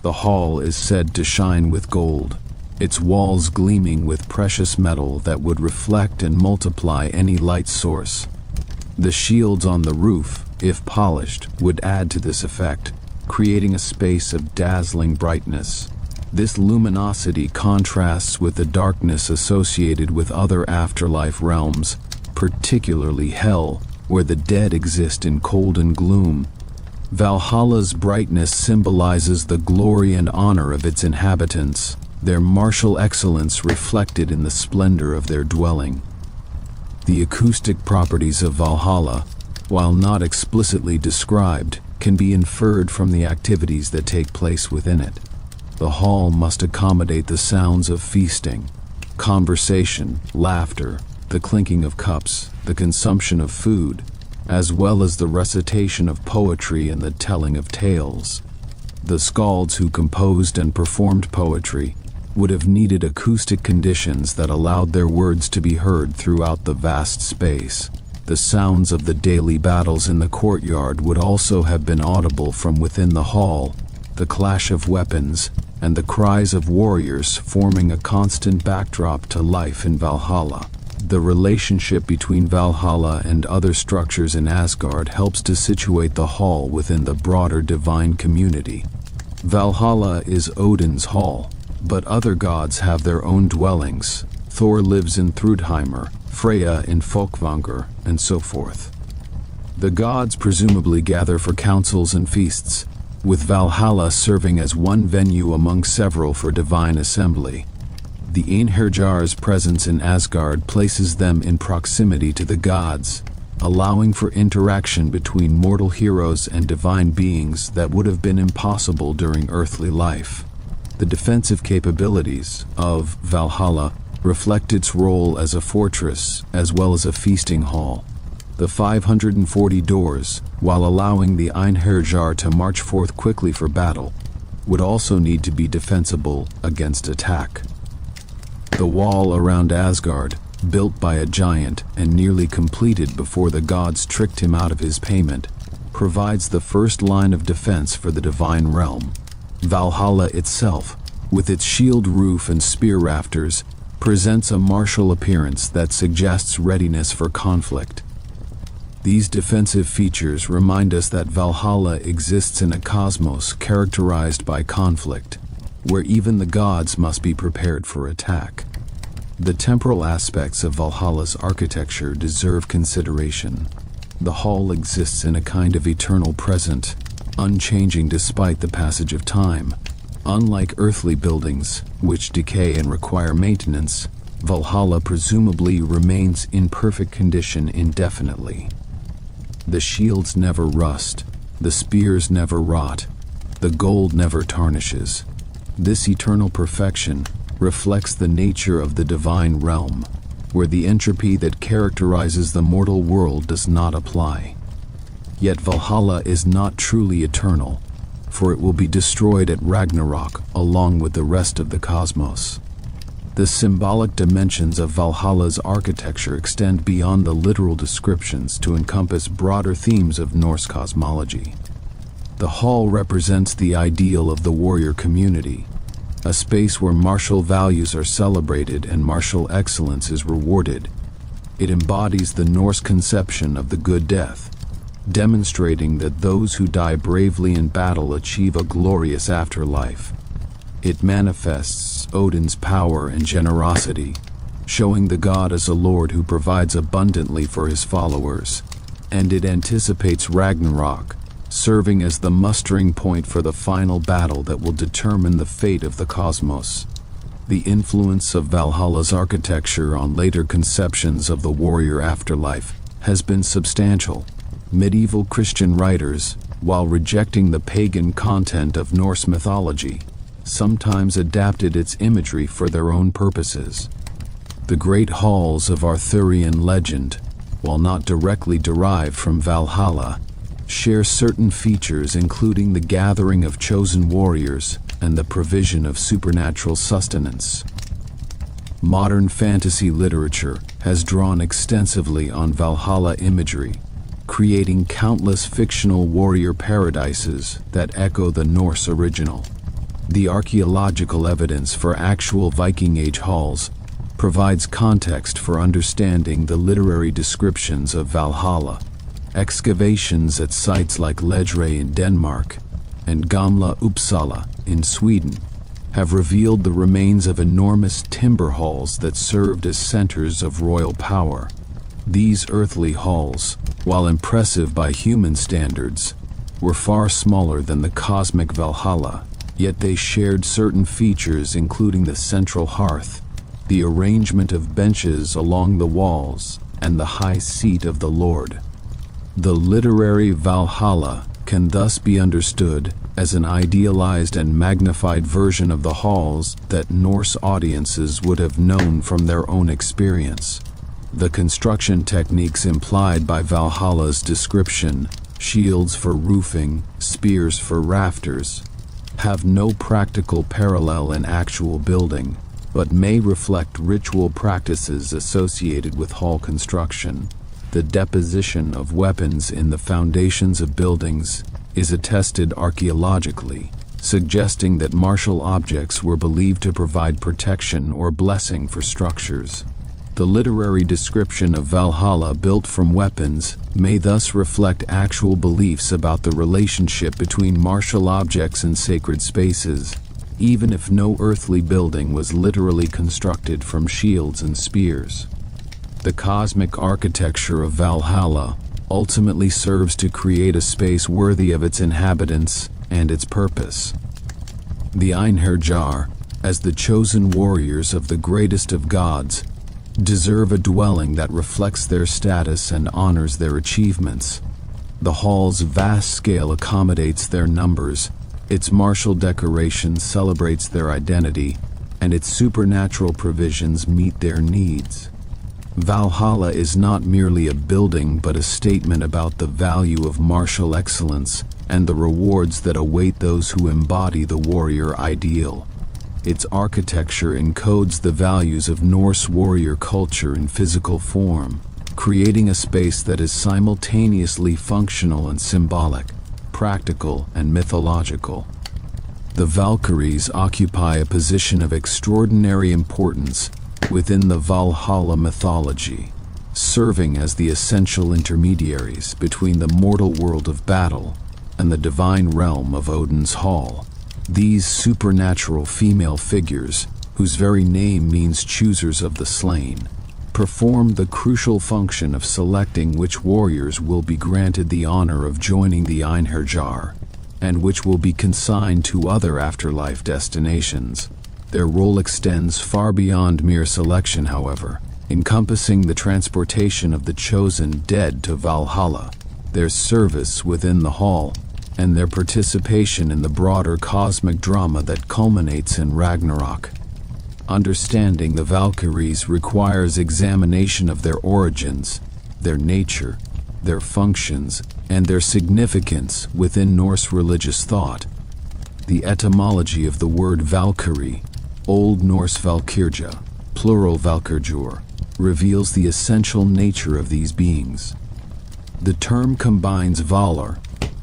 The hall is said to shine with gold, its walls gleaming with precious metal that would reflect and multiply any light source. The shields on the roof, if polished, would add to this effect, creating a space of dazzling brightness. This luminosity contrasts with the darkness associated with other afterlife realms, particularly hell, where the dead exist in cold and gloom. Valhalla's brightness symbolizes the glory and honor of its inhabitants, their martial excellence reflected in the splendor of their dwelling. The acoustic properties of Valhalla, while not explicitly described, can be inferred from the activities that take place within it. The hall must accommodate the sounds of feasting, conversation, laughter, the clinking of cups, the consumption of food, as well as the recitation of poetry and the telling of tales. The skalds who composed and performed poetry would have needed acoustic conditions that allowed their words to be heard throughout the vast space. The sounds of the daily battles in the courtyard would also have been audible from within the hall, the clash of weapons, and the cries of warriors forming a constant backdrop to life in Valhalla. The relationship between Valhalla and other structures in Asgard helps to situate the hall within the broader divine community. Valhalla is Odin's hall, but other gods have their own dwellings. Thor lives in Thrudheimer, Freya in Folkvanger, and so forth. The gods presumably gather for councils and feasts, with Valhalla serving as one venue among several for divine assembly. The Einherjar's presence in Asgard places them in proximity to the gods, allowing for interaction between mortal heroes and divine beings that would have been impossible during earthly life. The defensive capabilities of Valhalla reflect its role as a fortress as well as a feasting hall. The 540 doors, while allowing the Einherjar to march forth quickly for battle, would also need to be defensible against attack. The wall around Asgard, built by a giant and nearly completed before the gods tricked him out of his payment, provides the first line of defense for the divine realm. Valhalla itself, with its shield roof and spear rafters, presents a martial appearance that suggests readiness for conflict. These defensive features remind us that Valhalla exists in a cosmos characterized by conflict, where even the gods must be prepared for attack. The temporal aspects of Valhalla's architecture deserve consideration. The hall exists in a kind of eternal present, unchanging despite the passage of time. Unlike earthly buildings, which decay and require maintenance, Valhalla presumably remains in perfect condition indefinitely. The shields never rust, the spears never rot, the gold never tarnishes. This eternal perfection reflects the nature of the divine realm, where the entropy that characterizes the mortal world does not apply. Yet Valhalla is not truly eternal, for it will be destroyed at Ragnarok along with the rest of the cosmos. The symbolic dimensions of Valhalla's architecture extend beyond the literal descriptions to encompass broader themes of Norse cosmology. The hall represents the ideal of the warrior community, a space where martial values are celebrated and martial excellence is rewarded. It embodies the Norse conception of the good death, demonstrating that those who die bravely in battle achieve a glorious afterlife. It manifests Odin's power and generosity, showing the god as a lord who provides abundantly for his followers. And it anticipates Ragnarok, serving as the mustering point for the final battle that will determine the fate of the cosmos. The influence of Valhalla's architecture on later conceptions of the warrior afterlife has been substantial. Medieval Christian writers, while rejecting the pagan content of Norse mythology, sometimes adapted its imagery for their own purposes. The great halls of Arthurian legend, while not directly derived from Valhalla, share certain features including the gathering of chosen warriors and the provision of supernatural sustenance. Modern fantasy literature has drawn extensively on Valhalla imagery, creating countless fictional warrior paradises that echo the Norse original. The archaeological evidence for actual Viking Age halls provides context for understanding the literary descriptions of Valhalla. Excavations at sites like Ledre in Denmark and Gamla Uppsala in Sweden have revealed the remains of enormous timber halls that served as centers of royal power. These earthly halls, while impressive by human standards, were far smaller than the cosmic Valhalla, yet they shared certain features including the central hearth, the arrangement of benches along the walls, and the high seat of the Lord. The literary Valhalla can thus be understood as an idealized and magnified version of the halls that Norse audiences would have known from their own experience. The construction techniques implied by Valhalla's description, shields for roofing, spears for rafters, have no practical parallel in actual building, but may reflect ritual practices associated with hall construction. The deposition of weapons in the foundations of buildings is attested archaeologically, suggesting that martial objects were believed to provide protection or blessing for structures. The literary description of Valhalla built from weapons may thus reflect actual beliefs about the relationship between martial objects and sacred spaces, even if no earthly building was literally constructed from shields and spears. The cosmic architecture of Valhalla ultimately serves to create a space worthy of its inhabitants and its purpose. The Einherjar, as the chosen warriors of the greatest of gods, deserve a dwelling that reflects their status and honors their achievements. The hall's vast scale accommodates their numbers, its martial decoration celebrates their identity, and its supernatural provisions meet their needs. Valhalla is not merely a building but a statement about the value of martial excellence and the rewards that await those who embody the warrior ideal. Its architecture encodes the values of Norse warrior culture in physical form, creating a space that is simultaneously functional and symbolic, practical and mythological. The Valkyries occupy a position of extraordinary importance within the Valhalla mythology, serving as the essential intermediaries between the mortal world of battle and the divine realm of Odin's hall. These supernatural female figures, whose very name means choosers of the slain, perform the crucial function of selecting which warriors will be granted the honor of joining the Einherjar, and which will be consigned to other afterlife destinations. Their role extends far beyond mere selection, however, encompassing the transportation of the chosen dead to Valhalla, their service within the hall, and their participation in the broader cosmic drama that culminates in Ragnarok. Understanding the Valkyries requires examination of their origins, their nature, their functions, and their significance within Norse religious thought. The etymology of the word Valkyrie, Old Norse Valkyrja, plural Valkyrjur, reveals the essential nature of these beings. The term combines Valar,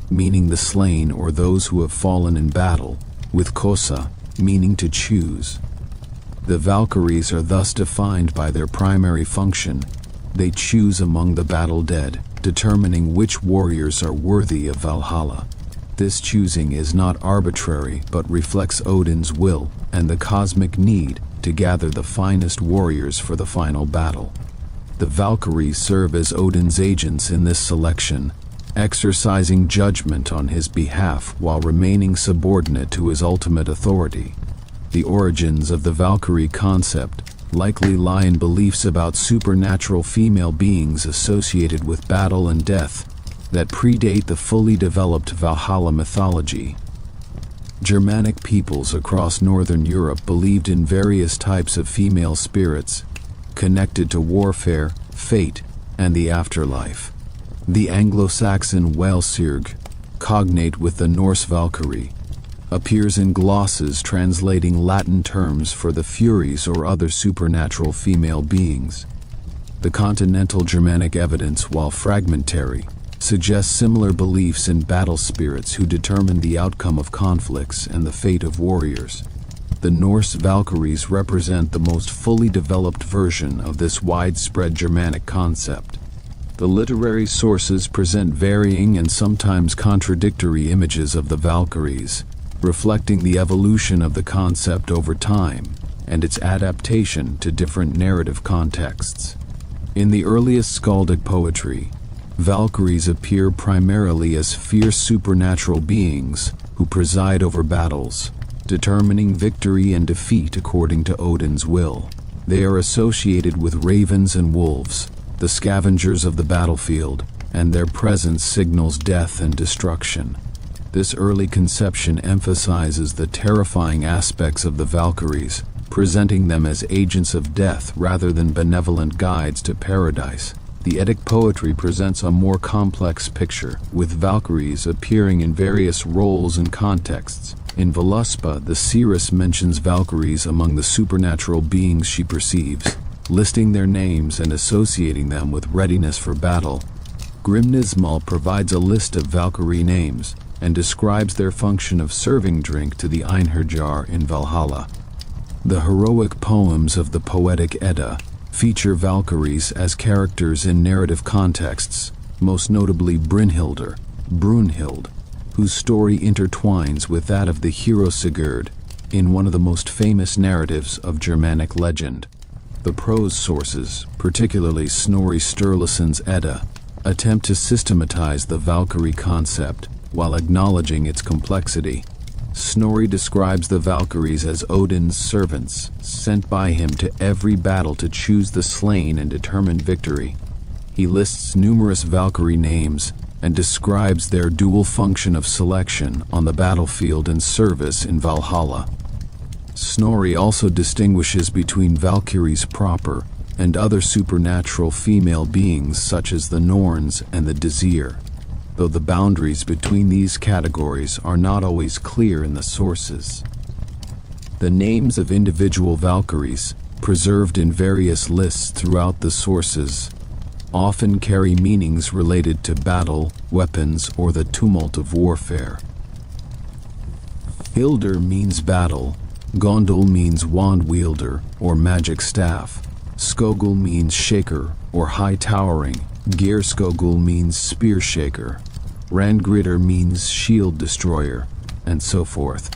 meaning the slain or those who have fallen in battle, with Kosa, meaning to choose. The Valkyries are thus defined by their primary function. They choose among the battle dead, determining which warriors are worthy of Valhalla. This choosing is not arbitrary but reflects Odin's will and the cosmic need to gather the finest warriors for the final battle. The Valkyries serve as Odin's agents in this selection, exercising judgment on his behalf while remaining subordinate to his ultimate authority. The origins of the Valkyrie concept likely lie in beliefs about supernatural female beings associated with battle and death that predate the fully developed Valhalla mythology. Germanic peoples across northern Europe believed in various types of female spirits connected to warfare, fate, and the afterlife. The Anglo-Saxon Wælsirg, cognate with the Norse Valkyrie, appears in glosses translating Latin terms for the Furies or other supernatural female beings. The continental Germanic evidence, while fragmentary, suggests similar beliefs in battle spirits who determine the outcome of conflicts and the fate of warriors. The Norse Valkyries represent the most fully developed version of this widespread Germanic concept. The literary sources present varying and sometimes contradictory images of the Valkyries, reflecting the evolution of the concept over time and its adaptation to different narrative contexts. In the earliest skaldic poetry, Valkyries appear primarily as fierce supernatural beings who preside over battles, determining victory and defeat according to Odin's will. They are associated with ravens and wolves, the scavengers of the battlefield, and their presence signals death and destruction. This early conception emphasizes the terrifying aspects of the Valkyries, presenting them as agents of death rather than benevolent guides to paradise. The Eddic poetry presents a more complex picture, with Valkyries appearing in various roles and contexts. In Völuspá, the seeress mentions Valkyries among the supernatural beings she perceives, listing their names and associating them with readiness for battle. Grimnismal provides a list of Valkyrie names and describes their function of serving drink to the Einherjar in Valhalla. The heroic poems of the Poetic Edda feature Valkyries as characters in narrative contexts, most notably Brynhildr, Brunhild, whose story intertwines with that of the hero Sigurd in one of the most famous narratives of Germanic legend. The prose sources, particularly Snorri Sturluson's Edda, attempt to systematize the Valkyrie concept while acknowledging its complexity. Snorri describes the Valkyries as Odin's servants, sent by him to every battle to choose the slain and determine victory. He lists numerous Valkyrie names and describes their dual function of selection on the battlefield and service in Valhalla. Snorri also distinguishes between Valkyries proper and other supernatural female beings such as the Norns and the Disir, though the boundaries between these categories are not always clear in the sources. The names of individual Valkyries, preserved in various lists throughout the sources, often carry meanings related to battle, weapons, or the tumult of warfare. Hildur means battle, Gondul means wand wielder or magic staff, Skogul means shaker or high towering, Geirskogul means spear shaker, Rangrider means shield destroyer, and so forth.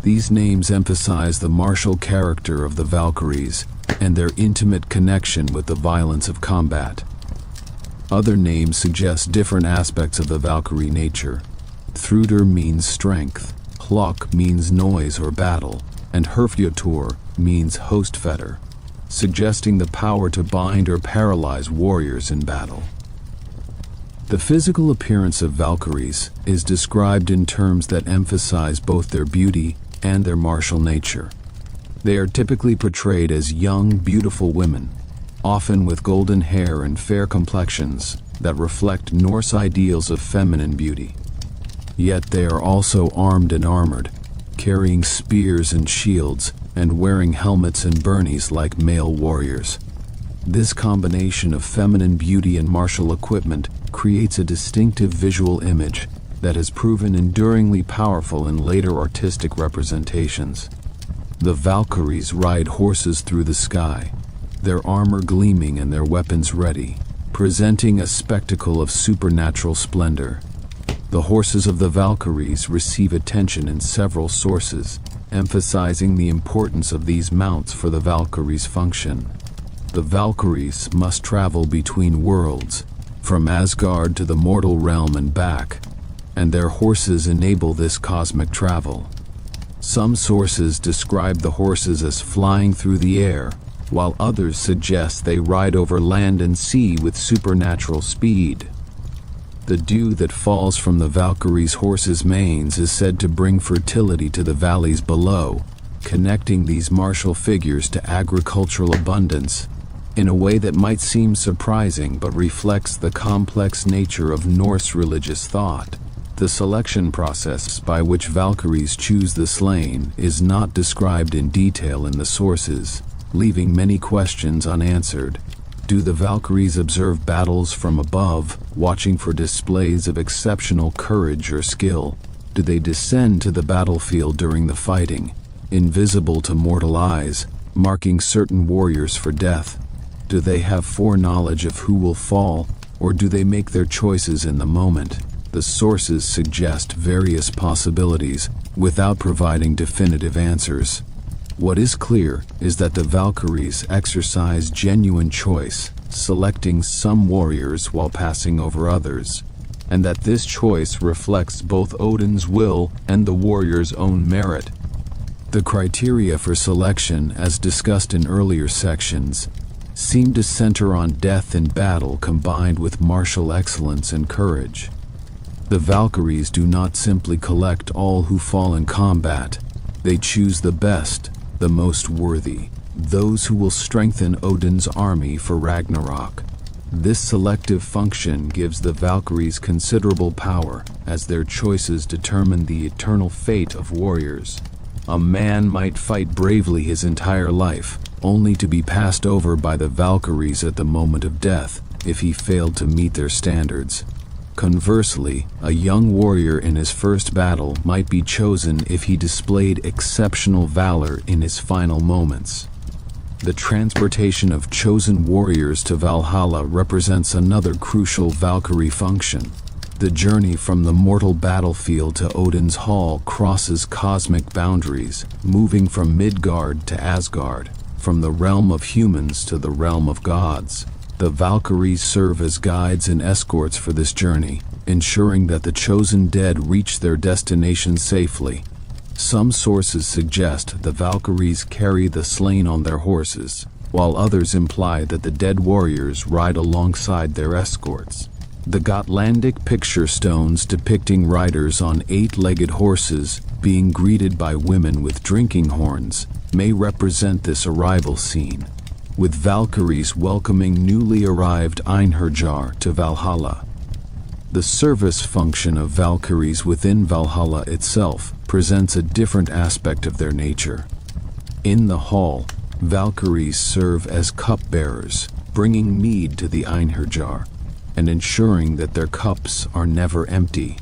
These names emphasize the martial character of the Valkyries and their intimate connection with the violence of combat. Other names suggest different aspects of the Valkyrie nature. Thrudr means strength, Hlok means noise or battle, and Herfjötur means host fetter, suggesting the power to bind or paralyze warriors in battle. The physical appearance of Valkyries is described in terms that emphasize both their beauty and their martial nature. They are typically portrayed as young, beautiful women, often with golden hair and fair complexions that reflect Norse ideals of feminine beauty. Yet they are also armed and armored, carrying spears and shields, and wearing helmets and burnies like male warriors. This combination of feminine beauty and martial equipment creates a distinctive visual image that has proven enduringly powerful in later artistic representations. The Valkyries ride horses through the sky, their armor gleaming and their weapons ready, presenting a spectacle of supernatural splendor. The horses of the Valkyries receive attention in several sources, emphasizing the importance of these mounts for the Valkyries' function. The Valkyries must travel between worlds, from Asgard to the mortal realm and back, and their horses enable this cosmic travel. Some sources describe the horses as flying through the air, while others suggest they ride over land and sea with supernatural speed. The dew that falls from the Valkyries' horses' manes is said to bring fertility to the valleys below, connecting these martial figures to agricultural abundance in a way that might seem surprising but reflects the complex nature of Norse religious thought. The selection process by which Valkyries choose the slain is not described in detail in the sources, leaving many questions unanswered. Do the Valkyries observe battles from above, watching for displays of exceptional courage or skill? Do they descend to the battlefield during the fighting, invisible to mortal eyes, marking certain warriors for death? Do they have foreknowledge of who will fall, or do they make their choices in the moment? The sources suggest various possibilities without providing definitive answers. What is clear is that the Valkyries exercise genuine choice, selecting some warriors while passing over others, and that this choice reflects both Odin's will and the warrior's own merit. The criteria for selection, as discussed in earlier sections, seem to center on death in battle combined with martial excellence and courage. The Valkyries do not simply collect all who fall in combat. They choose the best, the most worthy, those who will strengthen Odin's army for Ragnarok. This selective function gives the Valkyries considerable power, as their choices determine the eternal fate of warriors. A man might fight bravely his entire life, only to be passed over by the Valkyries at the moment of death, if he failed to meet their standards. Conversely, a young warrior in his first battle might be chosen if he displayed exceptional valor in his final moments. The transportation of chosen warriors to Valhalla represents another crucial Valkyrie function. The journey from the mortal battlefield to Odin's hall crosses cosmic boundaries, moving from Midgard to Asgard, from the realm of humans to the realm of gods. The Valkyries serve as guides and escorts for this journey, ensuring that the chosen dead reach their destination safely. Some sources suggest the Valkyries carry the slain on their horses, while others imply that the dead warriors ride alongside their escorts. The Gotlandic picture stones depicting riders on 8-legged horses being greeted by women with drinking horns may represent this arrival scene, with Valkyries welcoming newly arrived Einherjar to Valhalla. The service function of Valkyries within Valhalla itself presents a different aspect of their nature. In the hall, Valkyries serve as cupbearers, bringing mead to the Einherjar, and ensuring that their cups are never empty.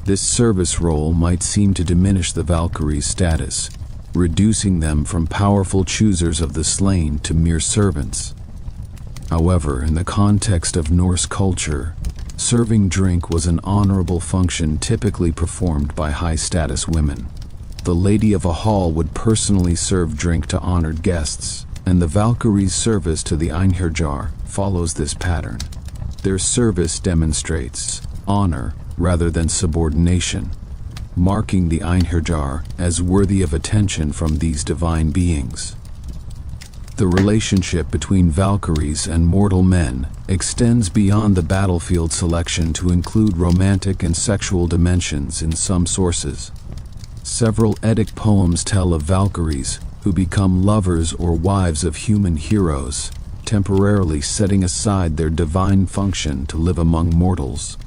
This service role might seem to diminish the Valkyries' status, reducing them from powerful choosers of the slain to mere servants. However, in the context of Norse culture, serving drink was an honorable function typically performed by high-status women. The lady of a hall would personally serve drink to honored guests, and the Valkyries' service to the Einherjar follows this pattern. Their service demonstrates honor rather than subordination, marking the Einherjar as worthy of attention from these divine beings. The relationship between Valkyries and mortal men extends beyond the battlefield selection to include romantic and sexual dimensions in some sources. Several Eddic poems tell of Valkyries who become lovers or wives of human heroes, temporarily setting aside their divine function to live among mortals.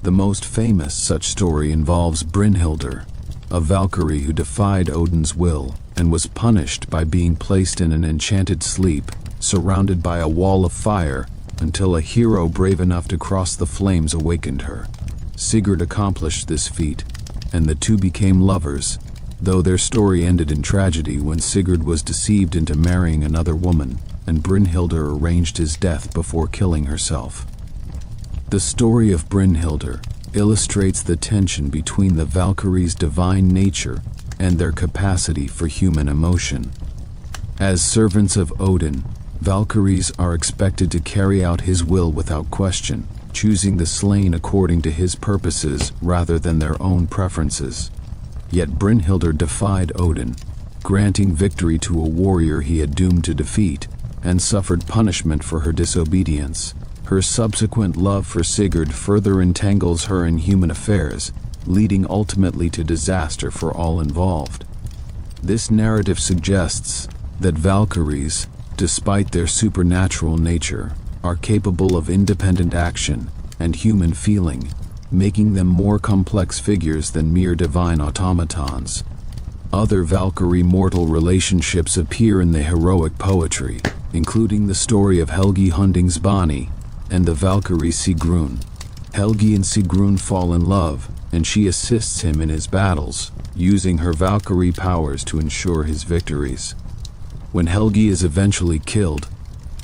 The most famous such story involves Brynhildr, a Valkyrie who defied Odin's will and was punished by being placed in an enchanted sleep, surrounded by a wall of fire, until a hero brave enough to cross the flames awakened her. Sigurd accomplished this feat, and the two became lovers, though their story ended in tragedy when Sigurd was deceived into marrying another woman, and Brynhildr arranged his death before killing herself. The story of Brynhildr illustrates the tension between the Valkyries' divine nature and their capacity for human emotion. As servants of Odin, Valkyries are expected to carry out his will without question, choosing the slain according to his purposes rather than their own preferences. Yet Brynhildr defied Odin, granting victory to a warrior he had doomed to defeat, and suffered punishment for her disobedience. Her subsequent love for Sigurd further entangles her in human affairs, leading ultimately to disaster for all involved. This narrative suggests that Valkyries, despite their supernatural nature, are capable of independent action and human feeling, making them more complex figures than mere divine automatons. Other Valkyrie-mortal relationships appear in the heroic poetry, including the story of Helgi Hundingsbani and the Valkyrie Sigrun. Helgi and Sigrun fall in love, and she assists him in his battles, using her Valkyrie powers to ensure his victories. When Helgi is eventually killed,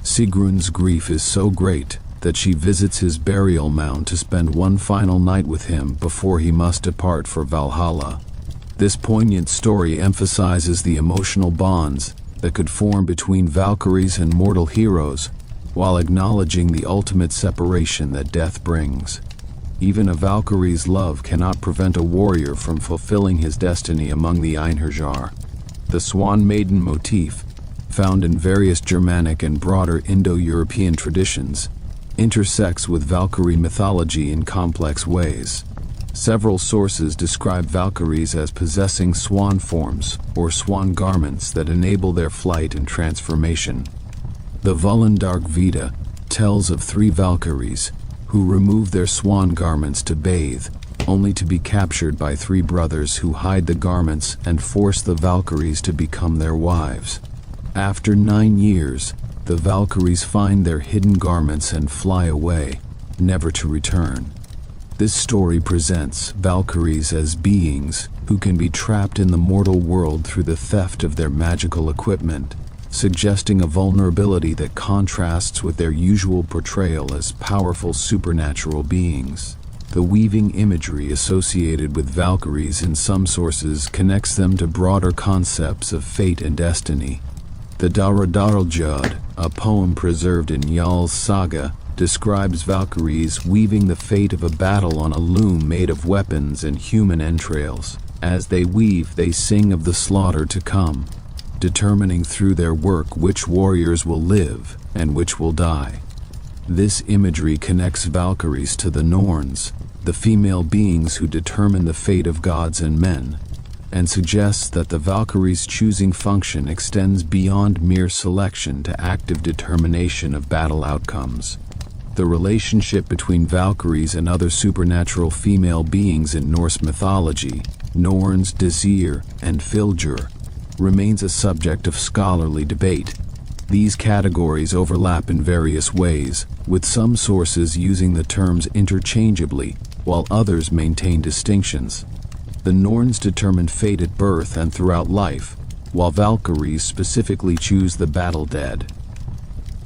Sigrun's grief is so great that she visits his burial mound to spend one final night with him before he must depart for Valhalla. This poignant story emphasizes the emotional bonds that could form between Valkyries and mortal heroes, while acknowledging the ultimate separation that death brings. Even a Valkyrie's love cannot prevent a warrior from fulfilling his destiny among the Einherjar. The Swan Maiden motif, found in various Germanic and broader Indo-European traditions, intersects with Valkyrie mythology in complex ways. Several sources describe Valkyries as possessing swan forms or swan garments that enable their flight and transformation. The Völundark Veda tells of 3 Valkyries who remove their swan garments to bathe, only to be captured by 3 brothers who hide the garments and force the Valkyries to become their wives. After 9 years, the Valkyries find their hidden garments and fly away, never to return. This story presents Valkyries as beings who can be trapped in the mortal world through the theft of their magical equipment, suggesting a vulnerability that contrasts with their usual portrayal as powerful supernatural beings. The weaving imagery associated with Valkyries in some sources connects them to broader concepts of fate and destiny. The Daradarljud, a poem preserved in Njal's saga, describes Valkyries weaving the fate of a battle on a loom made of weapons and human entrails. As they weave, they sing of the slaughter to come, determining through their work which warriors will live and which will die. This imagery connects Valkyries to the Norns, the female beings who determine the fate of gods and men, and suggests that the Valkyries' choosing function extends beyond mere selection to active determination of battle outcomes. The relationship between Valkyries and other supernatural female beings in Norse mythology, Norns, Disir, and Fylgjur, remains a subject of scholarly debate. These categories overlap in various ways, with some sources using the terms interchangeably, while others maintain distinctions. The Norns determine fate at birth and throughout life, while Valkyries specifically choose the battle dead.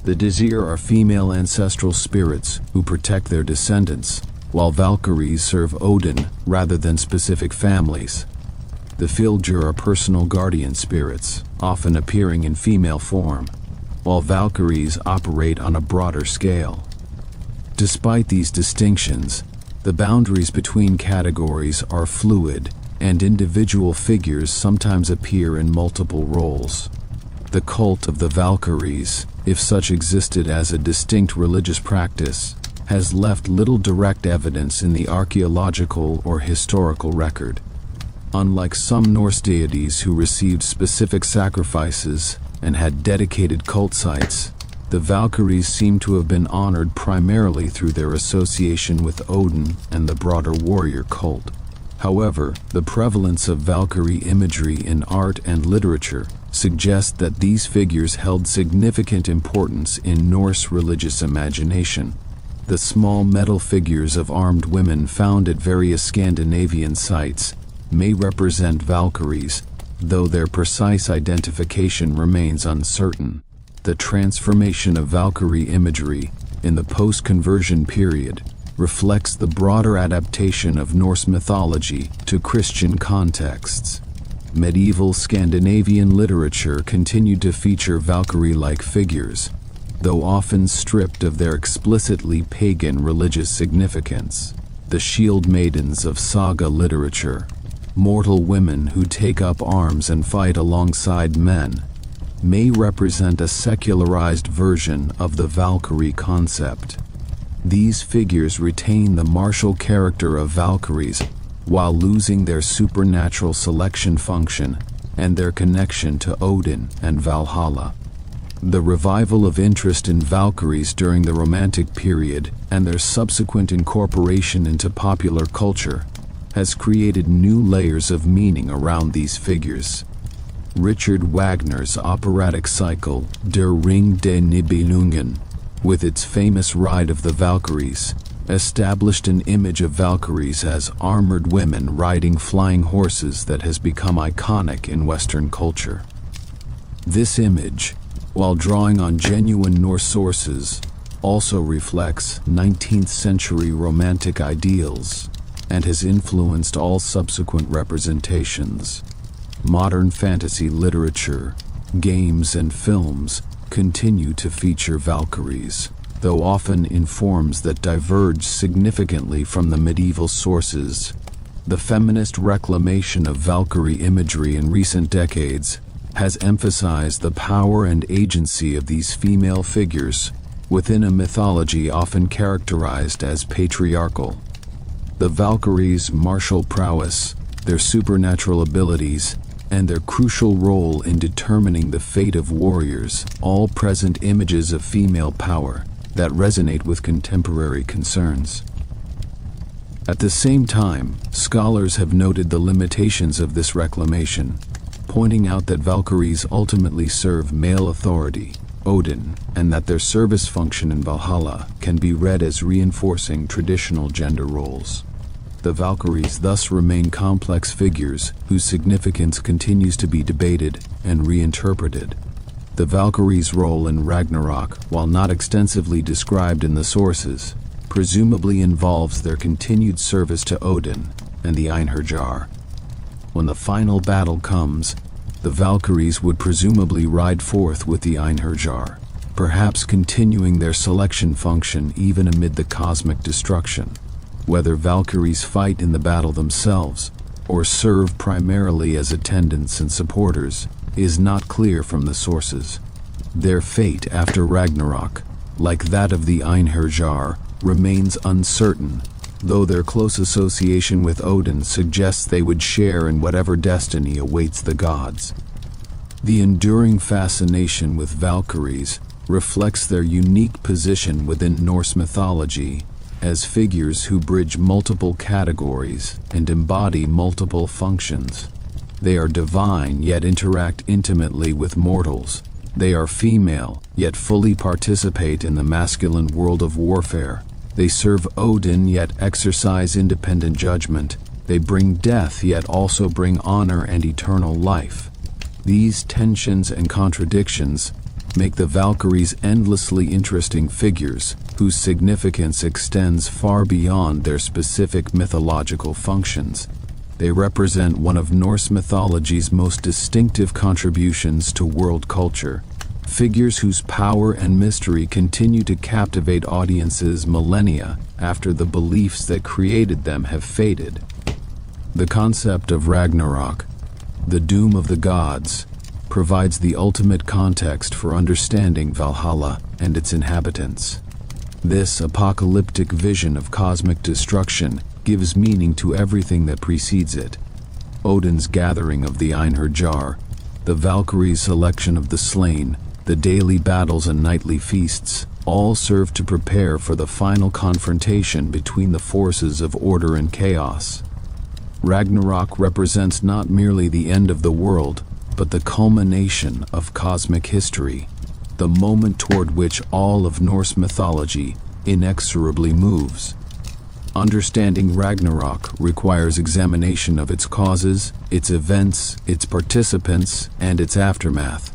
The Disir are female ancestral spirits who protect their descendants, while Valkyries serve Odin rather than specific families. The Fylgjur are personal guardian spirits, often appearing in female form, while Valkyries operate on a broader scale. Despite these distinctions, the boundaries between categories are fluid, and individual figures sometimes appear in multiple roles. The cult of the Valkyries, if such existed as a distinct religious practice, has left little direct evidence in the archaeological or historical record. Unlike some Norse deities who received specific sacrifices and had dedicated cult sites, the Valkyries seem to have been honored primarily through their association with Odin and the broader warrior cult. However, the prevalence of Valkyrie imagery in art and literature suggests that these figures held significant importance in Norse religious imagination. The small metal figures of armed women found at various Scandinavian sites may represent Valkyries, though their precise identification remains uncertain. The transformation of Valkyrie imagery in the post-conversion period reflects the broader adaptation of Norse mythology to Christian contexts. Medieval Scandinavian literature continued to feature Valkyrie-like figures, though often stripped of their explicitly pagan religious significance. The shield maidens of saga literature, mortal women who take up arms and fight alongside men, may represent a secularized version of the Valkyrie concept. These figures retain the martial character of Valkyries while losing their supernatural selection function and their connection to Odin and Valhalla. The revival of interest in Valkyries during the Romantic period and their subsequent incorporation into popular culture has created new layers of meaning around these figures. Richard Wagner's operatic cycle Der Ring der Nibelungen, with its famous Ride of the Valkyries, established an image of Valkyries as armored women riding flying horses that has become iconic in Western culture. This image, while drawing on genuine Norse sources, also reflects 19th century romantic ideals and has influenced all subsequent representations. Modern fantasy literature, games, and films continue to feature Valkyries, though often in forms that diverge significantly from the medieval sources. The feminist reclamation of Valkyrie imagery in recent decades has emphasized the power and agency of these female figures within a mythology often characterized as patriarchal. The Valkyries' martial prowess, their supernatural abilities, and their crucial role in determining the fate of warriors, all present images of female power that resonate with contemporary concerns. At the same time, scholars have noted the limitations of this reclamation, pointing out that Valkyries ultimately serve male authority, Odin, and that their service function in Valhalla can be read as reinforcing traditional gender roles. The Valkyries thus remain complex figures whose significance continues to be debated and reinterpreted. The Valkyries' role in Ragnarok, while not extensively described in the sources, presumably involves their continued service to Odin and the Einherjar. When the final battle comes, the Valkyries would presumably ride forth with the Einherjar, perhaps continuing their selection function even amid the cosmic destruction. Whether Valkyries fight in the battle themselves or serve primarily as attendants and supporters is not clear from the sources. Their fate after Ragnarok, like that of the Einherjar, remains uncertain, though their close association with Odin suggests they would share in whatever destiny awaits the gods. The enduring fascination with Valkyries reflects their unique position within Norse mythology as figures who bridge multiple categories and embody multiple functions. They are divine yet interact intimately with mortals. They are female yet fully participate in the masculine world of warfare. They serve Odin yet exercise independent judgment. They bring death yet also bring honor and eternal life. These tensions and contradictions make the Valkyries endlessly interesting figures whose significance extends far beyond their specific mythological functions. They represent one of Norse mythology's most distinctive contributions to world culture, figures whose power and mystery continue to captivate audiences millennia after the beliefs that created them have faded. The concept of Ragnarok, the doom of the gods, provides the ultimate context for understanding Valhalla and its inhabitants. This apocalyptic vision of cosmic destruction gives meaning to everything that precedes it. Odin's gathering of the Einherjar, the Valkyries' selection of the slain, the daily battles and nightly feasts, all serve to prepare for the final confrontation between the forces of order and chaos. Ragnarok represents not merely the end of the world, but the culmination of cosmic history, the moment toward which all of Norse mythology inexorably moves. Understanding Ragnarok requires examination of its causes, its events, its participants, and its aftermath,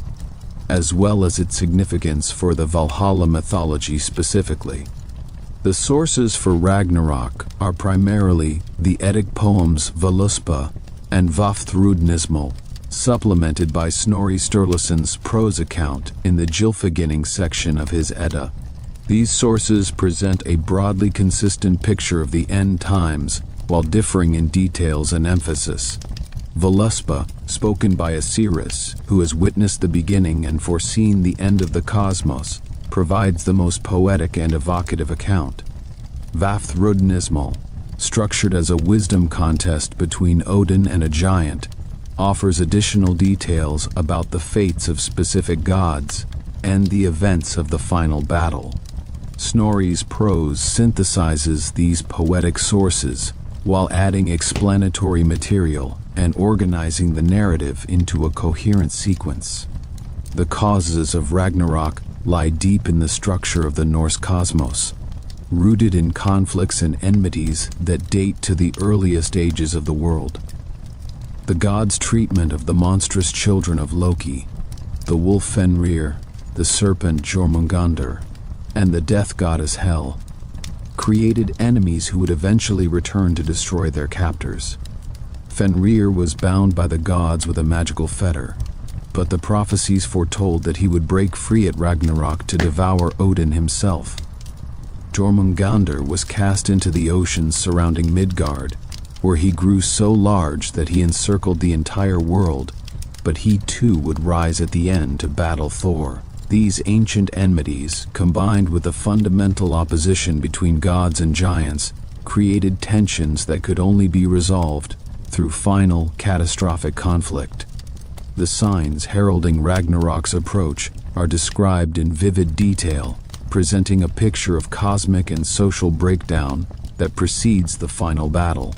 as well as its significance for the Valhalla mythology specifically. The sources for Ragnarok are primarily the Eddic poems Völuspá and Vafthrudnismal, supplemented by Snorri Sturluson's prose account in the Gylfaginning section of his Edda. These sources present a broadly consistent picture of the end times, while differing in details and emphasis. Völuspá, spoken by Osiris, who has witnessed the beginning and foreseen the end of the cosmos, provides the most poetic and evocative account. Vafthrudnismal, structured as a wisdom contest between Odin and a giant, offers additional details about the fates of specific gods and the events of the final battle. Snorri's prose synthesizes these poetic sources while adding explanatory material and organizing the narrative into a coherent sequence. The causes of Ragnarok lie deep in the structure of the Norse cosmos, rooted in conflicts and enmities that date to the earliest ages of the world. The gods' treatment of the monstrous children of Loki, the wolf Fenrir, the serpent Jormungandr, and the death goddess Hel, created enemies who would eventually return to destroy their captors. Fenrir was bound by the gods with a magical fetter, but the prophecies foretold that he would break free at Ragnarok to devour Odin himself. Jormungandr was cast into the oceans surrounding Midgard, where he grew so large that he encircled the entire world, but he too would rise at the end to battle Thor. These ancient enmities, combined with the fundamental opposition between gods and giants, created tensions that could only be resolved through final, catastrophic conflict. The signs heralding Ragnarok's approach are described in vivid detail, presenting a picture of cosmic and social breakdown that precedes the final battle.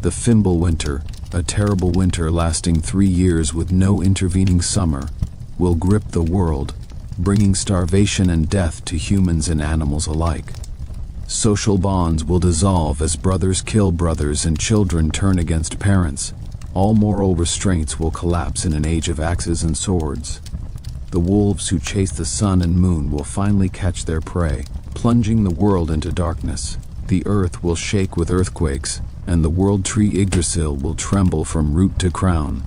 The Fimbulwinter, a terrible winter lasting 3 years with no intervening summer, will grip the world, bringing starvation and death to humans and animals alike. Social bonds will dissolve as brothers kill brothers and children turn against parents. All moral restraints will collapse in an age of axes and swords. The wolves who chase the sun and moon will finally catch their prey, plunging the world into darkness. The earth will shake with earthquakes, and the world tree Yggdrasil will tremble from root to crown.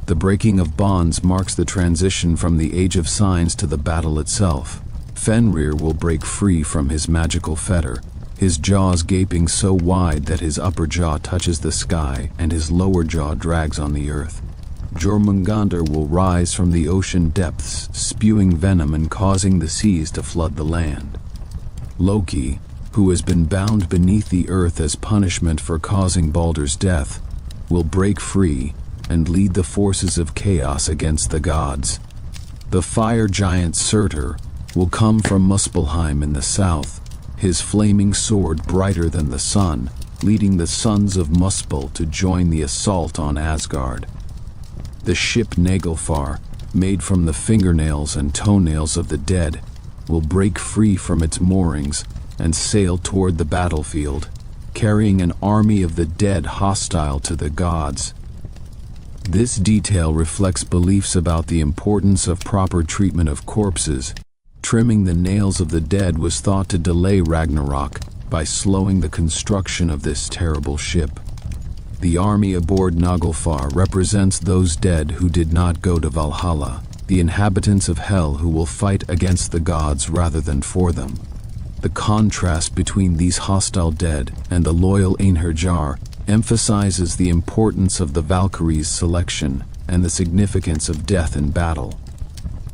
The breaking of bonds marks the transition from the Age of Signs to the battle itself. Fenrir will break free from his magical fetter, his jaws gaping so wide that his upper jaw touches the sky and his lower jaw drags on the earth. Jormungandr will rise from the ocean depths, spewing venom and causing the seas to flood the land. Loki, who has been bound beneath the earth as punishment for causing Baldur's death, will break free and lead the forces of chaos against the gods. The fire giant Surtur will come from Muspelheim in the south, his flaming sword brighter than the sun, leading the sons of Muspel to join the assault on Asgard. The ship Naglfar, made from the fingernails and toenails of the dead, will break free from its moorings and sail toward the battlefield, carrying an army of the dead hostile to the gods. This detail reflects beliefs about the importance of proper treatment of corpses. Trimming the nails of the dead was thought to delay Ragnarok by slowing the construction of this terrible ship. The army aboard Naglfar represents those dead who did not go to Valhalla, the inhabitants of Hell who will fight against the gods rather than for them. The contrast between these hostile dead and the loyal Einherjar emphasizes the importance of the Valkyries' selection and the significance of death in battle.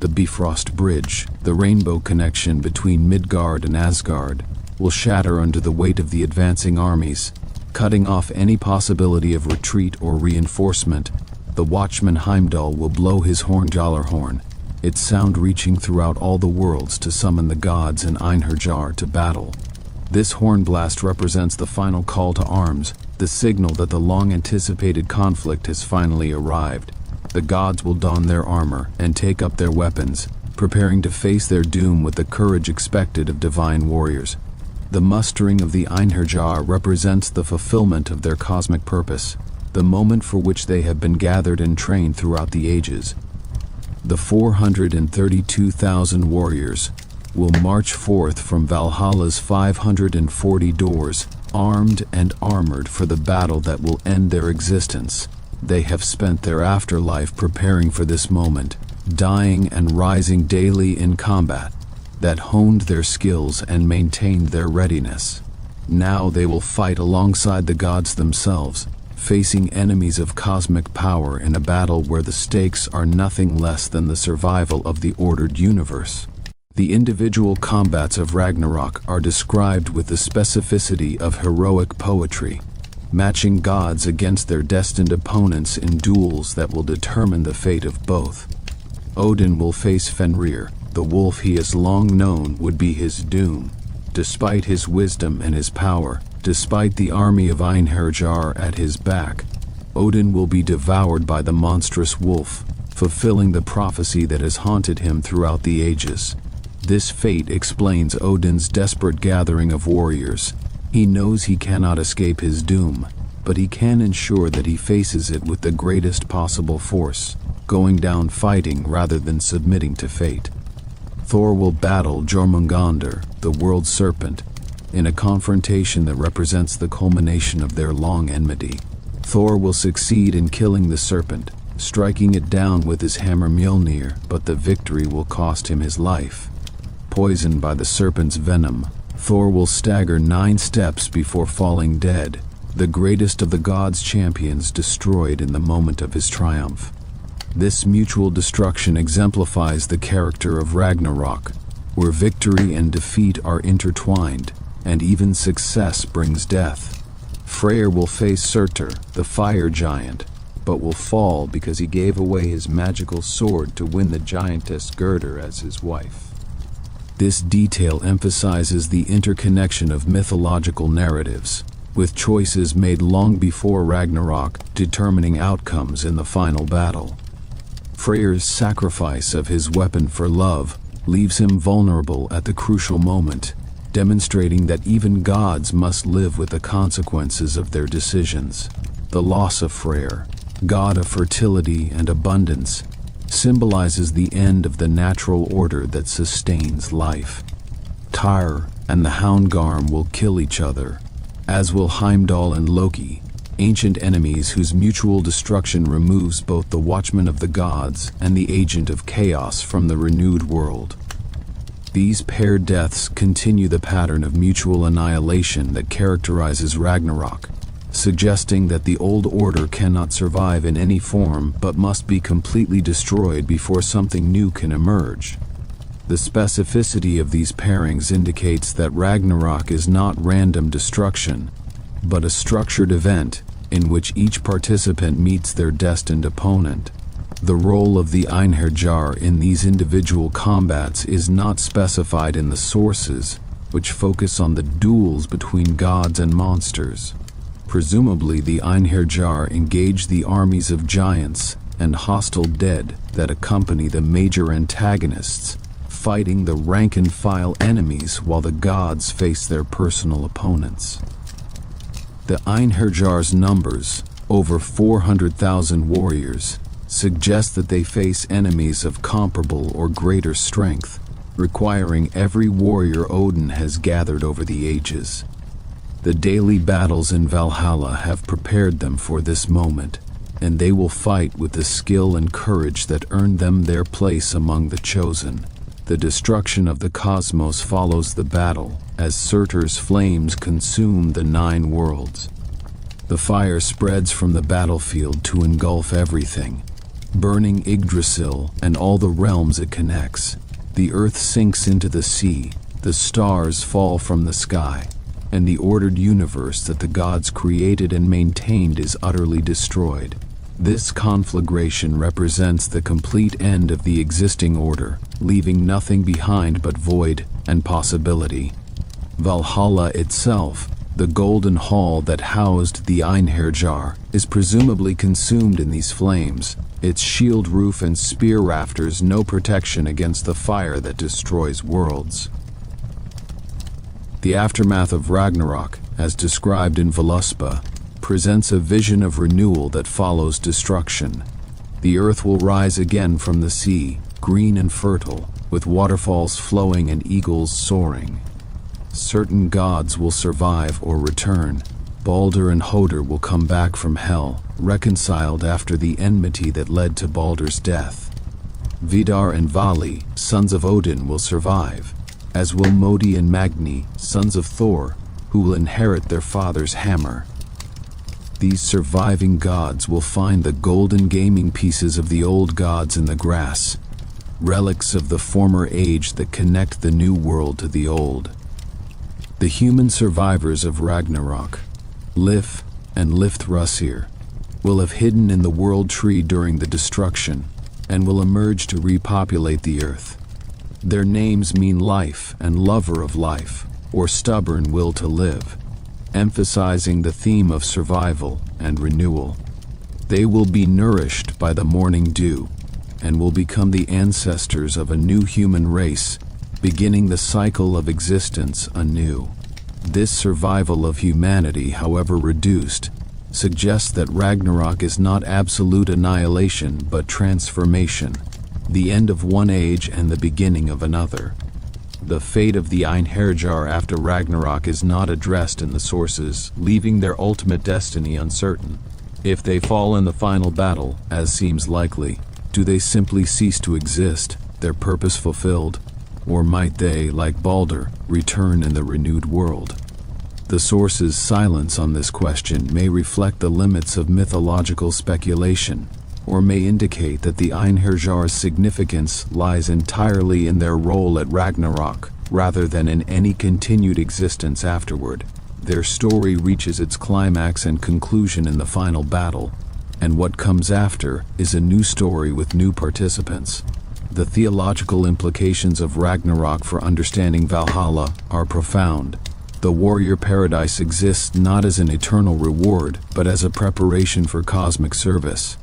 The Bifrost Bridge, the rainbow connection between Midgard and Asgard, will shatter under the weight of the advancing armies, cutting off any possibility of retreat or reinforcement. The watchman Heimdall will blow his horn Jallarhorn, its sound reaching throughout all the worlds to summon the gods and Einherjar to battle. This horn blast represents the final call to arms, the signal that the long-anticipated conflict has finally arrived. The gods will don their armor and take up their weapons, preparing to face their doom with the courage expected of divine warriors. The mustering of the Einherjar represents the fulfillment of their cosmic purpose, the moment for which they have been gathered and trained throughout the ages. The 432,000 warriors will march forth from Valhalla's 540 doors, armed and armored for the battle that will end their existence. They have spent their afterlife preparing for this moment, dying and rising daily in combat that honed their skills and maintained their readiness. Now they will fight alongside the gods themselves, facing enemies of cosmic power in a battle where the stakes are nothing less than the survival of the ordered universe. The individual combats of Ragnarok are described with the specificity of heroic poetry, matching gods against their destined opponents in duels that will determine the fate of both. Odin will face Fenrir, the wolf he has long known would be his doom. Despite his wisdom and his power, despite the army of Einherjar at his back, Odin will be devoured by the monstrous wolf, fulfilling the prophecy that has haunted him throughout the ages. This fate explains Odin's desperate gathering of warriors. He knows he cannot escape his doom, but he can ensure that he faces it with the greatest possible force, going down fighting rather than submitting to fate. Thor will battle Jormungandr, the world serpent, in a confrontation that represents the culmination of their long enmity. Thor will succeed in killing the serpent, striking it down with his hammer Mjolnir, but the victory will cost him his life. Poisoned by the serpent's venom, Thor will stagger 9 steps before falling dead, the greatest of the gods' champions destroyed in the moment of his triumph. This mutual destruction exemplifies the character of Ragnarok, where victory and defeat are intertwined, and even success brings death. Freyr will face Surtur, the fire giant, but will fall because he gave away his magical sword to win the giantess Gerdur as his wife. This detail emphasizes the interconnection of mythological narratives, with choices made long before Ragnarok determining outcomes in the final battle. Freyr's sacrifice of his weapon for love leaves him vulnerable at the crucial moment, demonstrating that even gods must live with the consequences of their decisions. The loss of Freyr, god of fertility and abundance, symbolizes the end of the natural order that sustains life. Tyr and the Houndgarm will kill each other, as will Heimdall and Loki, ancient enemies whose mutual destruction removes both the Watchman of the Gods and the Agent of Chaos from the renewed world. These paired deaths continue the pattern of mutual annihilation that characterizes Ragnarok, suggesting that the old order cannot survive in any form but must be completely destroyed before something new can emerge. The specificity of these pairings indicates that Ragnarok is not random destruction, but a structured event in which each participant meets their destined opponent. The role of the Einherjar in these individual combats is not specified in the sources, which focus on the duels between gods and monsters. Presumably, the Einherjar engage the armies of giants and hostile dead that accompany the major antagonists, fighting the rank-and-file enemies while the gods face their personal opponents. The Einherjar's numbers, over 400,000 warriors, suggest that they face enemies of comparable or greater strength, requiring every warrior Odin has gathered over the ages. The daily battles in Valhalla have prepared them for this moment, and they will fight with the skill and courage that earned them their place among the chosen. The destruction of the cosmos follows the battle, as Surtur's flames consume the 9 worlds. The fire spreads from the battlefield to engulf everything, burning Yggdrasil and all the realms it connects. The earth sinks into the sea, the stars fall from the sky, and the ordered universe that the gods created and maintained is utterly destroyed. This conflagration represents the complete end of the existing order, leaving nothing behind but void and possibility. Valhalla itself, the golden hall that housed the Einherjar, is presumably consumed in these flames, its shield roof and spear rafters no protection against the fire that destroys worlds. The aftermath of Ragnarok, as described in Völuspá, presents a vision of renewal that follows destruction. The earth will rise again from the sea, green and fertile, with waterfalls flowing and eagles soaring. Certain gods will survive or return. Baldur and Hoder will come back from hell, reconciled after the enmity that led to Baldur's death. Vidar and Vali, sons of Odin, will survive, as will Modi and Magni, sons of Thor, who will inherit their father's hammer. These surviving gods will find the golden gaming pieces of the old gods in the grass, relics of the former age that connect the new world to the old. The human survivors of Ragnarok, Lif and Lifthrasir, will have hidden in the world tree during the destruction and will emerge to repopulate the earth. Their names mean life and lover of life, or stubborn will to live, emphasizing the theme of survival and renewal. They will be nourished by the morning dew, and will become the ancestors of a new human race, beginning the cycle of existence anew. This survival of humanity, however reduced, suggests that Ragnarok is not absolute annihilation but transformation, the end of one age and the beginning of another. The fate of the Einherjar after Ragnarok is not addressed in the sources, leaving their ultimate destiny uncertain. If they fall in the final battle, as seems likely, do they simply cease to exist, their purpose fulfilled? Or might they, like Balder, return in the renewed world? The source's silence on this question may reflect the limits of mythological speculation, or may indicate that the Einherjar's significance lies entirely in their role at Ragnarok, rather than in any continued existence afterward. Their story reaches its climax and conclusion in the final battle, and what comes after is a new story with new participants. The theological implications of Ragnarok for understanding Valhalla are profound. The warrior paradise exists not as an eternal reward, but as a preparation for cosmic service.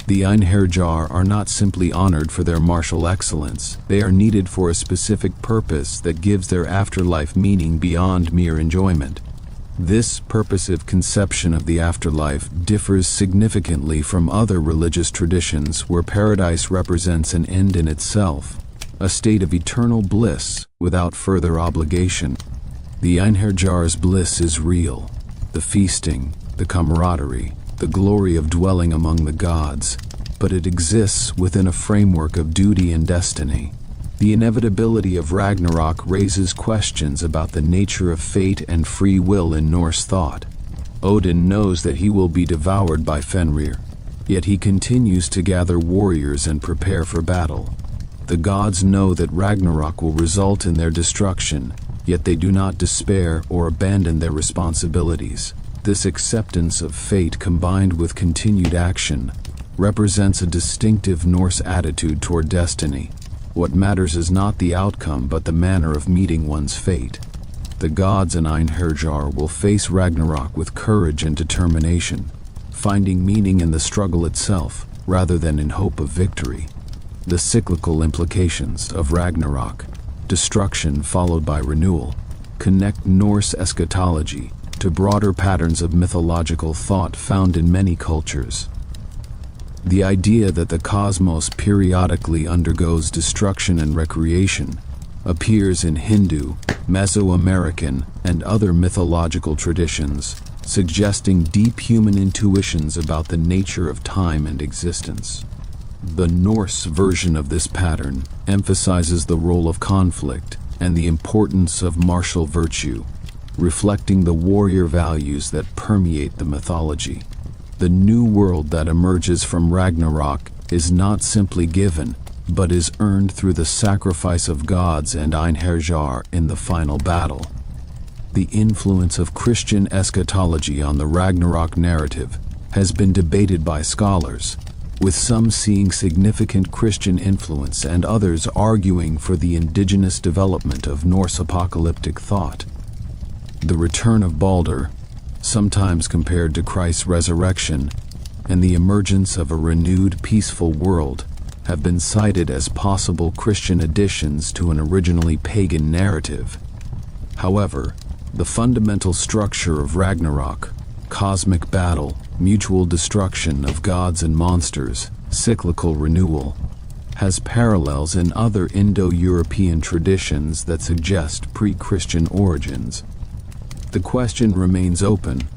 The Einherjar are not simply honored for their martial excellence, they are needed for a specific purpose that gives their afterlife meaning beyond mere enjoyment. This purposive conception of the afterlife differs significantly from other religious traditions where paradise represents an end in itself, a state of eternal bliss without further obligation. The Einherjar's bliss is real, the feasting, the camaraderie, the glory of dwelling among the gods, but it exists within a framework of duty and destiny. The inevitability of Ragnarok raises questions about the nature of fate and free will in Norse thought. Odin knows that he will be devoured by Fenrir, yet he continues to gather warriors and prepare for battle. The gods know that Ragnarok will result in their destruction, yet they do not despair or abandon their responsibilities. This acceptance of fate combined with continued action represents a distinctive Norse attitude toward destiny. What matters is not the outcome but the manner of meeting one's fate. The gods in Einherjar will face Ragnarok with courage and determination, finding meaning in the struggle itself rather than in hope of victory. The cyclical implications of Ragnarok, destruction followed by renewal, connect Norse eschatology to broader patterns of mythological thought found in many cultures. The idea that the cosmos periodically undergoes destruction and recreation appears in Hindu, Mesoamerican, and other mythological traditions, suggesting deep human intuitions about the nature of time and existence. The Norse version of this pattern emphasizes the role of conflict and the importance of martial virtue, reflecting the warrior values that permeate the mythology. The new world that emerges from Ragnarok is not simply given, but is earned through the sacrifice of gods and Einherjar in the final battle. The influence of Christian eschatology on the Ragnarok narrative has been debated by scholars, with some seeing significant Christian influence and others arguing for the indigenous development of Norse apocalyptic thought. The return of Balder, sometimes compared to Christ's resurrection, and the emergence of a renewed peaceful world have been cited as possible Christian additions to an originally pagan narrative. However, the fundamental structure of Ragnarok, cosmic battle, mutual destruction of gods and monsters, cyclical renewal, has parallels in other Indo-European traditions that suggest pre-Christian origins. The question remains open,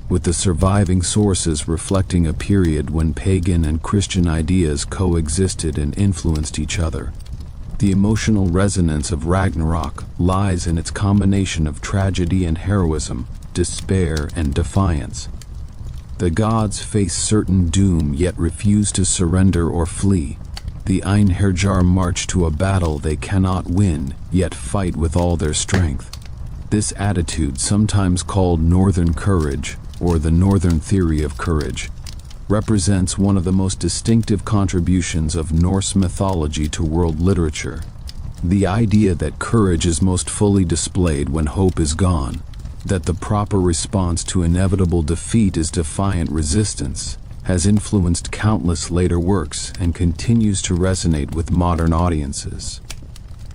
with the surviving sources reflecting a period when pagan and Christian ideas coexisted and influenced each other. The emotional resonance of Ragnarok lies in its combination of tragedy and heroism, despair and defiance. The gods face certain doom yet refuse to surrender or flee. The Einherjar march to a battle they cannot win, yet fight with all their strength. This attitude, sometimes called Northern courage, or the Northern theory of courage, represents one of the most distinctive contributions of Norse mythology to world literature. The idea that courage is most fully displayed when hope is gone, that the proper response to inevitable defeat is defiant resistance, has influenced countless later works and continues to resonate with modern audiences.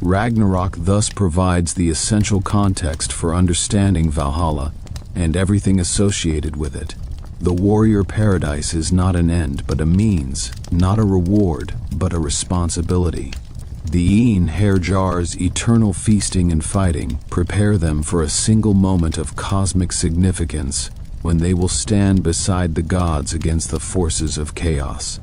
Ragnarok thus provides the essential context for understanding Valhalla and everything associated with it. The warrior paradise is not an end but a means, not a reward but a responsibility. The Einherjar's eternal feasting and fighting prepare them for a single moment of cosmic significance when they will stand beside the gods against the forces of chaos.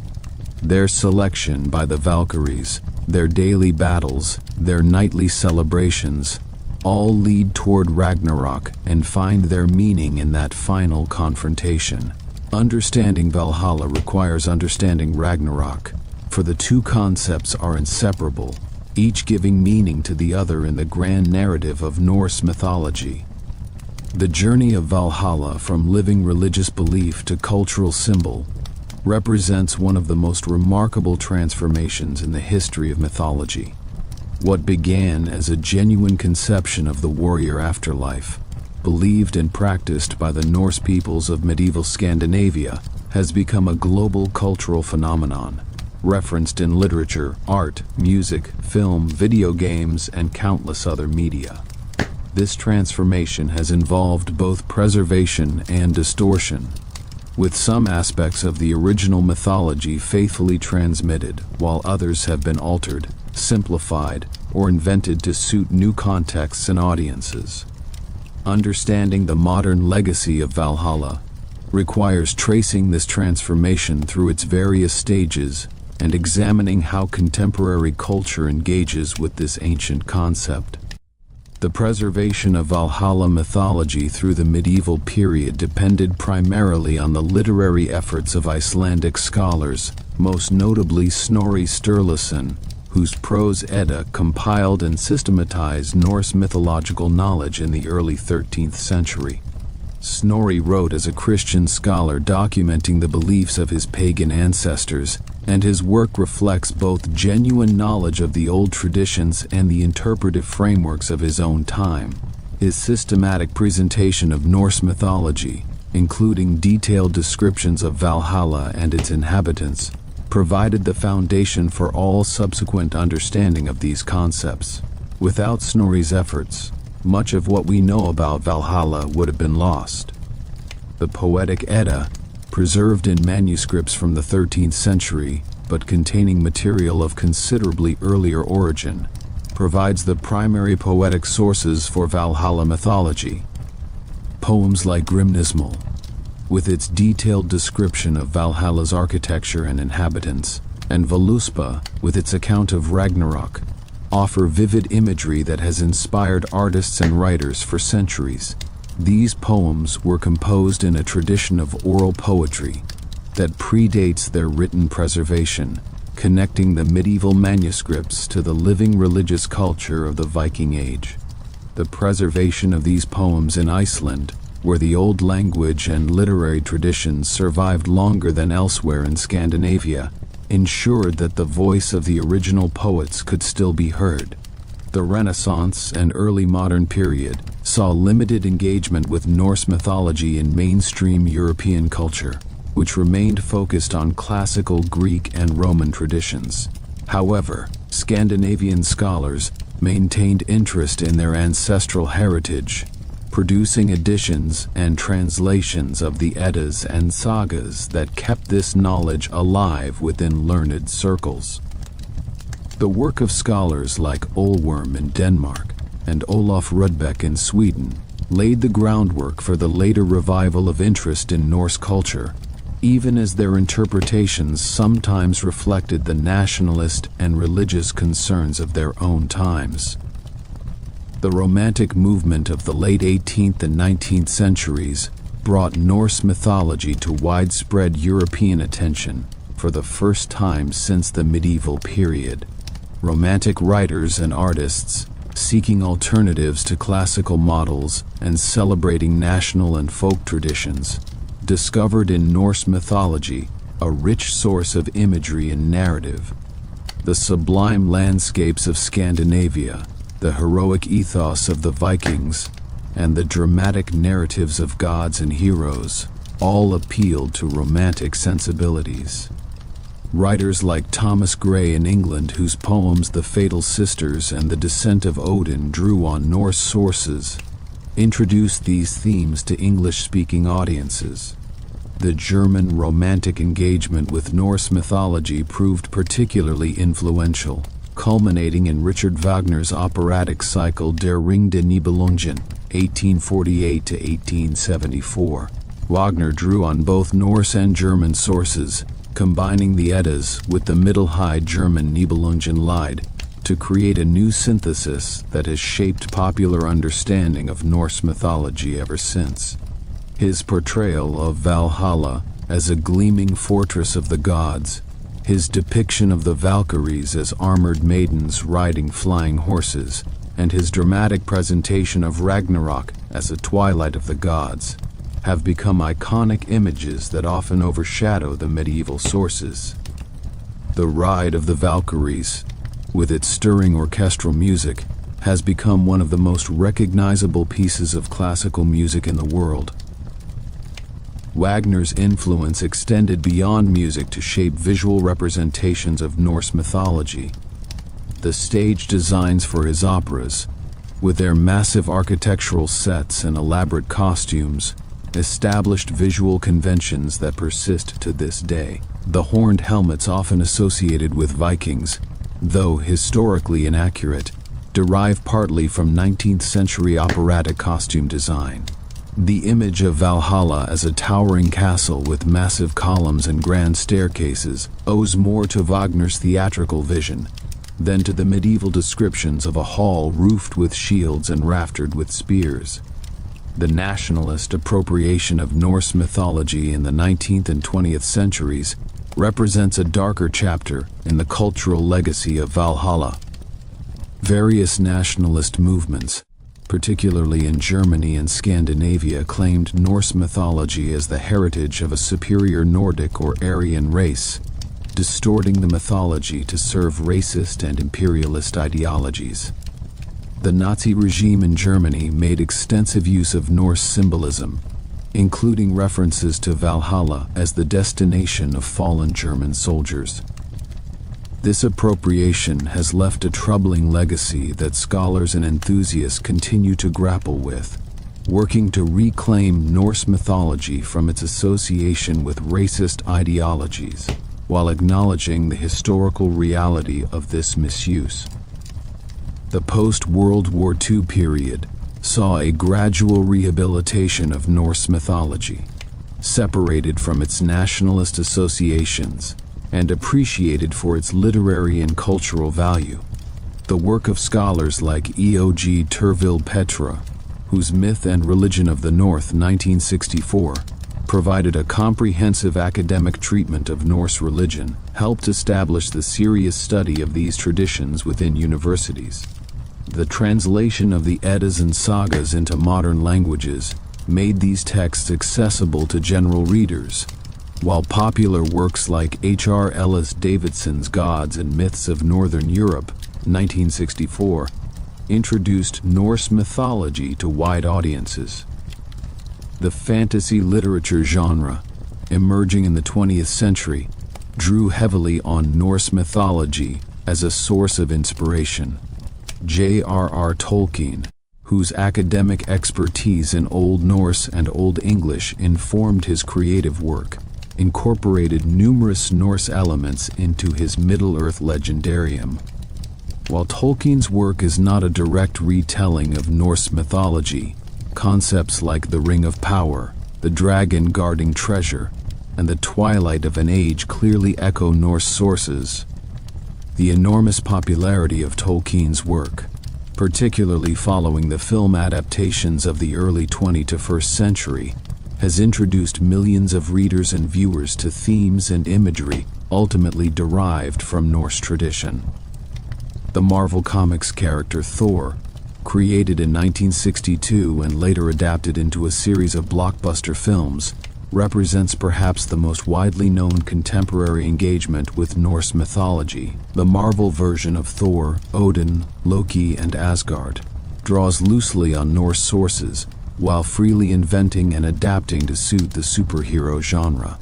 Their selection by the Valkyries, their daily battles, their nightly celebrations, all lead toward Ragnarok and find their meaning in that final confrontation. Understanding Valhalla requires understanding Ragnarok, for the two concepts are inseparable, each giving meaning to the other in the grand narrative of Norse mythology. The journey of Valhalla from living religious belief to cultural symbol represents one of the most remarkable transformations in the history of mythology. What began as a genuine conception of the warrior afterlife, believed and practiced by the Norse peoples of medieval Scandinavia, has become a global cultural phenomenon, referenced in literature, art, music, film, video games, and countless other media. This transformation has involved both preservation and distortion, with some aspects of the original mythology faithfully transmitted, while others have been altered, simplified, or invented to suit new contexts and audiences. Understanding the modern legacy of Valhalla requires tracing this transformation through its various stages and examining how contemporary culture engages with this ancient concept. The preservation of Valhalla mythology through the medieval period depended primarily on the literary efforts of Icelandic scholars, most notably Snorri Sturluson, whose prose Edda compiled and systematized Norse mythological knowledge in the early 13th century. Snorri wrote as a Christian scholar documenting the beliefs of his pagan ancestors, and his work reflects both genuine knowledge of the old traditions and the interpretive frameworks of his own time. His systematic presentation of Norse mythology, including detailed descriptions of Valhalla and its inhabitants, provided the foundation for all subsequent understanding of these concepts. Without Snorri's efforts, much of what we know about Valhalla would have been lost. The poetic Edda, preserved in manuscripts from the 13th century, but containing material of considerably earlier origin, provides the primary poetic sources for Valhalla mythology. Poems like Grimnismal, with its detailed description of Valhalla's architecture and inhabitants, and Völuspá, with its account of Ragnarok, offer vivid imagery that has inspired artists and writers for centuries. These poems were composed in a tradition of oral poetry that predates their written preservation, connecting the medieval manuscripts to the living religious culture of the Viking Age. The preservation of these poems in Iceland, where the old language and literary traditions survived longer than elsewhere in Scandinavia, ensured that the voice of the original poets could still be heard. The Renaissance and early modern period saw limited engagement with Norse mythology in mainstream European culture, which remained focused on classical Greek and Roman traditions. However, Scandinavian scholars maintained interest in their ancestral heritage, producing editions and translations of the Eddas and sagas that kept this knowledge alive within learned circles. The work of scholars like Olworm in Denmark and Olof Rudbeck in Sweden laid the groundwork for the later revival of interest in Norse culture, even as their interpretations sometimes reflected the nationalist and religious concerns of their own times. The Romantic movement of the late 18th and 19th centuries brought Norse mythology to widespread European attention for the first time since the medieval period. Romantic writers and artists, seeking alternatives to classical models and celebrating national and folk traditions, discovered in Norse mythology a rich source of imagery and narrative. The sublime landscapes of Scandinavia, the heroic ethos of the Vikings, and the dramatic narratives of gods and heroes all appealed to romantic sensibilities. Writers like Thomas Gray in England, whose poems The Fatal Sisters and The Descent of Odin drew on Norse sources, introduced these themes to English-speaking audiences. The German Romantic engagement with Norse mythology proved particularly influential, culminating in Richard Wagner's operatic cycle Der Ring der Nibelungen, 1848 to 1874. Wagner drew on both Norse and German sources, combining the Eddas with the Middle High German Nibelungen Lied to create a new synthesis that has shaped popular understanding of Norse mythology ever since. His portrayal of Valhalla as a gleaming fortress of the gods, his depiction of the Valkyries as armored maidens riding flying horses, and his dramatic presentation of Ragnarok as a twilight of the gods, have become iconic images that often overshadow the medieval sources. The Ride of the Valkyries, with its stirring orchestral music, has become one of the most recognizable pieces of classical music in the world. Wagner's influence extended beyond music to shape visual representations of Norse mythology. The stage designs for his operas, with their massive architectural sets and elaborate costumes, established visual conventions that persist to this day. The horned helmets often associated with Vikings, though historically inaccurate, derive partly from 19th century operatic costume design. The image of Valhalla as a towering castle with massive columns and grand staircases owes more to Wagner's theatrical vision than to the medieval descriptions of a hall roofed with shields and raftered with spears. The nationalist appropriation of Norse mythology in the 19th and 20th centuries represents a darker chapter in the cultural legacy of Valhalla. Various nationalist movements, particularly in Germany and Scandinavia, claimed Norse mythology as the heritage of a superior Nordic or Aryan race, distorting the mythology to serve racist and imperialist ideologies. The Nazi regime in Germany made extensive use of Norse symbolism, including references to Valhalla as the destination of fallen German soldiers. This appropriation has left a troubling legacy that scholars and enthusiasts continue to grapple with, working to reclaim Norse mythology from its association with racist ideologies, while acknowledging the historical reality of this misuse. The post-World War II period saw a gradual rehabilitation of Norse mythology, separated from its nationalist associations and appreciated for its literary and cultural value. The work of scholars like E.O.G. Terville Petra, whose Myth and Religion of the North 1964 provided a comprehensive academic treatment of Norse religion, helped establish the serious study of these traditions within universities. The translation of the Eddas and sagas into modern languages made these texts accessible to general readers, while popular works like H.R. Ellis Davidson's Gods and Myths of Northern Europe, 1964, introduced Norse mythology to wide audiences. The fantasy literature genre, emerging in the 20th century, drew heavily on Norse mythology as a source of inspiration. J.R.R. Tolkien, whose academic expertise in Old Norse and Old English informed his creative work, incorporated numerous Norse elements into his Middle-earth legendarium. While Tolkien's work is not a direct retelling of Norse mythology, concepts like the Ring of Power, the dragon guarding treasure, and the twilight of an age clearly echo Norse sources. The enormous popularity of Tolkien's work, particularly following the film adaptations of the early 21st century, has introduced millions of readers and viewers to themes and imagery ultimately derived from Norse tradition. The Marvel Comics character Thor, created in 1962 and later adapted into a series of blockbuster films, represents perhaps the most widely known contemporary engagement with Norse mythology. The Marvel version of Thor, Odin, Loki, and Asgard draws loosely on Norse sources, while freely inventing and adapting to suit the superhero genre.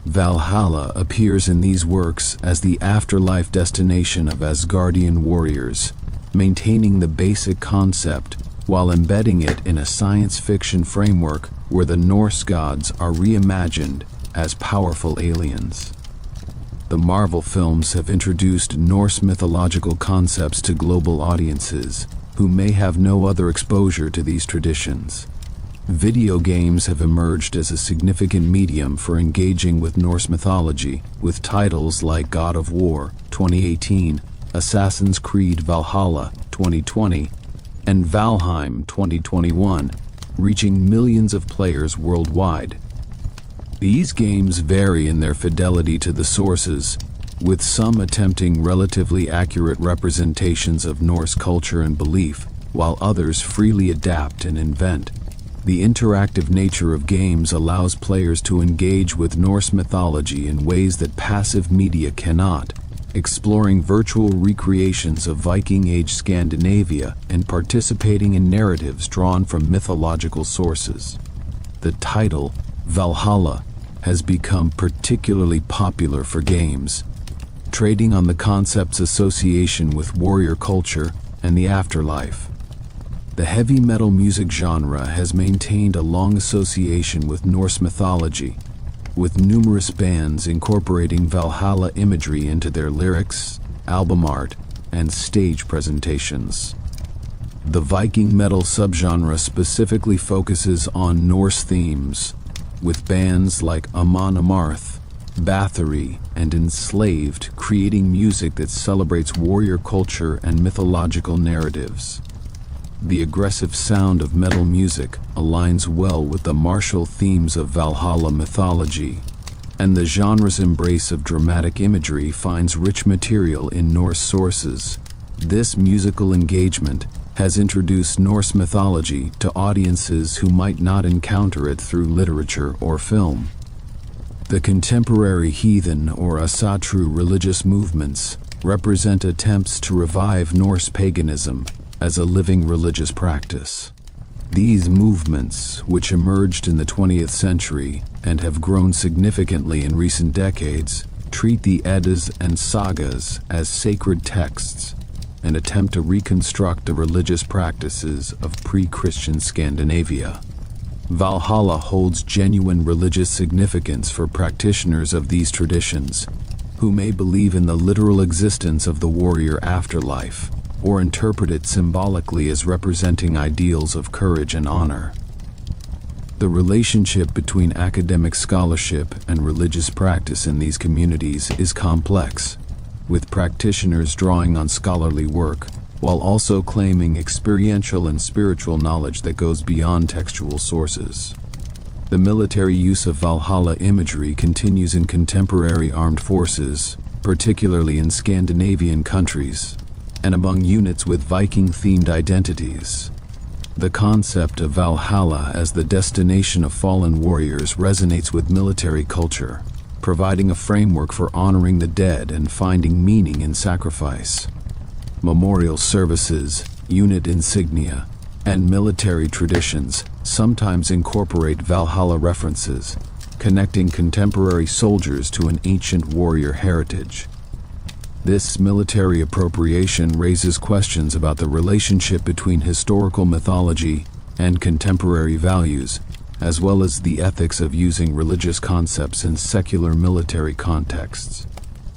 Valhalla appears in these works as the afterlife destination of Asgardian warriors, maintaining the basic concept while embedding it in a science fiction framework where the Norse gods are reimagined as powerful aliens. The Marvel films have introduced Norse mythological concepts to global audiences who may have no other exposure to these traditions. Video games have emerged as a significant medium for engaging with Norse mythology, with titles like God of War 2018, Assassin's Creed Valhalla 2020, and Valheim 2021, reaching millions of players worldwide. These games vary in their fidelity to the sources, with some attempting relatively accurate representations of Norse culture and belief, while others freely adapt and invent. The interactive nature of games allows players to engage with Norse mythology in ways that passive media cannot, exploring virtual recreations of Viking Age Scandinavia and participating in narratives drawn from mythological sources. The title, Valhalla, has become particularly popular for games, trading on the concept's association with warrior culture and the afterlife. The heavy metal music genre has maintained a long association with Norse mythology, with numerous bands incorporating Valhalla imagery into their lyrics, album art, and stage presentations. The Viking metal subgenre specifically focuses on Norse themes, with bands like Amon Amarth, Bathory, and Enslaved creating music that celebrates warrior culture and mythological narratives. The aggressive sound of metal music aligns well with the martial themes of Valhalla mythology, and the genre's embrace of dramatic imagery finds rich material in Norse sources. This musical engagement has introduced Norse mythology to audiences who might not encounter it through literature or film. The contemporary heathen or Asatru religious movements represent attempts to revive Norse paganism as a living religious practice. These movements, which emerged in the 20th century and have grown significantly in recent decades, treat the Eddas and Sagas as sacred texts and attempt to reconstruct the religious practices of pre-Christian Scandinavia. Valhalla holds genuine religious significance for practitioners of these traditions, who may believe in the literal existence of the warrior afterlife, or interpret it symbolically as representing ideals of courage and honor. The relationship between academic scholarship and religious practice in these communities is complex, with practitioners drawing on scholarly work, while also claiming experiential and spiritual knowledge that goes beyond textual sources. The military use of Valhalla imagery continues in contemporary armed forces, particularly in Scandinavian countries, and among units with Viking-themed identities. The concept of Valhalla as the destination of fallen warriors resonates with military culture, providing a framework for honoring the dead and finding meaning in sacrifice. Memorial services, unit insignia, and military traditions sometimes incorporate Valhalla references, connecting contemporary soldiers to an ancient warrior heritage. This military appropriation raises questions about the relationship between historical mythology and contemporary values, as well as the ethics of using religious concepts in secular military contexts.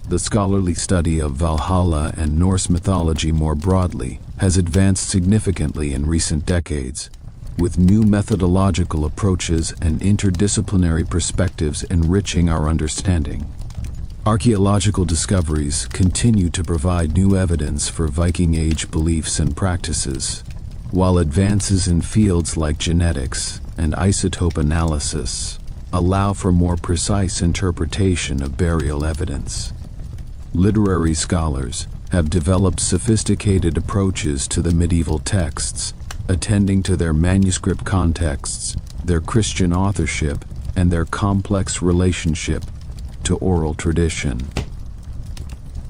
The scholarly study of Valhalla and Norse mythology more broadly has advanced significantly in recent decades, with new methodological approaches and interdisciplinary perspectives enriching our understanding. Archaeological discoveries continue to provide new evidence for Viking Age beliefs and practices, while advances in fields like genetics and isotope analysis allow for more precise interpretation of burial evidence. Literary scholars have developed sophisticated approaches to the medieval texts, attending to their manuscript contexts, their Christian authorship, and their complex relationship to oral tradition.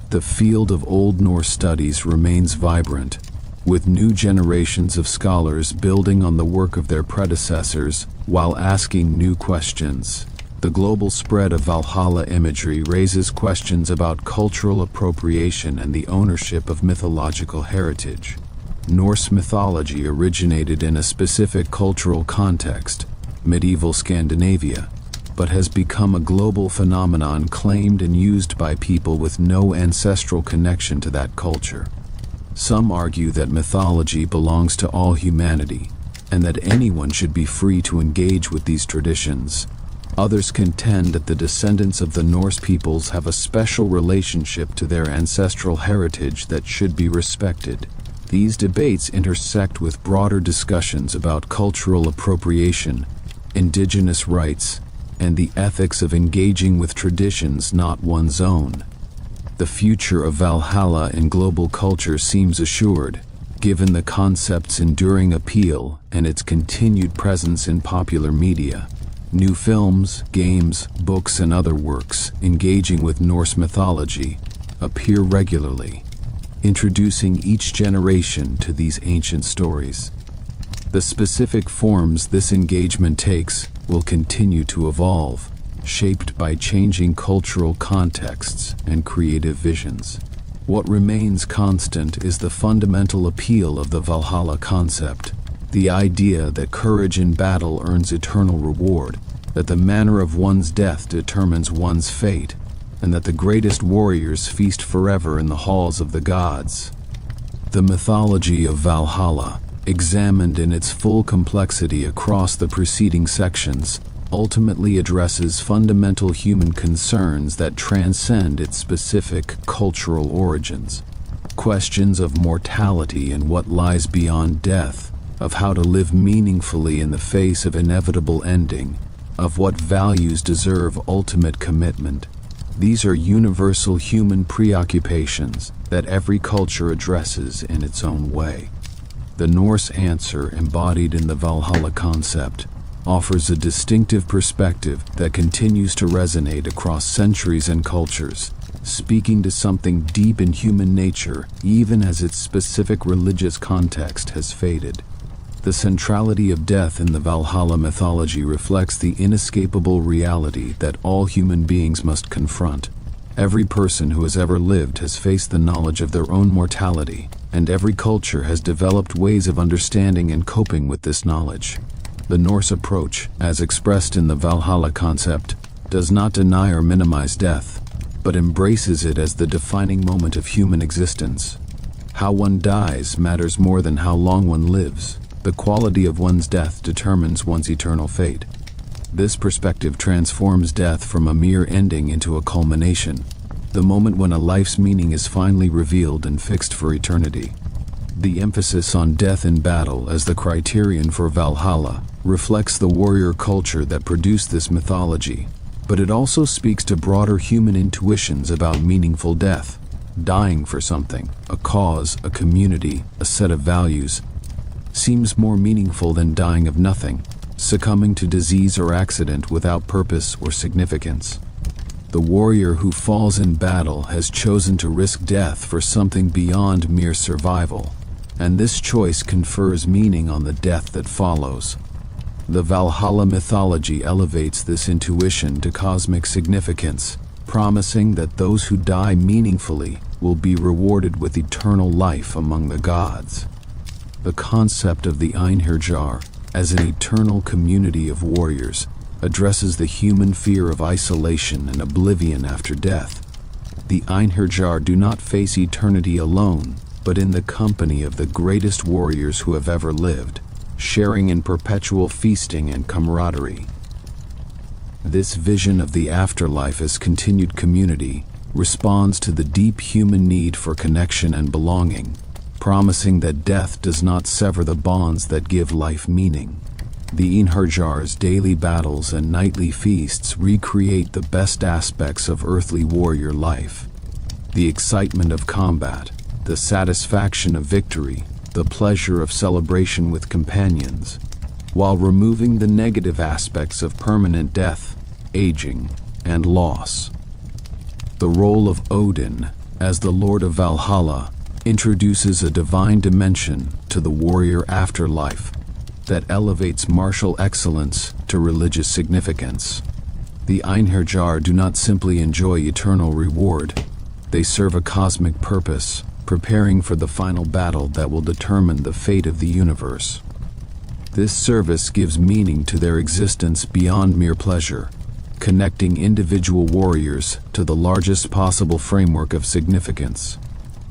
The field of Old Norse studies remains vibrant, with new generations of scholars building on the work of their predecessors while asking new questions. The global spread of Valhalla imagery raises questions about cultural appropriation and the ownership of mythological heritage. Norse mythology originated in a specific cultural context, medieval Scandinavia, but has become a global phenomenon claimed and used by people with no ancestral connection to that culture. Some argue that mythology belongs to all humanity, and that anyone should be free to engage with these traditions. Others contend that the descendants of the Norse peoples have a special relationship to their ancestral heritage that should be respected. These debates intersect with broader discussions about cultural appropriation, indigenous rights, and the ethics of engaging with traditions not one's own. The future of Valhalla in global culture seems assured, given the concept's enduring appeal and its continued presence in popular media. New films, games, books, and other works engaging with Norse mythology appear regularly, introducing each generation to these ancient stories. The specific forms this engagement takes will continue to evolve, shaped by changing cultural contexts and creative visions. What remains constant is the fundamental appeal of the Valhalla concept, the idea that courage in battle earns eternal reward, that the manner of one's death determines one's fate, and that the greatest warriors feast forever in the halls of the gods. The mythology of Valhalla, examined in its full complexity across the preceding sections, ultimately addresses fundamental human concerns that transcend its specific cultural origins. Questions of mortality and what lies beyond death, of how to live meaningfully in the face of inevitable ending, of what values deserve ultimate commitment. These are universal human preoccupations that every culture addresses in its own way. The Norse answer, embodied in the Valhalla concept, offers a distinctive perspective that continues to resonate across centuries and cultures, speaking to something deep in human nature even as its specific religious context has faded. The centrality of death in the Valhalla mythology reflects the inescapable reality that all human beings must confront. Every person who has ever lived has faced the knowledge of their own mortality, and every culture has developed ways of understanding and coping with this knowledge. The Norse approach, as expressed in the Valhalla concept, does not deny or minimize death, but embraces it as the defining moment of human existence. How one dies matters more than how long one lives. The quality of one's death determines one's eternal fate. This perspective transforms death from a mere ending into a culmination, the moment when a life's meaning is finally revealed and fixed for eternity. The emphasis on death in battle as the criterion for Valhalla reflects the warrior culture that produced this mythology, but it also speaks to broader human intuitions about meaningful death. Dying for something, a cause, a community, a set of values, seems more meaningful than dying of nothing, succumbing to disease or accident without purpose or significance. The warrior who falls in battle has chosen to risk death for something beyond mere survival, and this choice confers meaning on the death that follows. The Valhalla mythology elevates this intuition to cosmic significance, promising that those who die meaningfully will be rewarded with eternal life among the gods. The concept of the Einherjar as an eternal community of warriors addresses the human fear of isolation and oblivion after death. The Einherjar do not face eternity alone, but in the company of the greatest warriors who have ever lived, sharing in perpetual feasting and camaraderie. This vision of the afterlife as continued community responds to the deep human need for connection and belonging, promising that death does not sever the bonds that give life meaning. The Einherjar's daily battles and nightly feasts recreate the best aspects of earthly warrior life. The excitement of combat, the satisfaction of victory, the pleasure of celebration with companions, while removing the negative aspects of permanent death, aging, and loss. The role of Odin, as the Lord of Valhalla, introduces a divine dimension to the warrior afterlife that elevates martial excellence to religious significance. The Einherjar do not simply enjoy eternal reward, they serve a cosmic purpose, preparing for the final battle that will determine the fate of the universe. This service gives meaning to their existence beyond mere pleasure, connecting individual warriors to the largest possible framework of significance.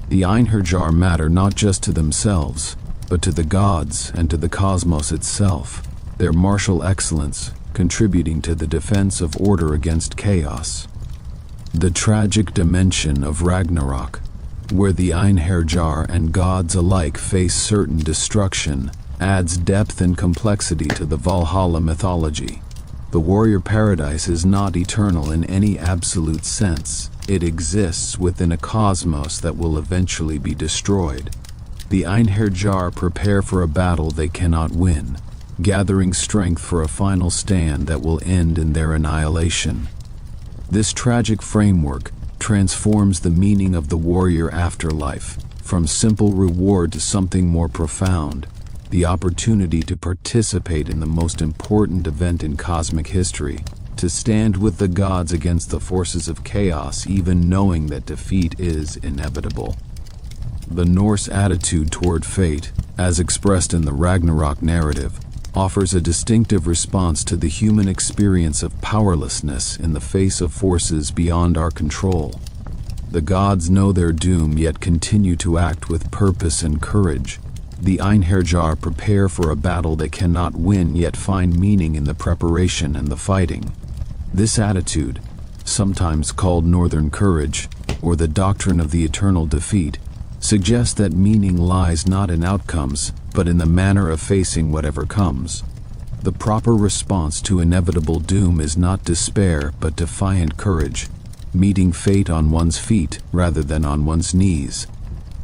The Einherjar matter not just to themselves, but to the gods and to the cosmos itself, their martial excellence contributing to the defense of order against chaos. The tragic dimension of Ragnarok, where the Einherjar and gods alike face certain destruction, adds depth and complexity to the Valhalla mythology. The warrior paradise is not eternal in any absolute sense. It exists within a cosmos that will eventually be destroyed. The Einherjar prepare for a battle they cannot win, gathering strength for a final stand that will end in their annihilation. This tragic framework transforms the meaning of the warrior afterlife, from simple reward to something more profound, the opportunity to participate in the most important event in cosmic history, to stand with the gods against the forces of chaos even knowing that defeat is inevitable. The Norse attitude toward fate, as expressed in the Ragnarok narrative, offers a distinctive response to the human experience of powerlessness in the face of forces beyond our control. The gods know their doom yet continue to act with purpose and courage. The Einherjar prepare for a battle they cannot win yet find meaning in the preparation and the fighting. This attitude, sometimes called Northern courage, or the doctrine of the eternal defeat, suggests that meaning lies not in outcomes, but in the manner of facing whatever comes. The proper response to inevitable doom is not despair but defiant courage, meeting fate on one's feet rather than on one's knees.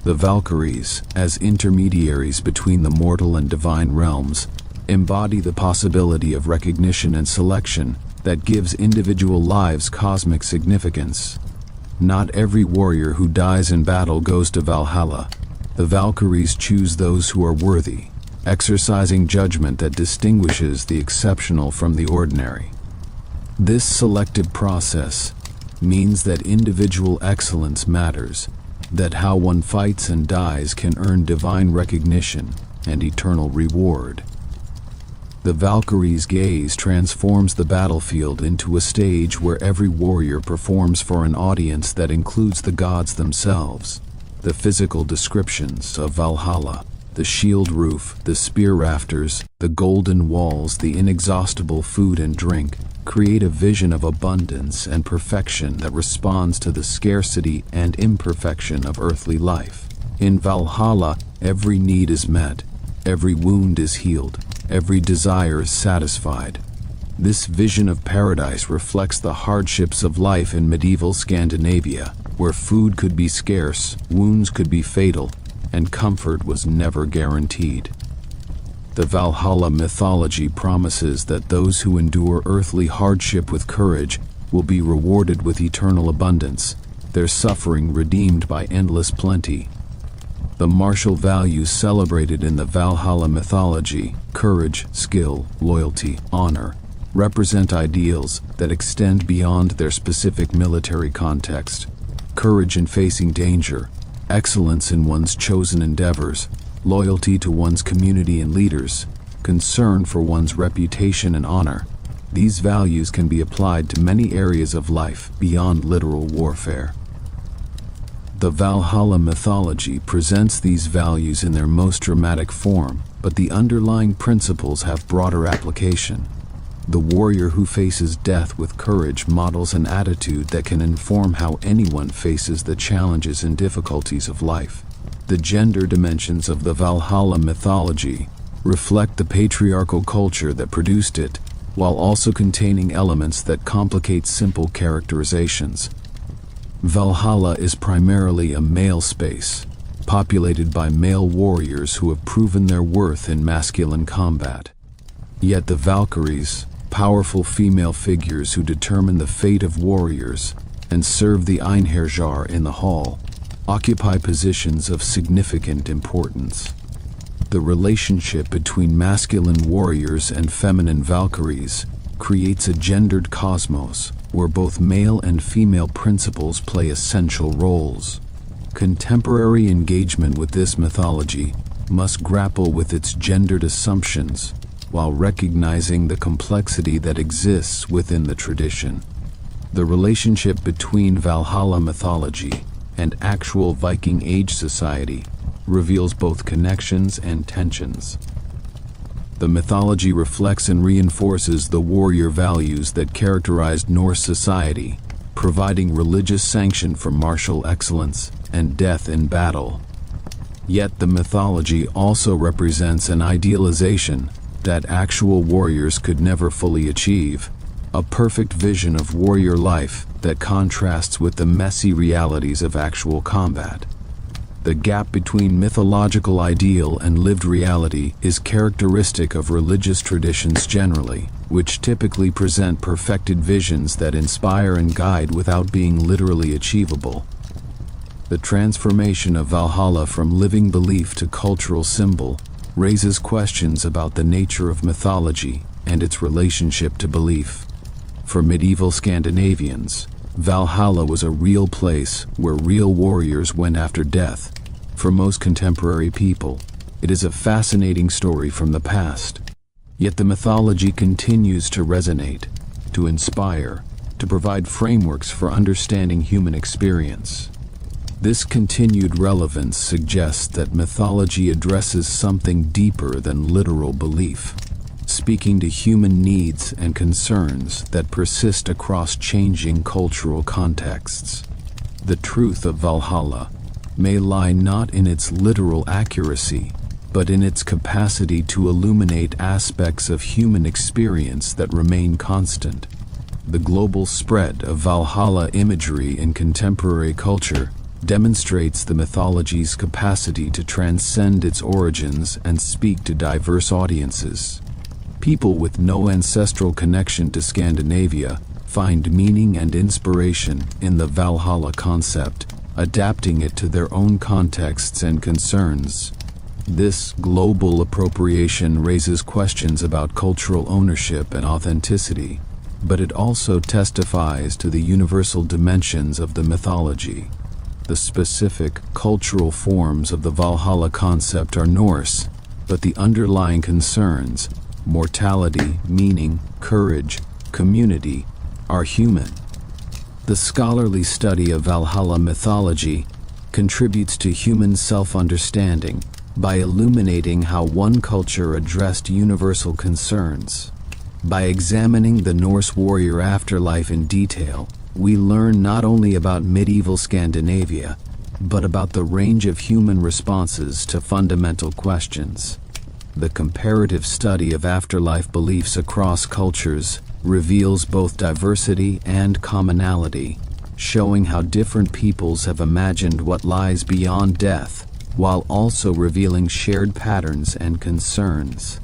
The Valkyries, as intermediaries between the mortal and divine realms, embody the possibility of recognition and selection that gives individual lives cosmic significance. Not every warrior who dies in battle goes to Valhalla. The Valkyries choose those who are worthy, exercising judgment that distinguishes the exceptional from the ordinary. This selective process means that individual excellence matters, that how one fights and dies can earn divine recognition and eternal reward. The Valkyries' gaze transforms the battlefield into a stage where every warrior performs for an audience that includes the gods themselves. The physical descriptions of Valhalla, the shield roof, the spear rafters, the golden walls, the inexhaustible food and drink, create a vision of abundance and perfection that responds to the scarcity and imperfection of earthly life. In Valhalla, every need is met, every wound is healed, every desire is satisfied. This vision of paradise reflects the hardships of life in medieval Scandinavia, where food could be scarce, wounds could be fatal, and comfort was never guaranteed. The Valhalla mythology promises that those who endure earthly hardship with courage will be rewarded with eternal abundance, their suffering redeemed by endless plenty. The martial values celebrated in the Valhalla mythology, courage, skill, loyalty, honor, represent ideals that extend beyond their specific military context. Courage in facing danger, excellence in one's chosen endeavors, loyalty to one's community and leaders, concern for one's reputation and honor. These values can be applied to many areas of life beyond literal warfare. The Valhalla mythology presents these values in their most dramatic form, but the underlying principles have broader application. The warrior who faces death with courage models an attitude that can inform how anyone faces the challenges and difficulties of life. The gender dimensions of the Valhalla mythology reflect the patriarchal culture that produced it, while also containing elements that complicate simple characterizations. Valhalla is primarily a male space, populated by male warriors who have proven their worth in masculine combat. Yet the Valkyries, powerful female figures who determine the fate of warriors and serve the Einherjar in the hall, occupy positions of significant importance. The relationship between masculine warriors and feminine Valkyries creates a gendered cosmos where both male and female principles play essential roles. Contemporary engagement with this mythology must grapple with its gendered assumptions while recognizing the complexity that exists within the tradition. The relationship between Valhalla mythology and actual Viking Age society reveals both connections and tensions. The mythology reflects and reinforces the warrior values that characterized Norse society, providing religious sanction for martial excellence and death in battle. Yet the mythology also represents an idealization that actual warriors could never fully achieve, a perfect vision of warrior life that contrasts with the messy realities of actual combat. The gap between mythological ideal and lived reality is characteristic of religious traditions generally, which typically present perfected visions that inspire and guide without being literally achievable. The transformation of Valhalla from living belief to cultural symbol raises questions about the nature of mythology and its relationship to belief. For medieval Scandinavians, Valhalla was a real place where real warriors went after death. For most contemporary people, it is a fascinating story from the past. Yet the mythology continues to resonate, to inspire, to provide frameworks for understanding human experience. This continued relevance suggests that mythology addresses something deeper than literal belief, speaking to human needs and concerns that persist across changing cultural contexts. The truth of Valhalla may lie not in its literal accuracy, but in its capacity to illuminate aspects of human experience that remain constant. The global spread of Valhalla imagery in contemporary culture demonstrates the mythology's capacity to transcend its origins and speak to diverse audiences. People with no ancestral connection to Scandinavia find meaning and inspiration in the Valhalla concept, adapting it to their own contexts and concerns. This global appropriation raises questions about cultural ownership and authenticity, but it also testifies to the universal dimensions of the mythology. The specific cultural forms of the Valhalla concept are Norse, but the underlying concerns, mortality, meaning, courage, community, are human. The scholarly study of Valhalla mythology contributes to human self-understanding by illuminating how one culture addressed universal concerns. By examining the Norse warrior afterlife in detail, we learn not only about medieval Scandinavia, but about the range of human responses to fundamental questions. The comparative study of afterlife beliefs across cultures reveals both diversity and commonality, showing how different peoples have imagined what lies beyond death, while also revealing shared patterns and concerns.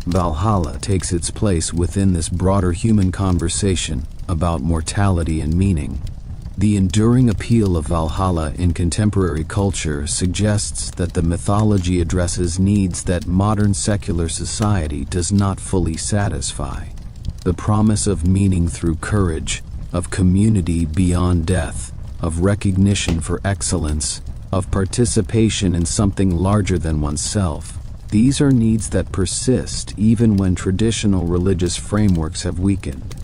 Valhalla takes its place within this broader human conversation about mortality and meaning. The enduring appeal of Valhalla in contemporary culture suggests that the mythology addresses needs that modern secular society does not fully satisfy. The promise of meaning through courage, of community beyond death, of recognition for excellence, of participation in something larger than oneself. These are needs that persist even when traditional religious frameworks have weakened.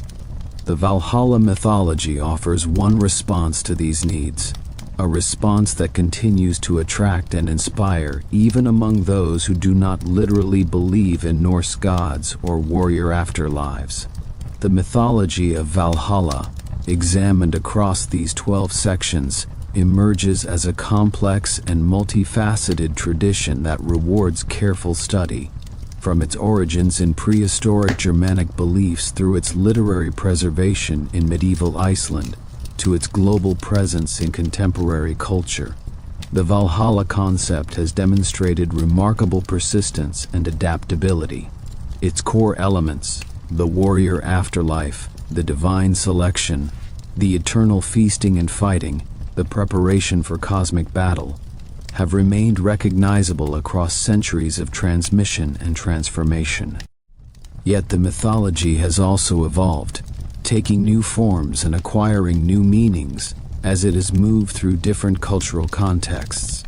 The Valhalla mythology offers one response to these needs, a response that continues to attract and inspire even among those who do not literally believe in Norse gods or warrior afterlives. The mythology of Valhalla, examined across these 12 sections, emerges as a complex and multifaceted tradition that rewards careful study. From its origins in prehistoric Germanic beliefs through its literary preservation in medieval Iceland, to its global presence in contemporary culture, the Valhalla concept has demonstrated remarkable persistence and adaptability. Its core elements, the warrior afterlife, the divine selection, the eternal feasting and fighting, the the preparation for cosmic battle, have remained recognizable across centuries of transmission and transformation. Yet the mythology has also evolved, taking new forms and acquiring new meanings as it has moved through different cultural contexts.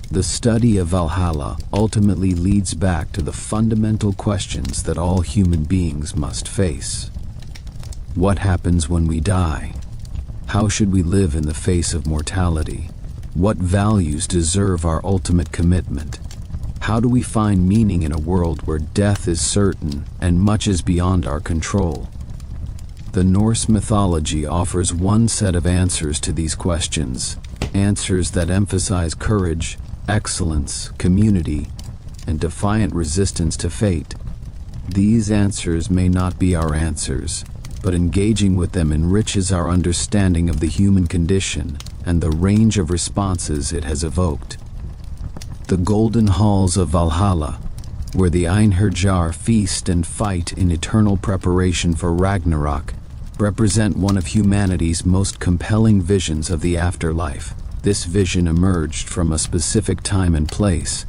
The study of Valhalla ultimately leads back to the fundamental questions that all human beings must face. What happens when we die? How should we live in the face of mortality? What values deserve our ultimate commitment? How do we find meaning in a world where death is certain and much is beyond our control? The Norse mythology offers one set of answers to these questions, answers that emphasize courage, excellence, community, and defiant resistance to fate. These answers may not be our answers, but engaging with them enriches our understanding of the human condition and the range of responses it has evoked. The golden halls of Valhalla, where the Einherjar feast and fight in eternal preparation for Ragnarok, represent one of humanity's most compelling visions of the afterlife. This vision emerged from a specific time and place,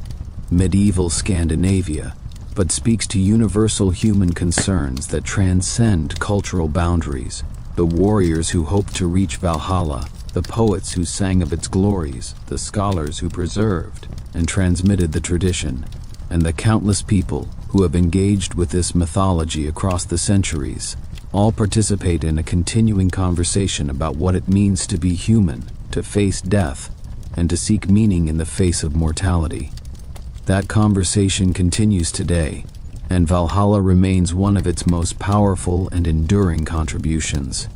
medieval Scandinavia, but speaks to universal human concerns that transcend cultural boundaries. The warriors who hoped to reach Valhalla, the poets who sang of its glories, the scholars who preserved and transmitted the tradition, and the countless people who have engaged with this mythology across the centuries, all participate in a continuing conversation about what it means to be human, to face death, and to seek meaning in the face of mortality. That conversation continues today, and Valhalla remains one of its most powerful and enduring contributions.